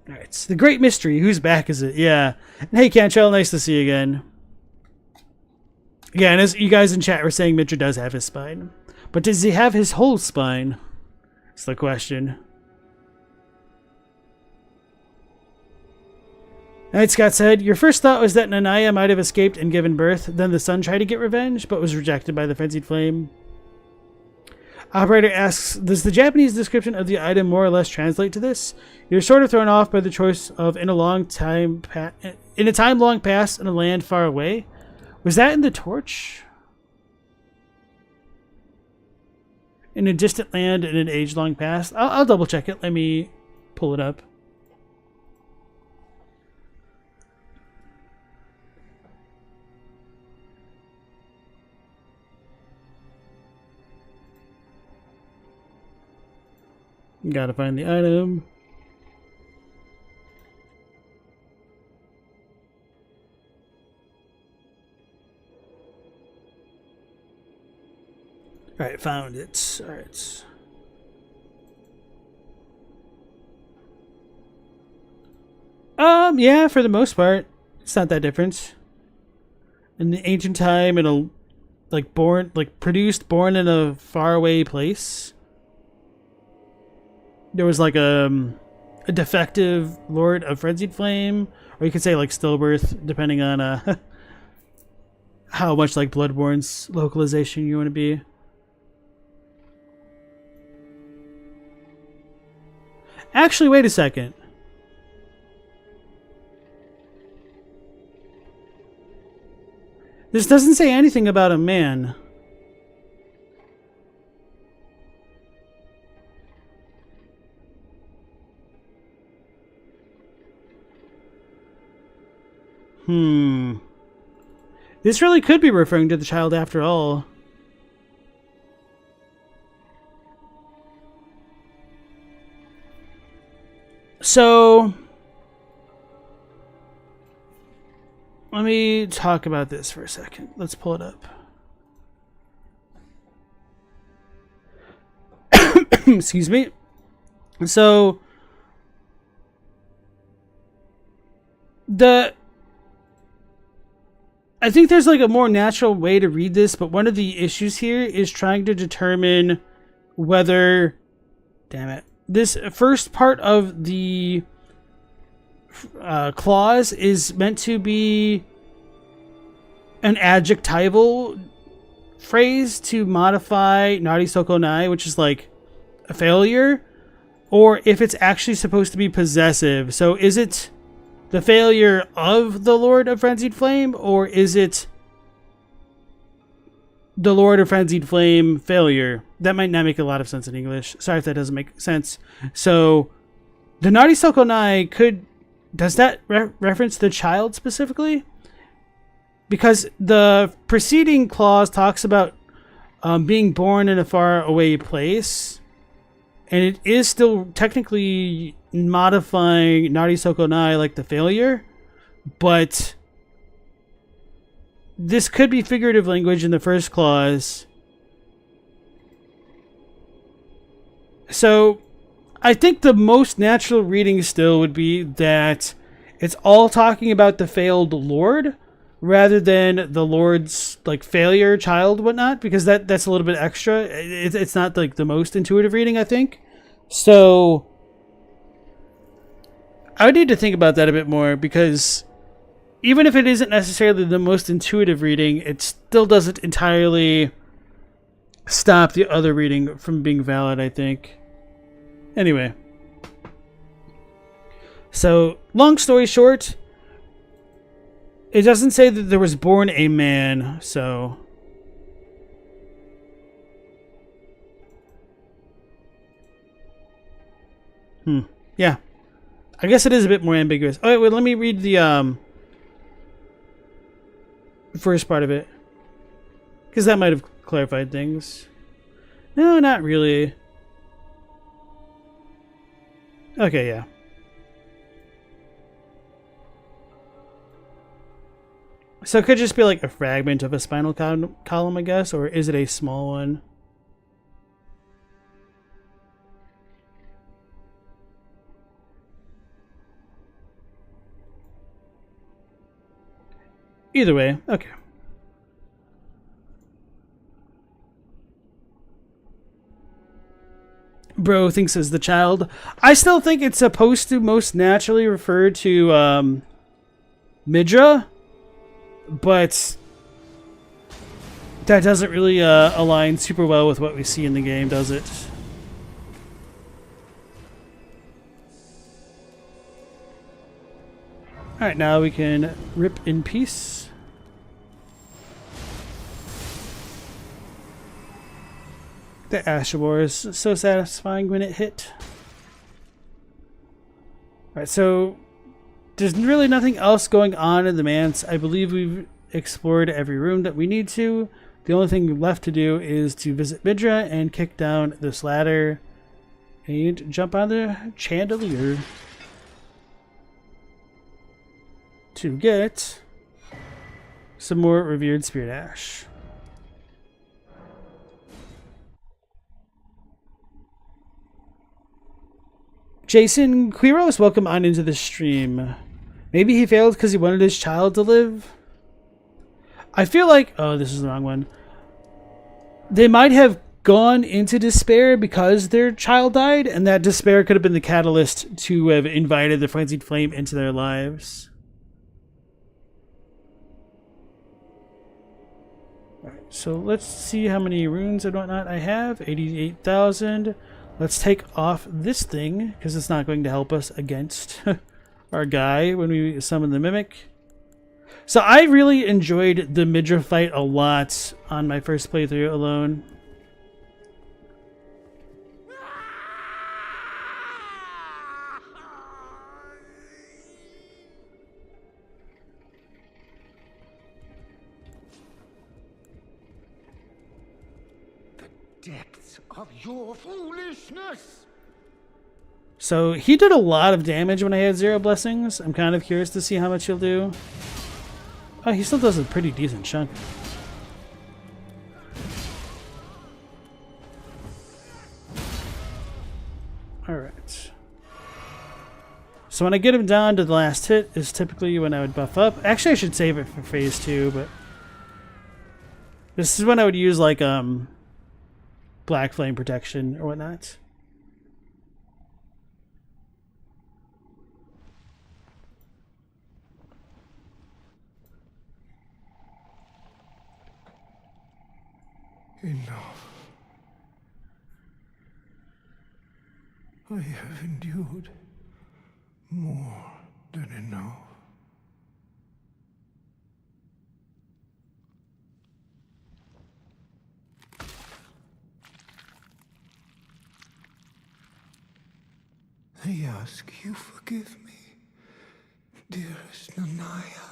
Speaker 1: Alright, it's the Great Mystery. Whose back is it? Yeah. And hey, Cantrell, nice to see you again. Yeah, and as you guys in chat were saying, Midra does have his spine. But does he have his whole spine? That's the question. Night Scott said, your first thought was that Nanaya might have escaped and given birth, then the son tried to get revenge, but was rejected by the Frenzied Flame. Operator asks, does the Japanese description of the item more or less translate to this? You're sort of thrown off by the choice of in a time long past in a land far away. Was that in the torch? In a distant land in an age long past? I'll double check it. Let me pull it up. Gotta find the item. Alright, found it. Alright. Yeah, for the most part. It's not that different. In the ancient time, in a born in a faraway place. There was like a defective Lord of Frenzied Flame, or you could say like Stillbirth, depending on how much like Bloodborne's localization you want to be. Actually, wait a second. This doesn't say anything about a man. This really could be referring to the child after all. So let me talk about this for a second. Let's pull it up. Excuse me. So I think there's like a more natural way to read this, but one of the issues here is trying to determine whether, damn it, this first part of the clause is meant to be an adjectival phrase to modify Nari Soko Nai, which is like a failure, or if it's actually supposed to be possessive. So is it the failure of the Lord of Frenzied Flame, or is it the Lord of Frenzied Flame failure? That might not make a lot of sense in English. Sorry if that doesn't make sense. So the Nari Soko Nai does that reference the child specifically? Because the preceding clause talks about being born in a far away place, and it is still technically modifying Nari Soko Nai like the failure, but this could be figurative language in the first clause. So I think the most natural reading still would be that it's all talking about the failed Lord rather than the Lord's like failure, child, whatnot, because that's a little bit extra. It's not like the most intuitive reading, I think. So I would need to think about that a bit more, because even if it isn't necessarily the most intuitive reading, it still doesn't entirely stop the other reading from being valid, I think. Anyway. So, long story short, it doesn't say that there was born a man, so... Yeah. I guess it is a bit more ambiguous. Oh, wait, let me read the first part of it, because that might have clarified things. No, not really. Okay, yeah. So it could just be like a fragment of a spinal column, I guess, or is it a small one? Either way, okay. Bro thinks as the child. I still think it's supposed to most naturally refer to Midra, but that doesn't really align super well with what we see in the game, does it? Alright, now we can rip in peace. The Asher War is so satisfying when it hit. Alright, so there's really nothing else going on in the Manse. I believe we've explored every room that we need to. The only thing left to do is to visit Midra and kick down this ladder and jump on the chandelier to get some more revered spirit ash. Jason Quiros, welcome on into the stream. Maybe he failed because he wanted his child to live? I feel like... Oh, this is the wrong one. They might have gone into despair because their child died, and that despair could have been the catalyst to have invited the Frenzied Flame into their lives. Alright, so let's see how many runes and whatnot I have. 88,000. Let's take off this thing, because it's not going to help us against our guy when we summon the Mimic. So I really enjoyed the Midra fight a lot on my first playthrough alone.
Speaker 2: The depths of your foolishness!
Speaker 1: So he did a lot of damage when I had 0 blessings. I'm kind of curious to see how much he'll do. Oh, he still does a pretty decent chunk. Alright. So when I get him down to the last hit is typically when I would buff up. Actually, I should save it for phase 2, but this is when I would use like Black Flame protection or whatnot.
Speaker 2: Enough. I have endured more than enough. I ask you forgive me, dearest Nanaya.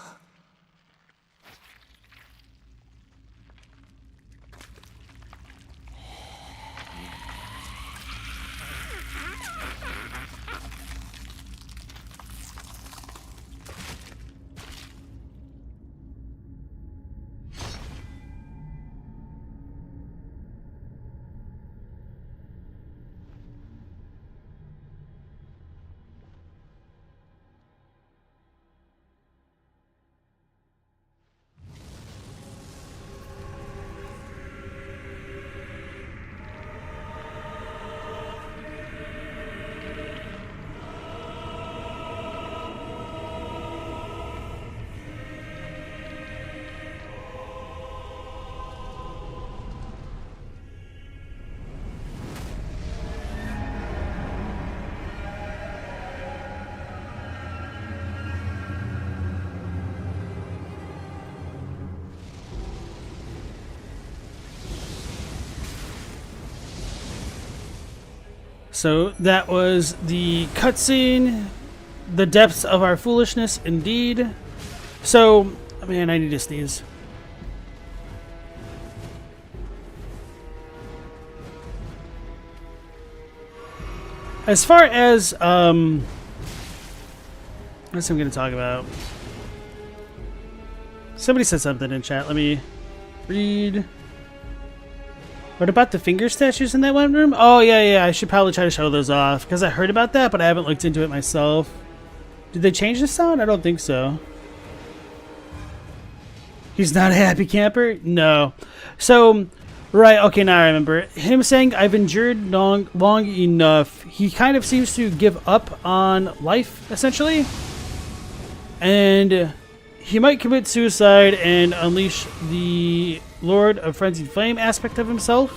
Speaker 1: So that was the cutscene, the depths of our foolishness, indeed. So, man, I need to sneeze. As far as what I'm going to talk about. Somebody said something in chat. Let me read. What about the finger statues in that one room? Oh, yeah, I should probably try to show those off, because I heard about that, but I haven't looked into it myself. Did they change the sound? I don't think so. He's not a happy camper? No. So, right, okay, now I remember. Him saying, I've endured long enough, he kind of seems to give up on life, essentially. And he might commit suicide and unleash the Lord of Frenzied Flame aspect of himself,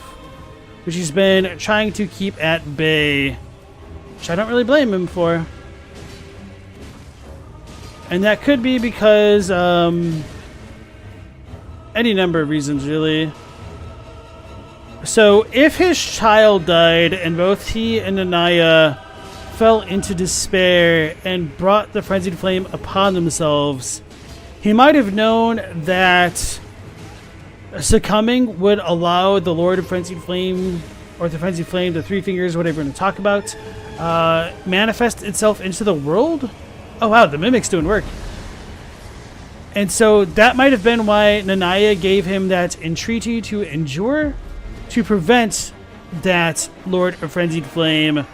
Speaker 1: which he's been trying to keep at bay, which I don't really blame him for. And that could be because any number of reasons, really. So if his child died and both he and Nanaya fell into despair and brought the Frenzied Flame upon themselves, he might have known that succumbing would allow the Lord of Frenzied Flame, or the Frenzied Flame, the Three Fingers, whatever we're going to talk about, manifest itself into the world. Oh wow, the Mimic's doing work. And so that might have been why Nanaya gave him that entreaty to endure, to prevent that Lord of Frenzied Flame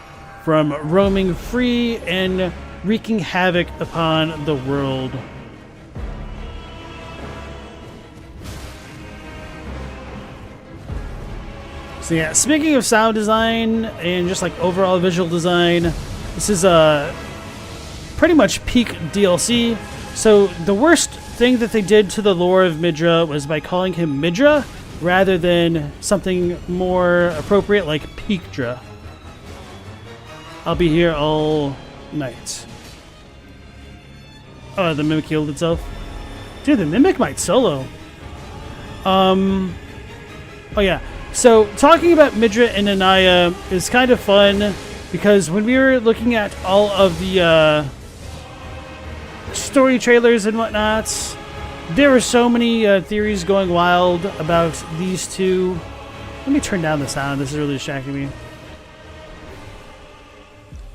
Speaker 1: from roaming free and wreaking havoc upon the world. So yeah, speaking of sound design and just like overall visual design, this is pretty much peak DLC. So the worst thing that they did to the lore of Midra was by calling him Midra rather than something more appropriate like Peakdra. I'll be here all night. Oh, the Mimic healed itself. Dude, the Mimic might solo. Oh yeah. So, talking about Midra and Nanaya is kind of fun because when we were looking at all of the story trailers and whatnot, there were so many theories going wild about these two. Let me turn down the sound. This is really distracting me.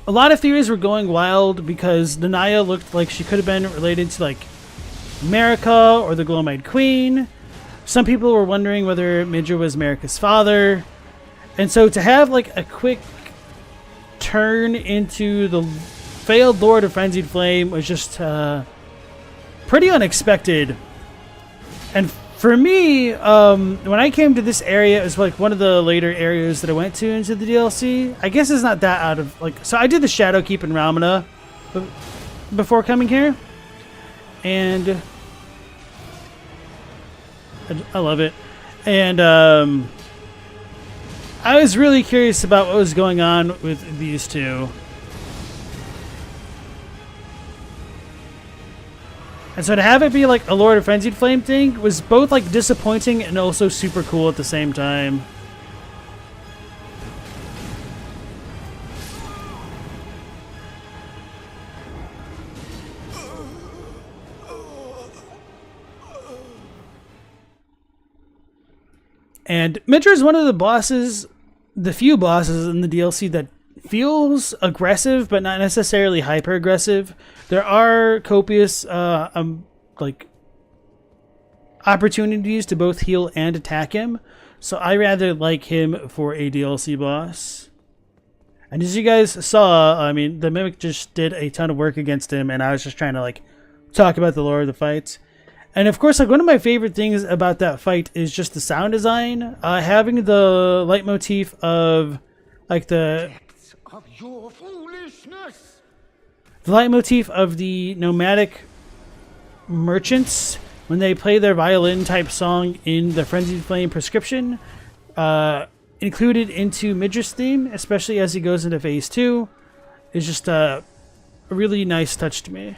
Speaker 1: a lot of theories were going wild because Nanaya looked like she could have been related to like Marika or the Glow-Eyed Queen. Some people were wondering whether Midra was Marika's father. And so to have like a quick turn into the failed Lord of Frenzied Flame was just pretty unexpected. And for me, when I came to this area, it was like one of the later areas that I went to into the DLC. I guess it's not that out of like. So I did the Shadowkeep in Ramana before coming here, and I love it. And I was really curious about what was going on with these two. And so to have it be like a Lord of Frenzied Flame thing was both like disappointing and also super cool at the same time. And Midra is one of the bosses, the few bosses in the DLC that feels aggressive, but not necessarily hyper aggressive. There are copious, like opportunities to both heal and attack him. So I rather like him for a DLC boss. And as you guys saw, I mean, the Mimic just did a ton of work against him, and I was just trying to like talk about the lore of the fight. And of course, like one of my favorite things about that fight is just the sound design. Having the leitmotif of like the leitmotif of the nomadic merchants when they play their violin type song in the Frenzied Flame prescription, included into Midra's theme, especially as he goes into phase 2, is just a really nice touch to me.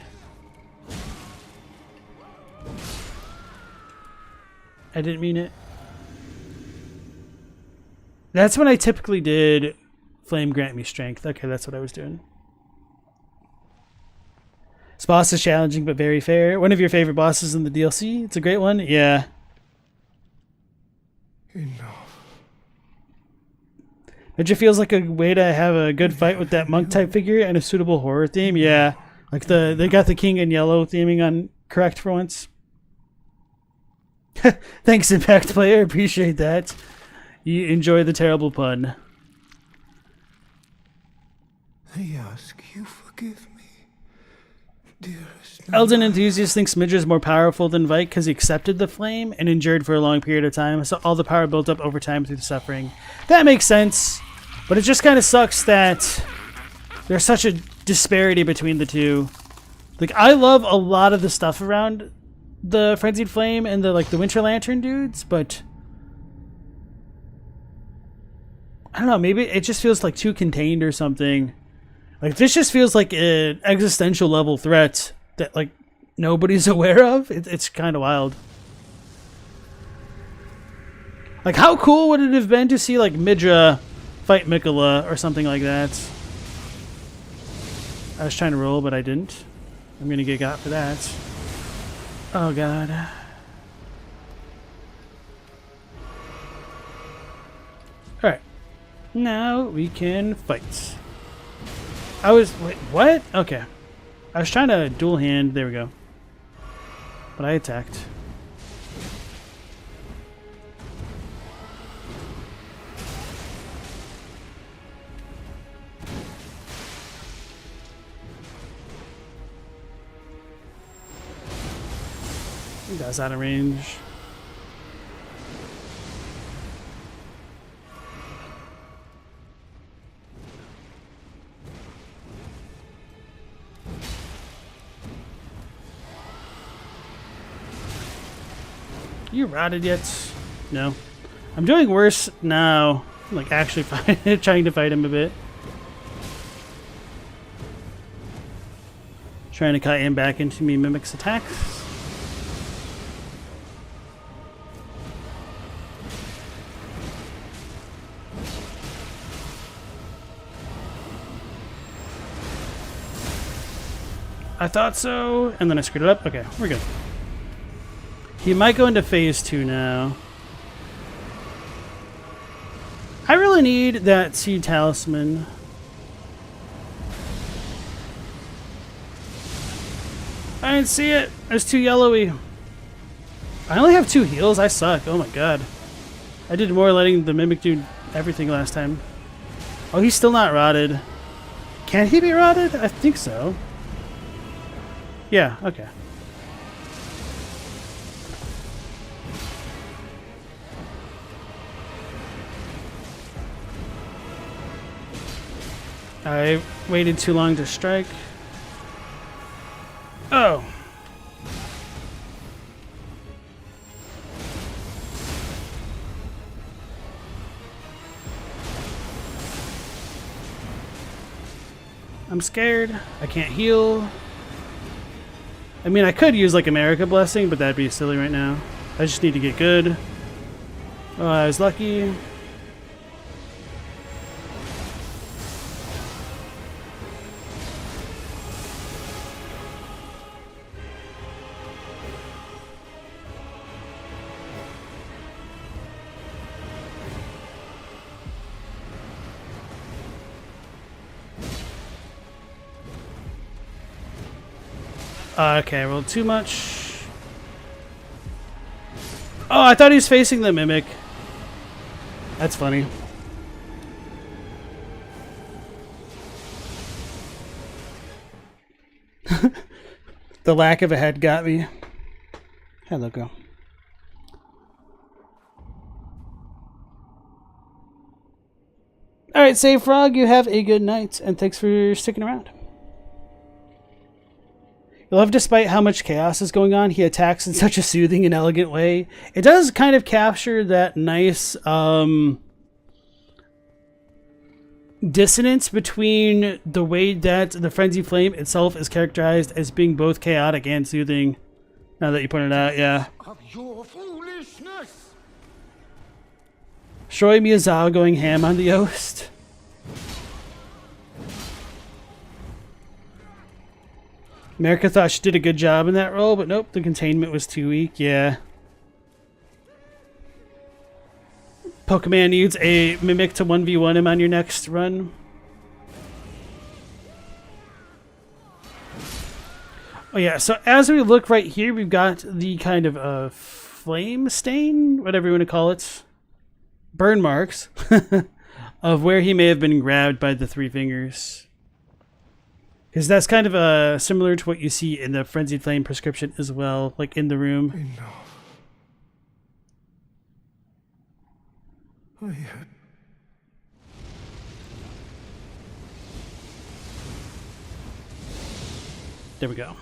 Speaker 1: I didn't mean it. That's when I typically did Flame Grant Me Strength. Okay, that's what I was doing. This boss is challenging but very fair. One of your favorite bosses in the DLC? It's a great one? Yeah.
Speaker 2: Enough.
Speaker 1: It just feels like a way to have a good fight with that monk type figure and a suitable horror theme. Yeah. Like they got the King in Yellow theming on correct for once. Thanks, Impact Player. Appreciate that. You enjoy the terrible pun.
Speaker 2: I ask you forgive me, dearest.
Speaker 1: Elden Enthusiast thinks Midra is more powerful than Vike because he accepted the flame and endured for a long period of time, so all the power built up over time through the suffering. That makes sense, but it just kind of sucks that there's such a disparity between the two. Like, I love a lot of the stuff around the Frenzied Flame and the Winter Lantern dudes, but I don't know, maybe it just feels like too contained or something. Like, this just feels like an existential level threat that like nobody's aware of. It's kind of wild. Like, how cool would it have been to see like Midra fight Mikola or something like that? I was trying to roll, but I didn't. I'm gonna get got for that. Oh god. Alright. Now we can fight. Wait, what? Okay. I was trying to dual hand, there we go. But I attacked. That's out of range. You rotted yet? No. I'm doing worse now. I'm like actually trying to fight him a bit. Trying to cut him back into me Mimic's attacks. I thought so, and then I screwed it up. Okay, we're good. He might go into phase 2 now. I really need that Seed Talisman. I didn't see it. It's too yellowy. I only have 2 heals. I suck. Oh my god. I did more letting the Mimic do everything last time. Oh, he's still not rotted. Can he be rotted? I think so. Yeah, okay. I waited too long to strike. Oh. I'm scared. I can't heal. I mean, I could use like America Blessing, but that'd be silly right now. I just need to get good. Oh, I was lucky. Okay, I rolled too much. Oh, I thought he was facing the Mimic. That's funny. The lack of a head got me. Hello, girl. Alright, Save Frog, you have a good night, and thanks for sticking around. I love, despite how much chaos is going on, he attacks in such a soothing and elegant way. It does kind of capture that nice dissonance between the way that the Frenzied Flame itself is characterized as being both chaotic and soothing. Now that you pointed out, yeah.
Speaker 2: Of your foolishness.
Speaker 1: Shoei Miyazawa going ham on the Yoast. America thought she did a good job in that role, but nope, the containment was too weak, yeah. Pokemon needs a Mimic to 1v1 him on your next run. Oh yeah, so as we look right here, we've got the kind of flame stain, whatever you want to call it. Burn marks of where he may have been grabbed by the 3 fingers. Because that's kind of similar to what you see in the Frenzied Flame prescription as well, like in the room.
Speaker 2: Enough. I had...
Speaker 1: There we go.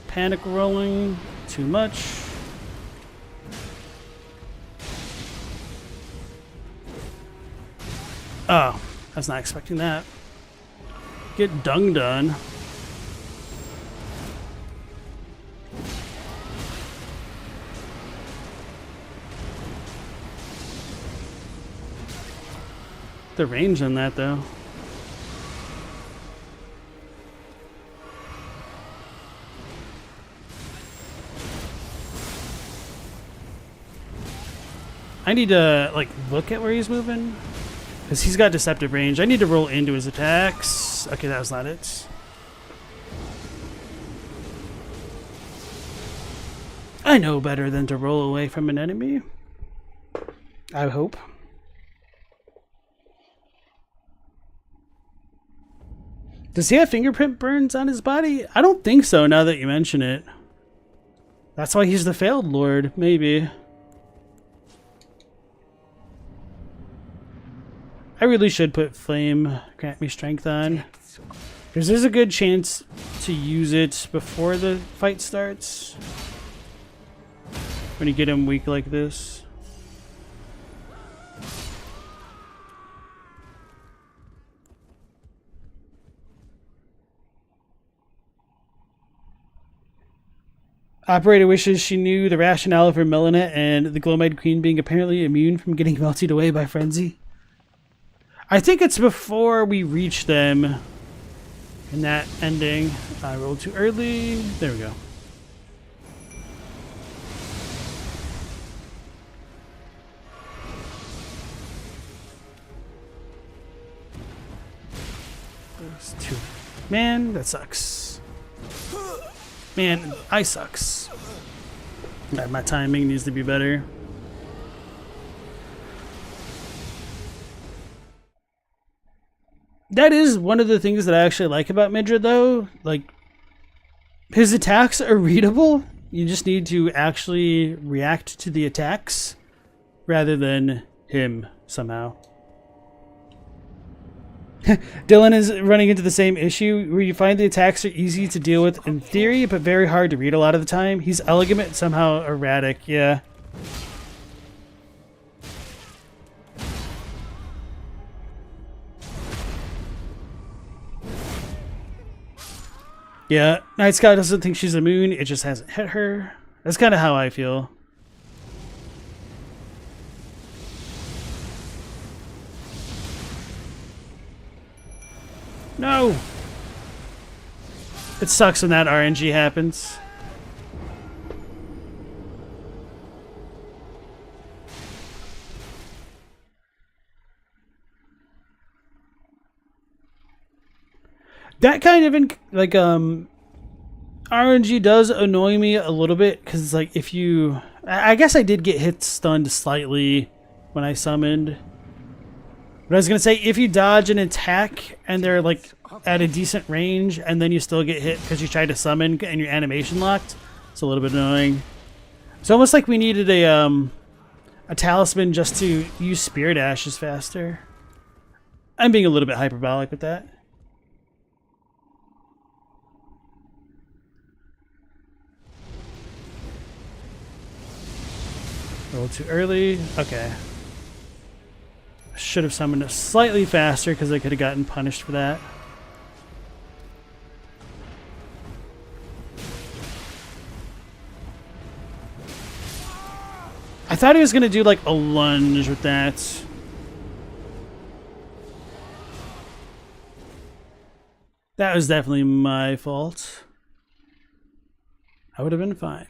Speaker 1: Panic rolling, too much. Oh, I was not expecting that. Get dung done. The range on that, though. I need to, like, look at where he's moving. Because he's got deceptive range. I need to roll into his attacks. Okay, that was not it. I know better than to roll away from an enemy. I hope. Does he have fingerprint burns on his body? I don't think so, now that you mention it. That's why he's the failed lord, maybe. I really should put Flame Grant Me Strength on. Because there's a good chance to use it before the fight starts. When you get him weak like this. Operator wishes she knew the rationale for Melina and the Glowmite Queen being apparently immune from getting melted away by Frenzy. I think it's before we reach them in that ending. I rolled too early. There we go. Man, that sucks. Man, I sucks. My timing needs to be better. That is one of the things that I actually like about Midra, though. Like, his attacks are readable. You just need to actually react to the attacks rather than him somehow. Dylan is running into the same issue where you find the attacks are easy to deal with in theory, but very hard to read a lot of the time. He's elegant, but somehow erratic, yeah. Yeah, Night Sky doesn't think she's immune, it just hasn't hit her. That's kind of how I feel. No! It sucks when that RNG happens. That kind of RNG does annoy me a little bit because like if you, I guess I did get hit stunned slightly when I summoned. But I was gonna say if you dodge an attack and they're like at a decent range and then you still get hit because you tried to summon and your animation locked, it's a little bit annoying. It's almost like we needed a talisman just to use spirit ashes faster. I'm being a little bit hyperbolic with that. A little too early. Okay. Should have summoned it slightly faster because I could have gotten punished for that. I thought he was going to do like a lunge with that. That was definitely my fault. I would have been fine.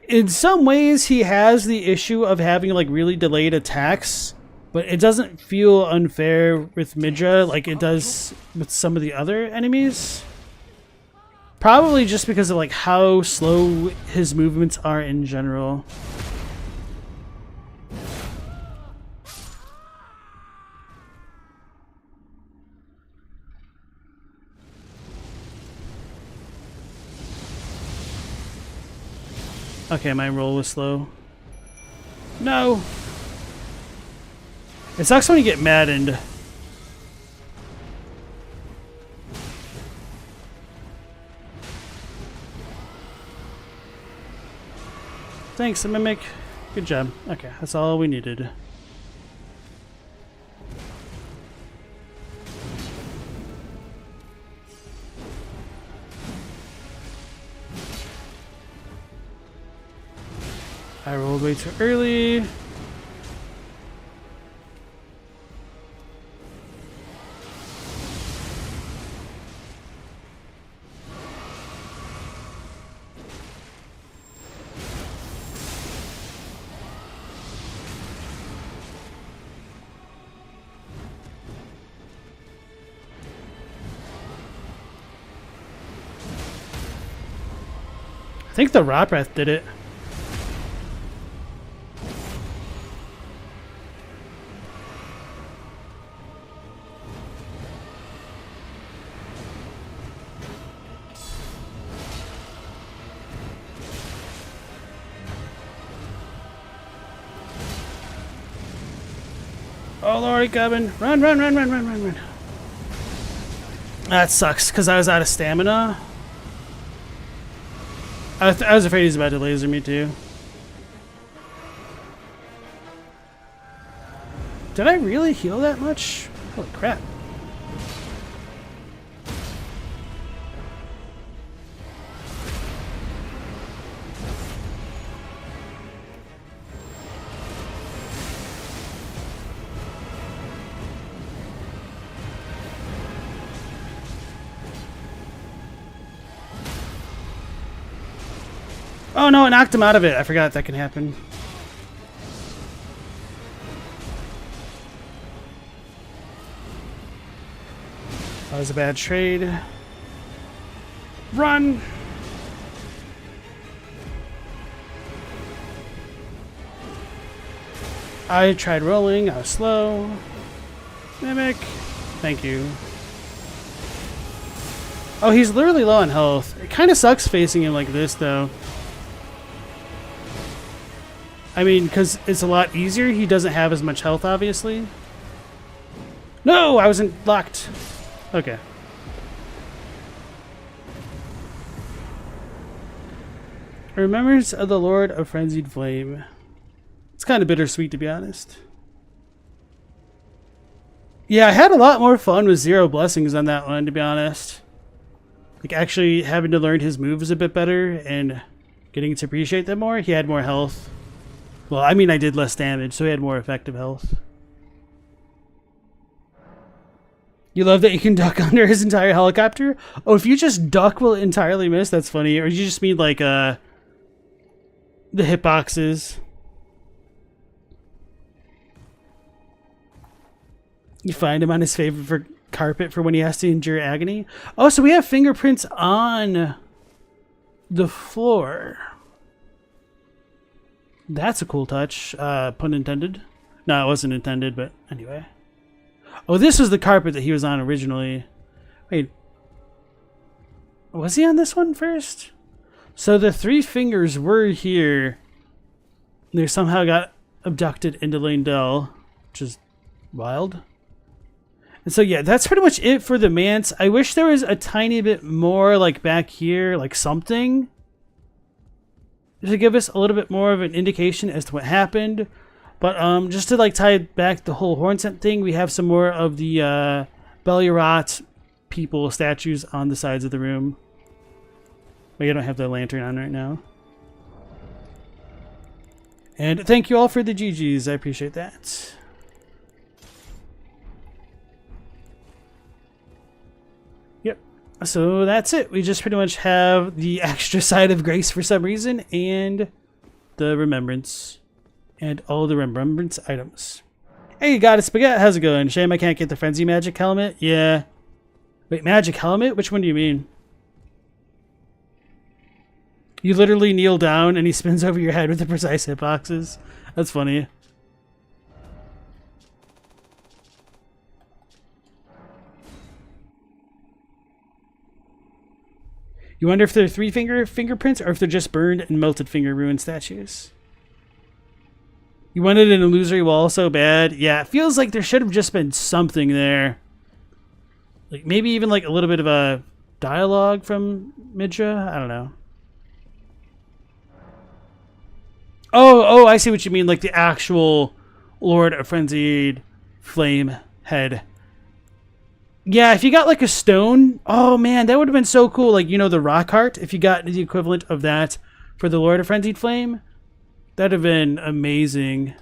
Speaker 1: In some ways, he has the issue of having like really delayed attacks, but it doesn't feel unfair with Midra like it does with some of the other enemies. Probably just because of like how slow his movements are in general. Okay, my roll was slow. No! It sucks when you get maddened. Thanks, Mimic. Good job. Okay, that's all we needed. I rolled way too early. I think the Rot Breath did it. Oh lordy, coming. Run, run, run, run, run, run, run. That sucks, because I was out of stamina. I was afraid he was about to laser me too. Did I really heal that much? Holy crap. Oh no, it knocked him out of it. I forgot that can happen. That was a bad trade. Run! I tried rolling, I was slow. Mimic. Thank you. Oh, he's literally low on health. It kind of sucks facing him like this, though. I mean, because it's a lot easier. He doesn't have as much health, obviously. No! I wasn't locked. Okay. Remembrance of the Lord of Frenzied Flame. It's kind of bittersweet, to be honest. Yeah, I had a lot more fun with Zero Blessings on that one, to be honest. Like, actually having to learn his moves a bit better and getting to appreciate them more. He had more health. Well, I mean, I did less damage, so he had more effective health. You love that you can duck under his entire helicopter? Oh, if you just duck, will it entirely miss? That's funny. Or you just mean, like, the hitboxes. You find him on his favorite carpet for when he has to endure agony. Oh, so we have fingerprints on the floor. That's a cool touch. Pun intended. No, it wasn't intended, but anyway. Oh, this was the carpet that he was on originally. Wait. Was he on this one first? So the three fingers were here. They somehow got abducted into Lindell, which is wild. And so, yeah, that's pretty much it for the Manse. I wish there was a tiny bit more, like, back here, like something, to give us a little bit more of an indication as to what happened. But just to, like, tie back the whole Hornsent thing, we have some more of the Belliarot people statues on the sides of the room. But I don't have the lantern on right now. And thank you all for the GGs. I appreciate that. So that's it. We just pretty much have the extra side of grace for some reason and the remembrance and all the remembrance items. Hey, you got it, Spaghetti. How's it going? Shame I can't get the Frenzy Magic Helmet. Yeah. Wait, Magic Helmet? Which one do you mean? You literally kneel down and he spins over your head with the precise hitboxes. That's funny. You wonder if they're three fingerprints or if they're just burned and melted finger ruined statues. You wanted an illusory wall so bad. Yeah, it feels like there should have just been something there. Like maybe even like a little bit of a dialogue from Midra. I don't know. Oh, I see what you mean. Like the actual Lord of Frenzied Flame head. Yeah, if you got like a stone, oh man, that would have been so cool. Like, you know, the rock heart, if you got the equivalent of that for the Lord of Frenzied Flame, that'd have been amazing.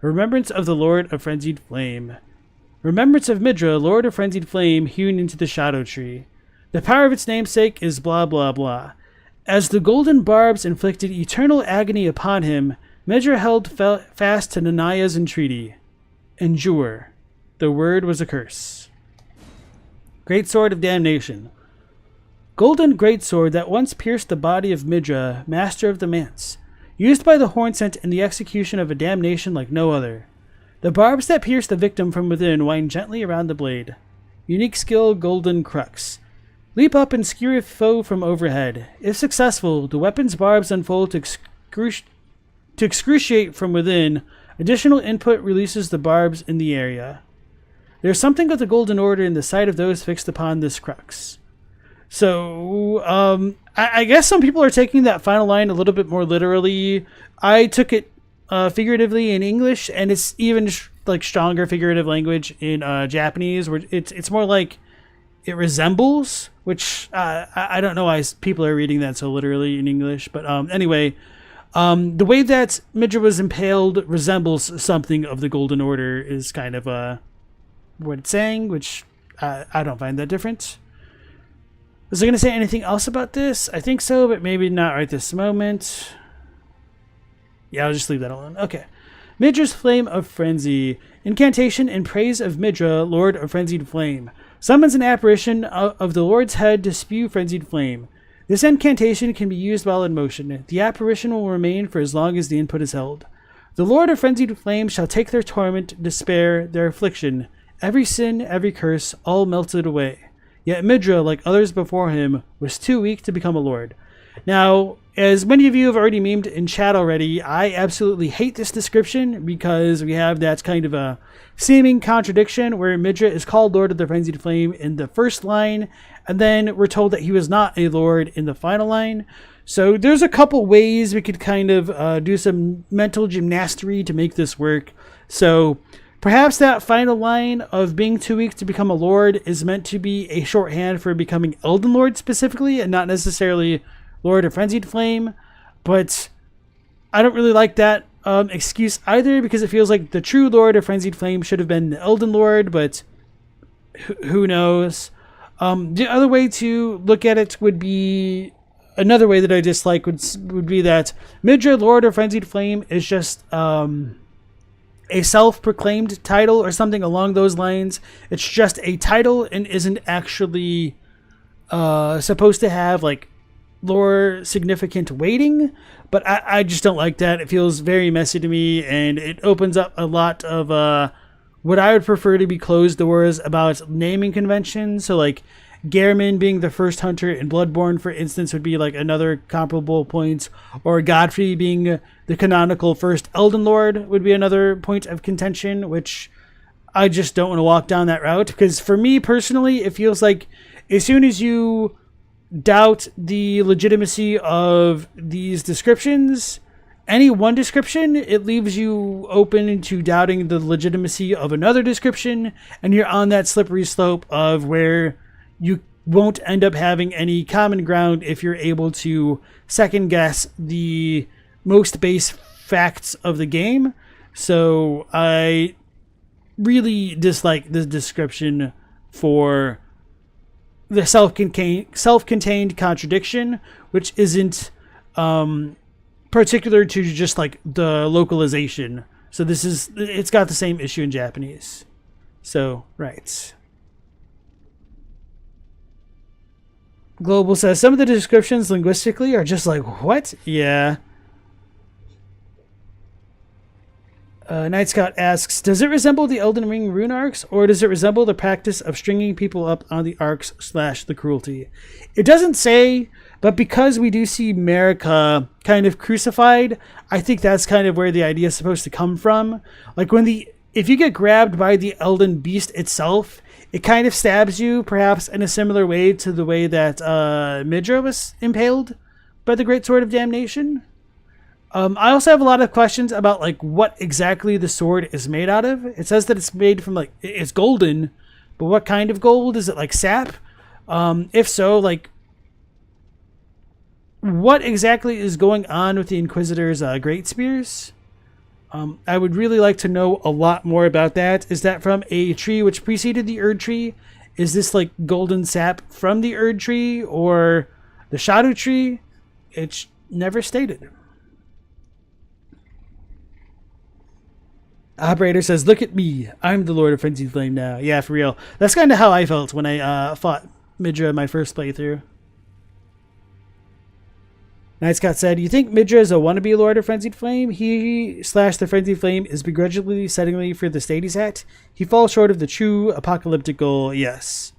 Speaker 1: Remembrance of the Lord of Frenzied Flame. Remembrance of Midra, Lord of Frenzied Flame, hewn into the Shadow Tree. The power of its namesake is blah blah blah. As the golden barbs inflicted eternal agony upon him, Midra held fast to Nanaya's entreaty. Endure. The word was a curse. Great Sword of Damnation. Golden greatsword that once pierced the body of Midra, master of the Manse, used by the Hornsent in the execution of a damnation like no other. The barbs that pierce the victim from within wind gently around the blade. Unique skill, Golden Crux. Leap up and skewer a foe from overhead. If successful, the weapon's barbs unfold to excruciate from within. Additional input releases the barbs in the area. There's something of the Golden Order in the sight of those fixed upon this crux. So, I guess some people are taking that final line a little bit more literally. I took it figuratively in English, and it's even like stronger figurative language in Japanese, where it's more like it resembles, which I don't know why people are reading that so literally in English. But anyway, the way that Midra was impaled resembles something of the Golden Order is kind of what it's saying, which I don't find that different. Was I going to say anything else about this? I think so, but maybe not right this moment. Yeah, I'll just leave that alone. Okay. Midra's Flame of Frenzy. Incantation in praise of Midra, Lord of Frenzied Flame. Summons an apparition of the Lord's head to spew frenzied flame. This incantation can be used while in motion. The apparition will remain for as long as the input is held. The Lord of Frenzied Flame shall take their torment, despair, their affliction, every sin, every curse, all melted away. Yet Midra, like others before him, was too weak to become a lord. Now, as many of you have already memed in chat already, I absolutely hate this description because we have that kind of a seeming contradiction where Midra is called Lord of the Frenzied Flame in the first line, and then we're told that he was not a lord in the final line. So there's a couple ways we could kind of do some mental gymnastics to make this work. So perhaps that final line of being too weak to become a lord is meant to be a shorthand for becoming Elden Lord specifically, and not necessarily Lord of Frenzied Flame. But I don't really like that excuse either, because it feels like the true Lord of Frenzied Flame should have been the Elden Lord, but who knows. The other way to look at it would be, another way that I dislike would be that Midra, Lord of Frenzied Flame, is just a self-proclaimed title or something along those lines. It's just a title and isn't actually supposed to have like lore significant weighting, but I just don't like that. It feels very messy to me, and it opens up a lot of what I would prefer to be closed doors about naming conventions. So like Gehrman being the first hunter in Bloodborne, for instance, would be like another comparable point, or Godfrey being the canonical first Elden Lord would be another point of contention, which I just don't want to walk down that route, because for me personally, it feels like as soon as you doubt the legitimacy of these descriptions, any one description, it leaves you open to doubting the legitimacy of another description, and you're on that slippery slope of where you won't end up having any common ground if you're able to second guess the most base facts of the game. So I really dislike this description for the self-contained contradiction, which isn't particular to just like the localization. So it's got the same issue in Japanese. So, right. Global says, some of the descriptions linguistically are just like, what? Yeah. Night Scout asks, does it resemble the Elden Ring rune arcs, or does it resemble the practice of stringing people up on the arcs / the cruelty? It doesn't say, but because we do see Marika kind of crucified, I think that's kind of where the idea is supposed to come from. Like if you get grabbed by the Elden Beast itself, it kind of stabs you, perhaps in a similar way to the way that Midra was impaled by the Great Sword of Damnation. I also have a lot of questions about like what exactly the sword is made out of. It says that it's made from it's golden, but what kind of gold? Is it like sap? If so, like what exactly is going on with the Inquisitor's great spears? I would really like to know a lot more about that. Is that from a tree which preceded the Erdtree? Is this like golden sap from the Erdtree or the Shadow Tree? It's never stated. Operator says, look at me. I'm the Lord of Frenzied Flame now. Yeah, for real. That's kind of how I felt when I fought Midra in my first playthrough. Night Scott said, you think Midra is a wannabe Lord of Frenzied Flame? He / the Frenzied Flame is begrudgingly setting for the state he's at. He falls short of the true apocalyptic goal, yes.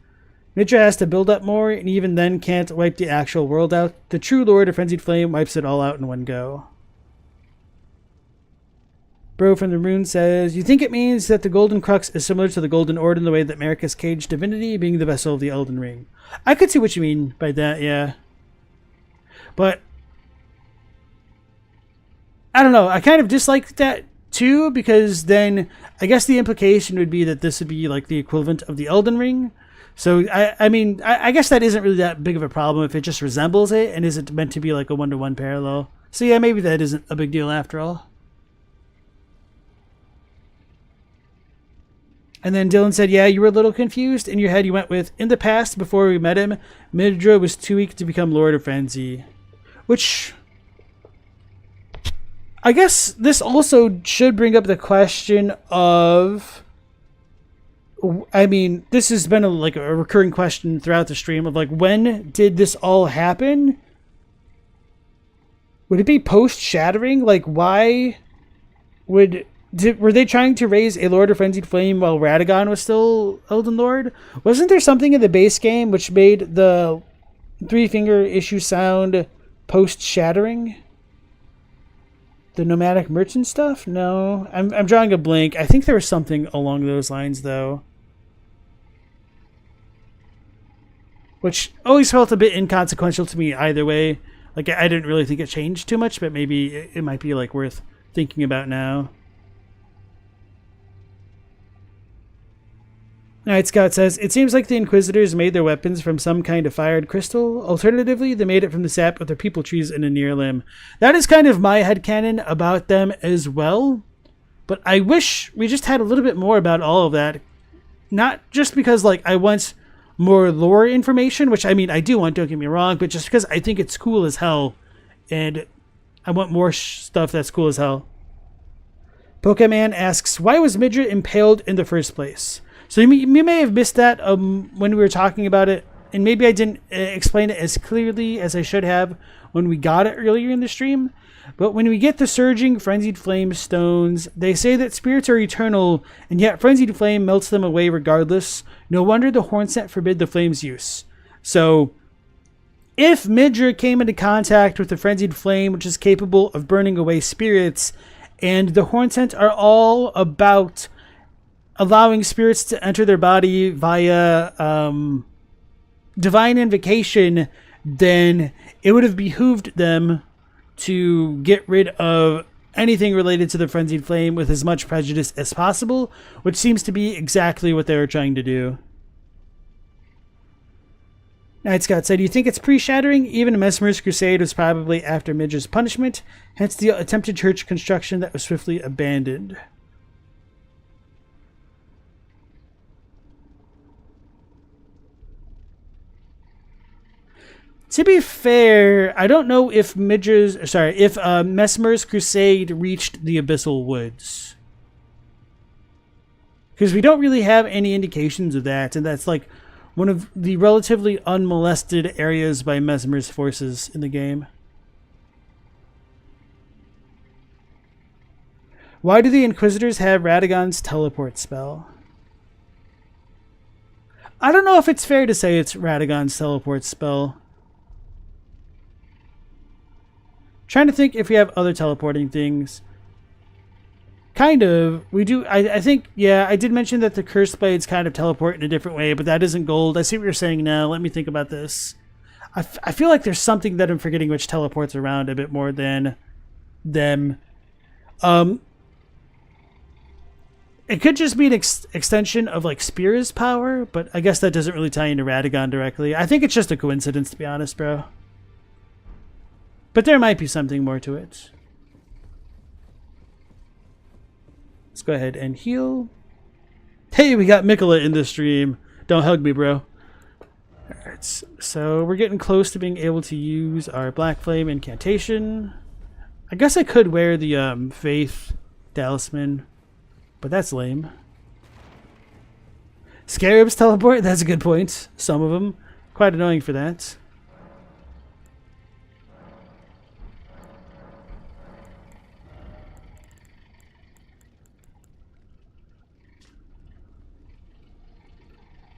Speaker 1: Midra has to build up more, and even then can't wipe the actual world out. The true Lord of Frenzied Flame wipes it all out in one go. Bro from the Rune says, you think it means that the Golden Crux is similar to the Golden Ord in the way that Marika's caged divinity being the vessel of the Elden Ring? I could see what you mean by that, yeah. But I don't know. I kind of dislike that too, because then I guess the implication would be that this would be like the equivalent of the Elden Ring. So I mean, I guess that isn't really that big of a problem if it just resembles it and isn't meant to be like a one-to-one parallel. So yeah, maybe that isn't a big deal after all. And then Dylan said, yeah, you were a little confused. In your head, you went with, in the past, before we met him, Midra was too weak to become Lord of Frenzy. Which I guess this also should bring up the question of, I mean, this has been like a recurring question throughout the stream of like, when did this all happen? Would it be post-shattering? Like, why were they trying to raise a Lord of Frenzied Flame while Radagon was still Elden Lord? Wasn't there something in the base game which made the three-finger issue sound post-shattering? The nomadic merchant stuff? No. I'm drawing a blank. I think there was something along those lines, though. Which always felt a bit inconsequential to me either way. Like, I didn't really think it changed too much, but maybe it might be, like, worth thinking about now. Night Scout says, it seems like the Inquisitors made their weapons from some kind of fired crystal. Alternatively, they made it from the sap of their people trees in a near limb. That is kind of my headcanon about them as well. But I wish we just had a little bit more about all of that. Not just because, like, I want more lore information, which, I mean, I do want, don't get me wrong, but just because I think it's cool as hell. And I want more stuff that's cool as hell. Pokemon asks, why was Midra impaled in the first place? So you may have missed that when we were talking about it, and maybe I didn't explain it as clearly as I should have when we got it earlier in the stream. But when we get the surging Frenzied Flame stones, they say that spirits are eternal, and yet Frenzied Flame melts them away regardless. No wonder the Hornsent forbid the flame's use. So, if Midra came into contact with the Frenzied Flame, which is capable of burning away spirits, and the Hornsent are all about allowing spirits to enter their body via divine invocation, then it would have behooved them to get rid of anything related to the Frenzied Flame with as much prejudice as possible, which seems to be exactly what they were trying to do. Night Scout said, do you think it's pre-shattering? Even Mesmer's crusade was probably after Midra's punishment, hence the attempted church construction that was swiftly abandoned. To be fair, I don't know if Mesmer's crusade reached the Abyssal Woods. Because we don't really have any indications of that, and that's like one of the relatively unmolested areas by Mesmer's forces in the game. Why do the Inquisitors have Radagon's teleport spell? I don't know if it's fair to say it's Radagon's teleport spell. Trying to think if we have other teleporting things. Kind of. We do. I think, yeah, I did mention that the Cursed Blades kind of teleport in a different way, but that isn't gold. I see what you're saying now. Let me think about this. I feel like there's something that I'm forgetting which teleports around a bit more than them. It could just be an extension of, like, Spear's power, but I guess that doesn't really tie into Radagon directly. I think it's just a coincidence, to be honest, bro. But there might be something more to it. Let's go ahead and heal. Hey, we got Mikola in the stream. Don't hug me, bro. Alright, so we're getting close to being able to use our Black Flame incantation. I guess I could wear the Faith Talisman, but that's lame. Scarabs teleport? That's a good point. Some of them. Quite annoying for that.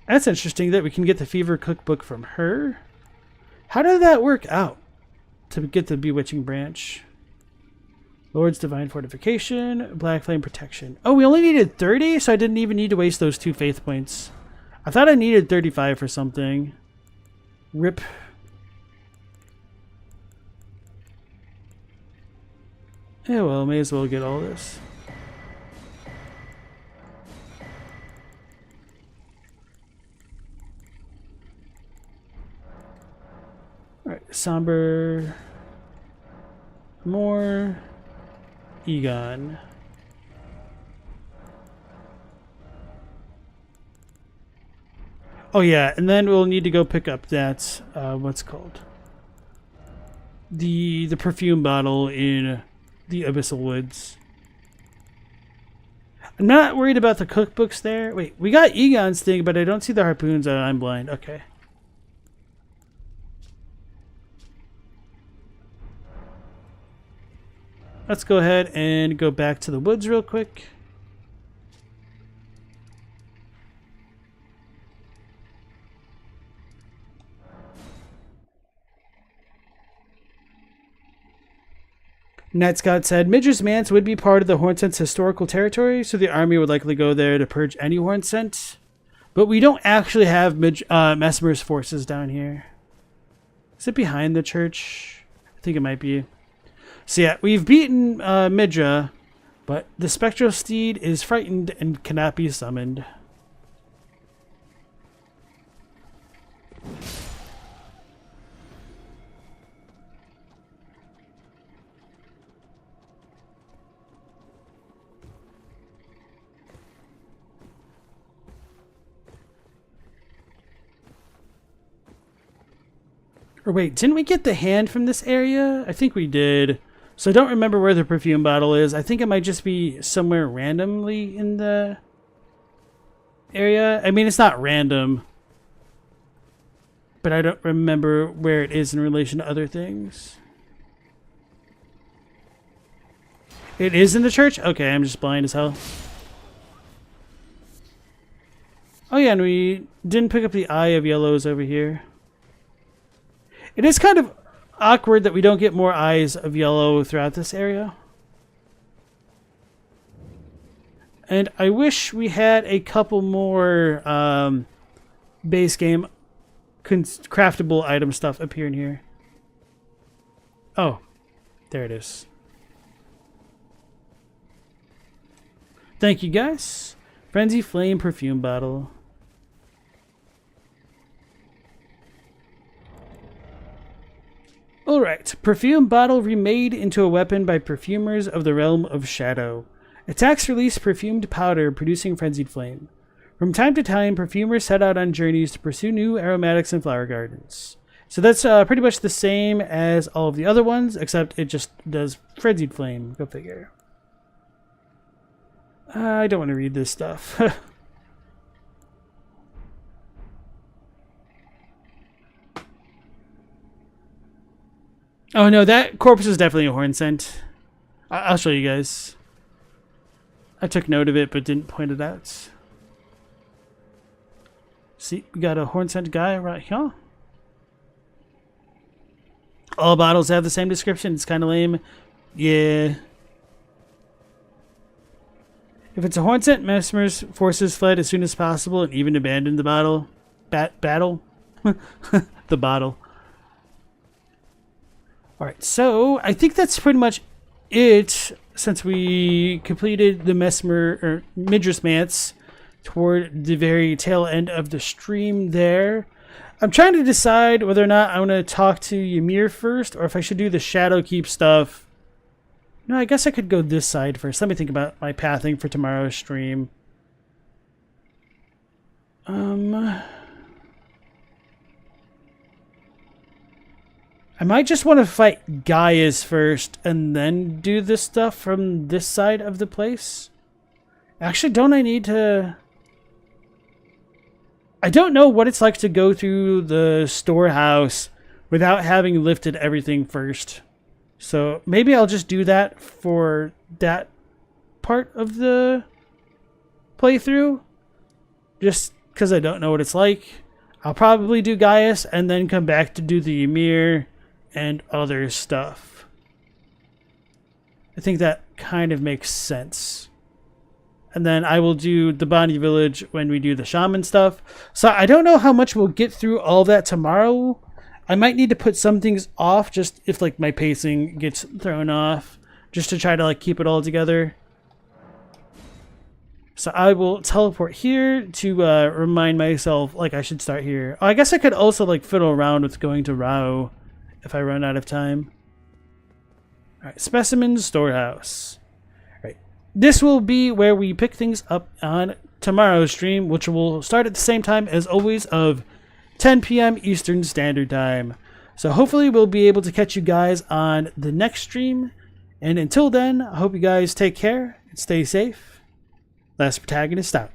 Speaker 1: That's interesting that we can get the Fever Cookbook from her. How did that work out to get the Bewitching Branch? Lord's Divine Fortification, Black Flame Protection. Oh, we only needed 30, so I didn't even need to waste those 2 faith points. I thought I needed 35 for something. Rip. Yeah, well, may as well get all this. Alright, Somber. More. Egon. Oh yeah, and then we'll need to go pick up that, what's it called? The perfume bottle in the Abyssal Woods. I'm not worried about the cookbooks there. Wait, we got Egon's thing, but I don't see the harpoons. Oh, I'm blind. Okay. Let's go ahead and go back to the woods real quick. Night Scout said, Midra's Manse would be part of the Hornsent's historical territory, so the army would likely go there to purge any Hornsent. But we don't actually have Mesmer's forces down here. Is it behind the church? I think it might be. So yeah, we've beaten Midra, but the Spectral Steed is frightened and cannot be summoned. Or wait, didn't we get the hand from this area? I think we did. So I don't remember where the perfume bottle is. I think it might just be somewhere randomly in the area. I mean, it's not random, but I don't remember where it is in relation to other things. It is in the church? Okay, I'm just blind as hell. Oh yeah, and we didn't pick up the Eye of Yellows over here. It is kind of awkward that we don't get more Eyes of Yellow throughout this area. And I wish we had a couple more base game craftable item stuff appear in here. Oh, there it is. Thank you, guys. Frenzy Flame perfume bottle. Alright, perfume bottle remade into a weapon by perfumers of the realm of shadow. Attacks release perfumed powder producing frenzied flame. From time to time, perfumers set out on journeys to pursue new aromatics and flower gardens. So that's pretty much the same as all of the other ones, except it just does frenzied flame. Go figure. I don't want to read this stuff. Oh no, that corpse is definitely a Hornsent. I'll show you guys. I took note of it, but didn't point it out. See, we got a Hornsent guy right here. All bottles have the same description. It's kind of lame. Yeah. If it's a Hornsent, Mesmer's forces fled as soon as possible and even abandoned the battle. Battle? The bottle. Alright, so I think that's pretty much it since we completed the Midra's Manse toward the very tail end of the stream there. I'm trying to decide whether or not I want to talk to Ymir first or if I should do the Shadowkeep stuff. No, I guess I could go this side first. Let me think about my pathing for tomorrow's stream. I might just want to fight Gaius first and then do this stuff from this side of the place. Actually, don't I need to... I don't know what it's like to go through the storehouse without having lifted everything first. So maybe I'll just do that for that part of the playthrough. Just because I don't know what it's like. I'll probably do Gaius and then come back to do the Ymir and other stuff. I think that kind of makes sense. And then I will do the Bonnie Village when we do the shaman stuff. So I don't know how much we'll get through all that tomorrow. I might need to put some things off just if like my pacing gets thrown off, just to try to like keep it all together. So I will teleport here to remind myself like I should start here. Oh, I guess I could also like fiddle around with going to Rao if I run out of time. Alright, Specimens Storehouse. Alright, this will be where we pick things up on tomorrow's stream, which will start at the same time as always of 10 p.m. Eastern Standard Time. So hopefully we'll be able to catch you guys on the next stream. And until then, I hope you guys take care and stay safe. Last Protagonist out.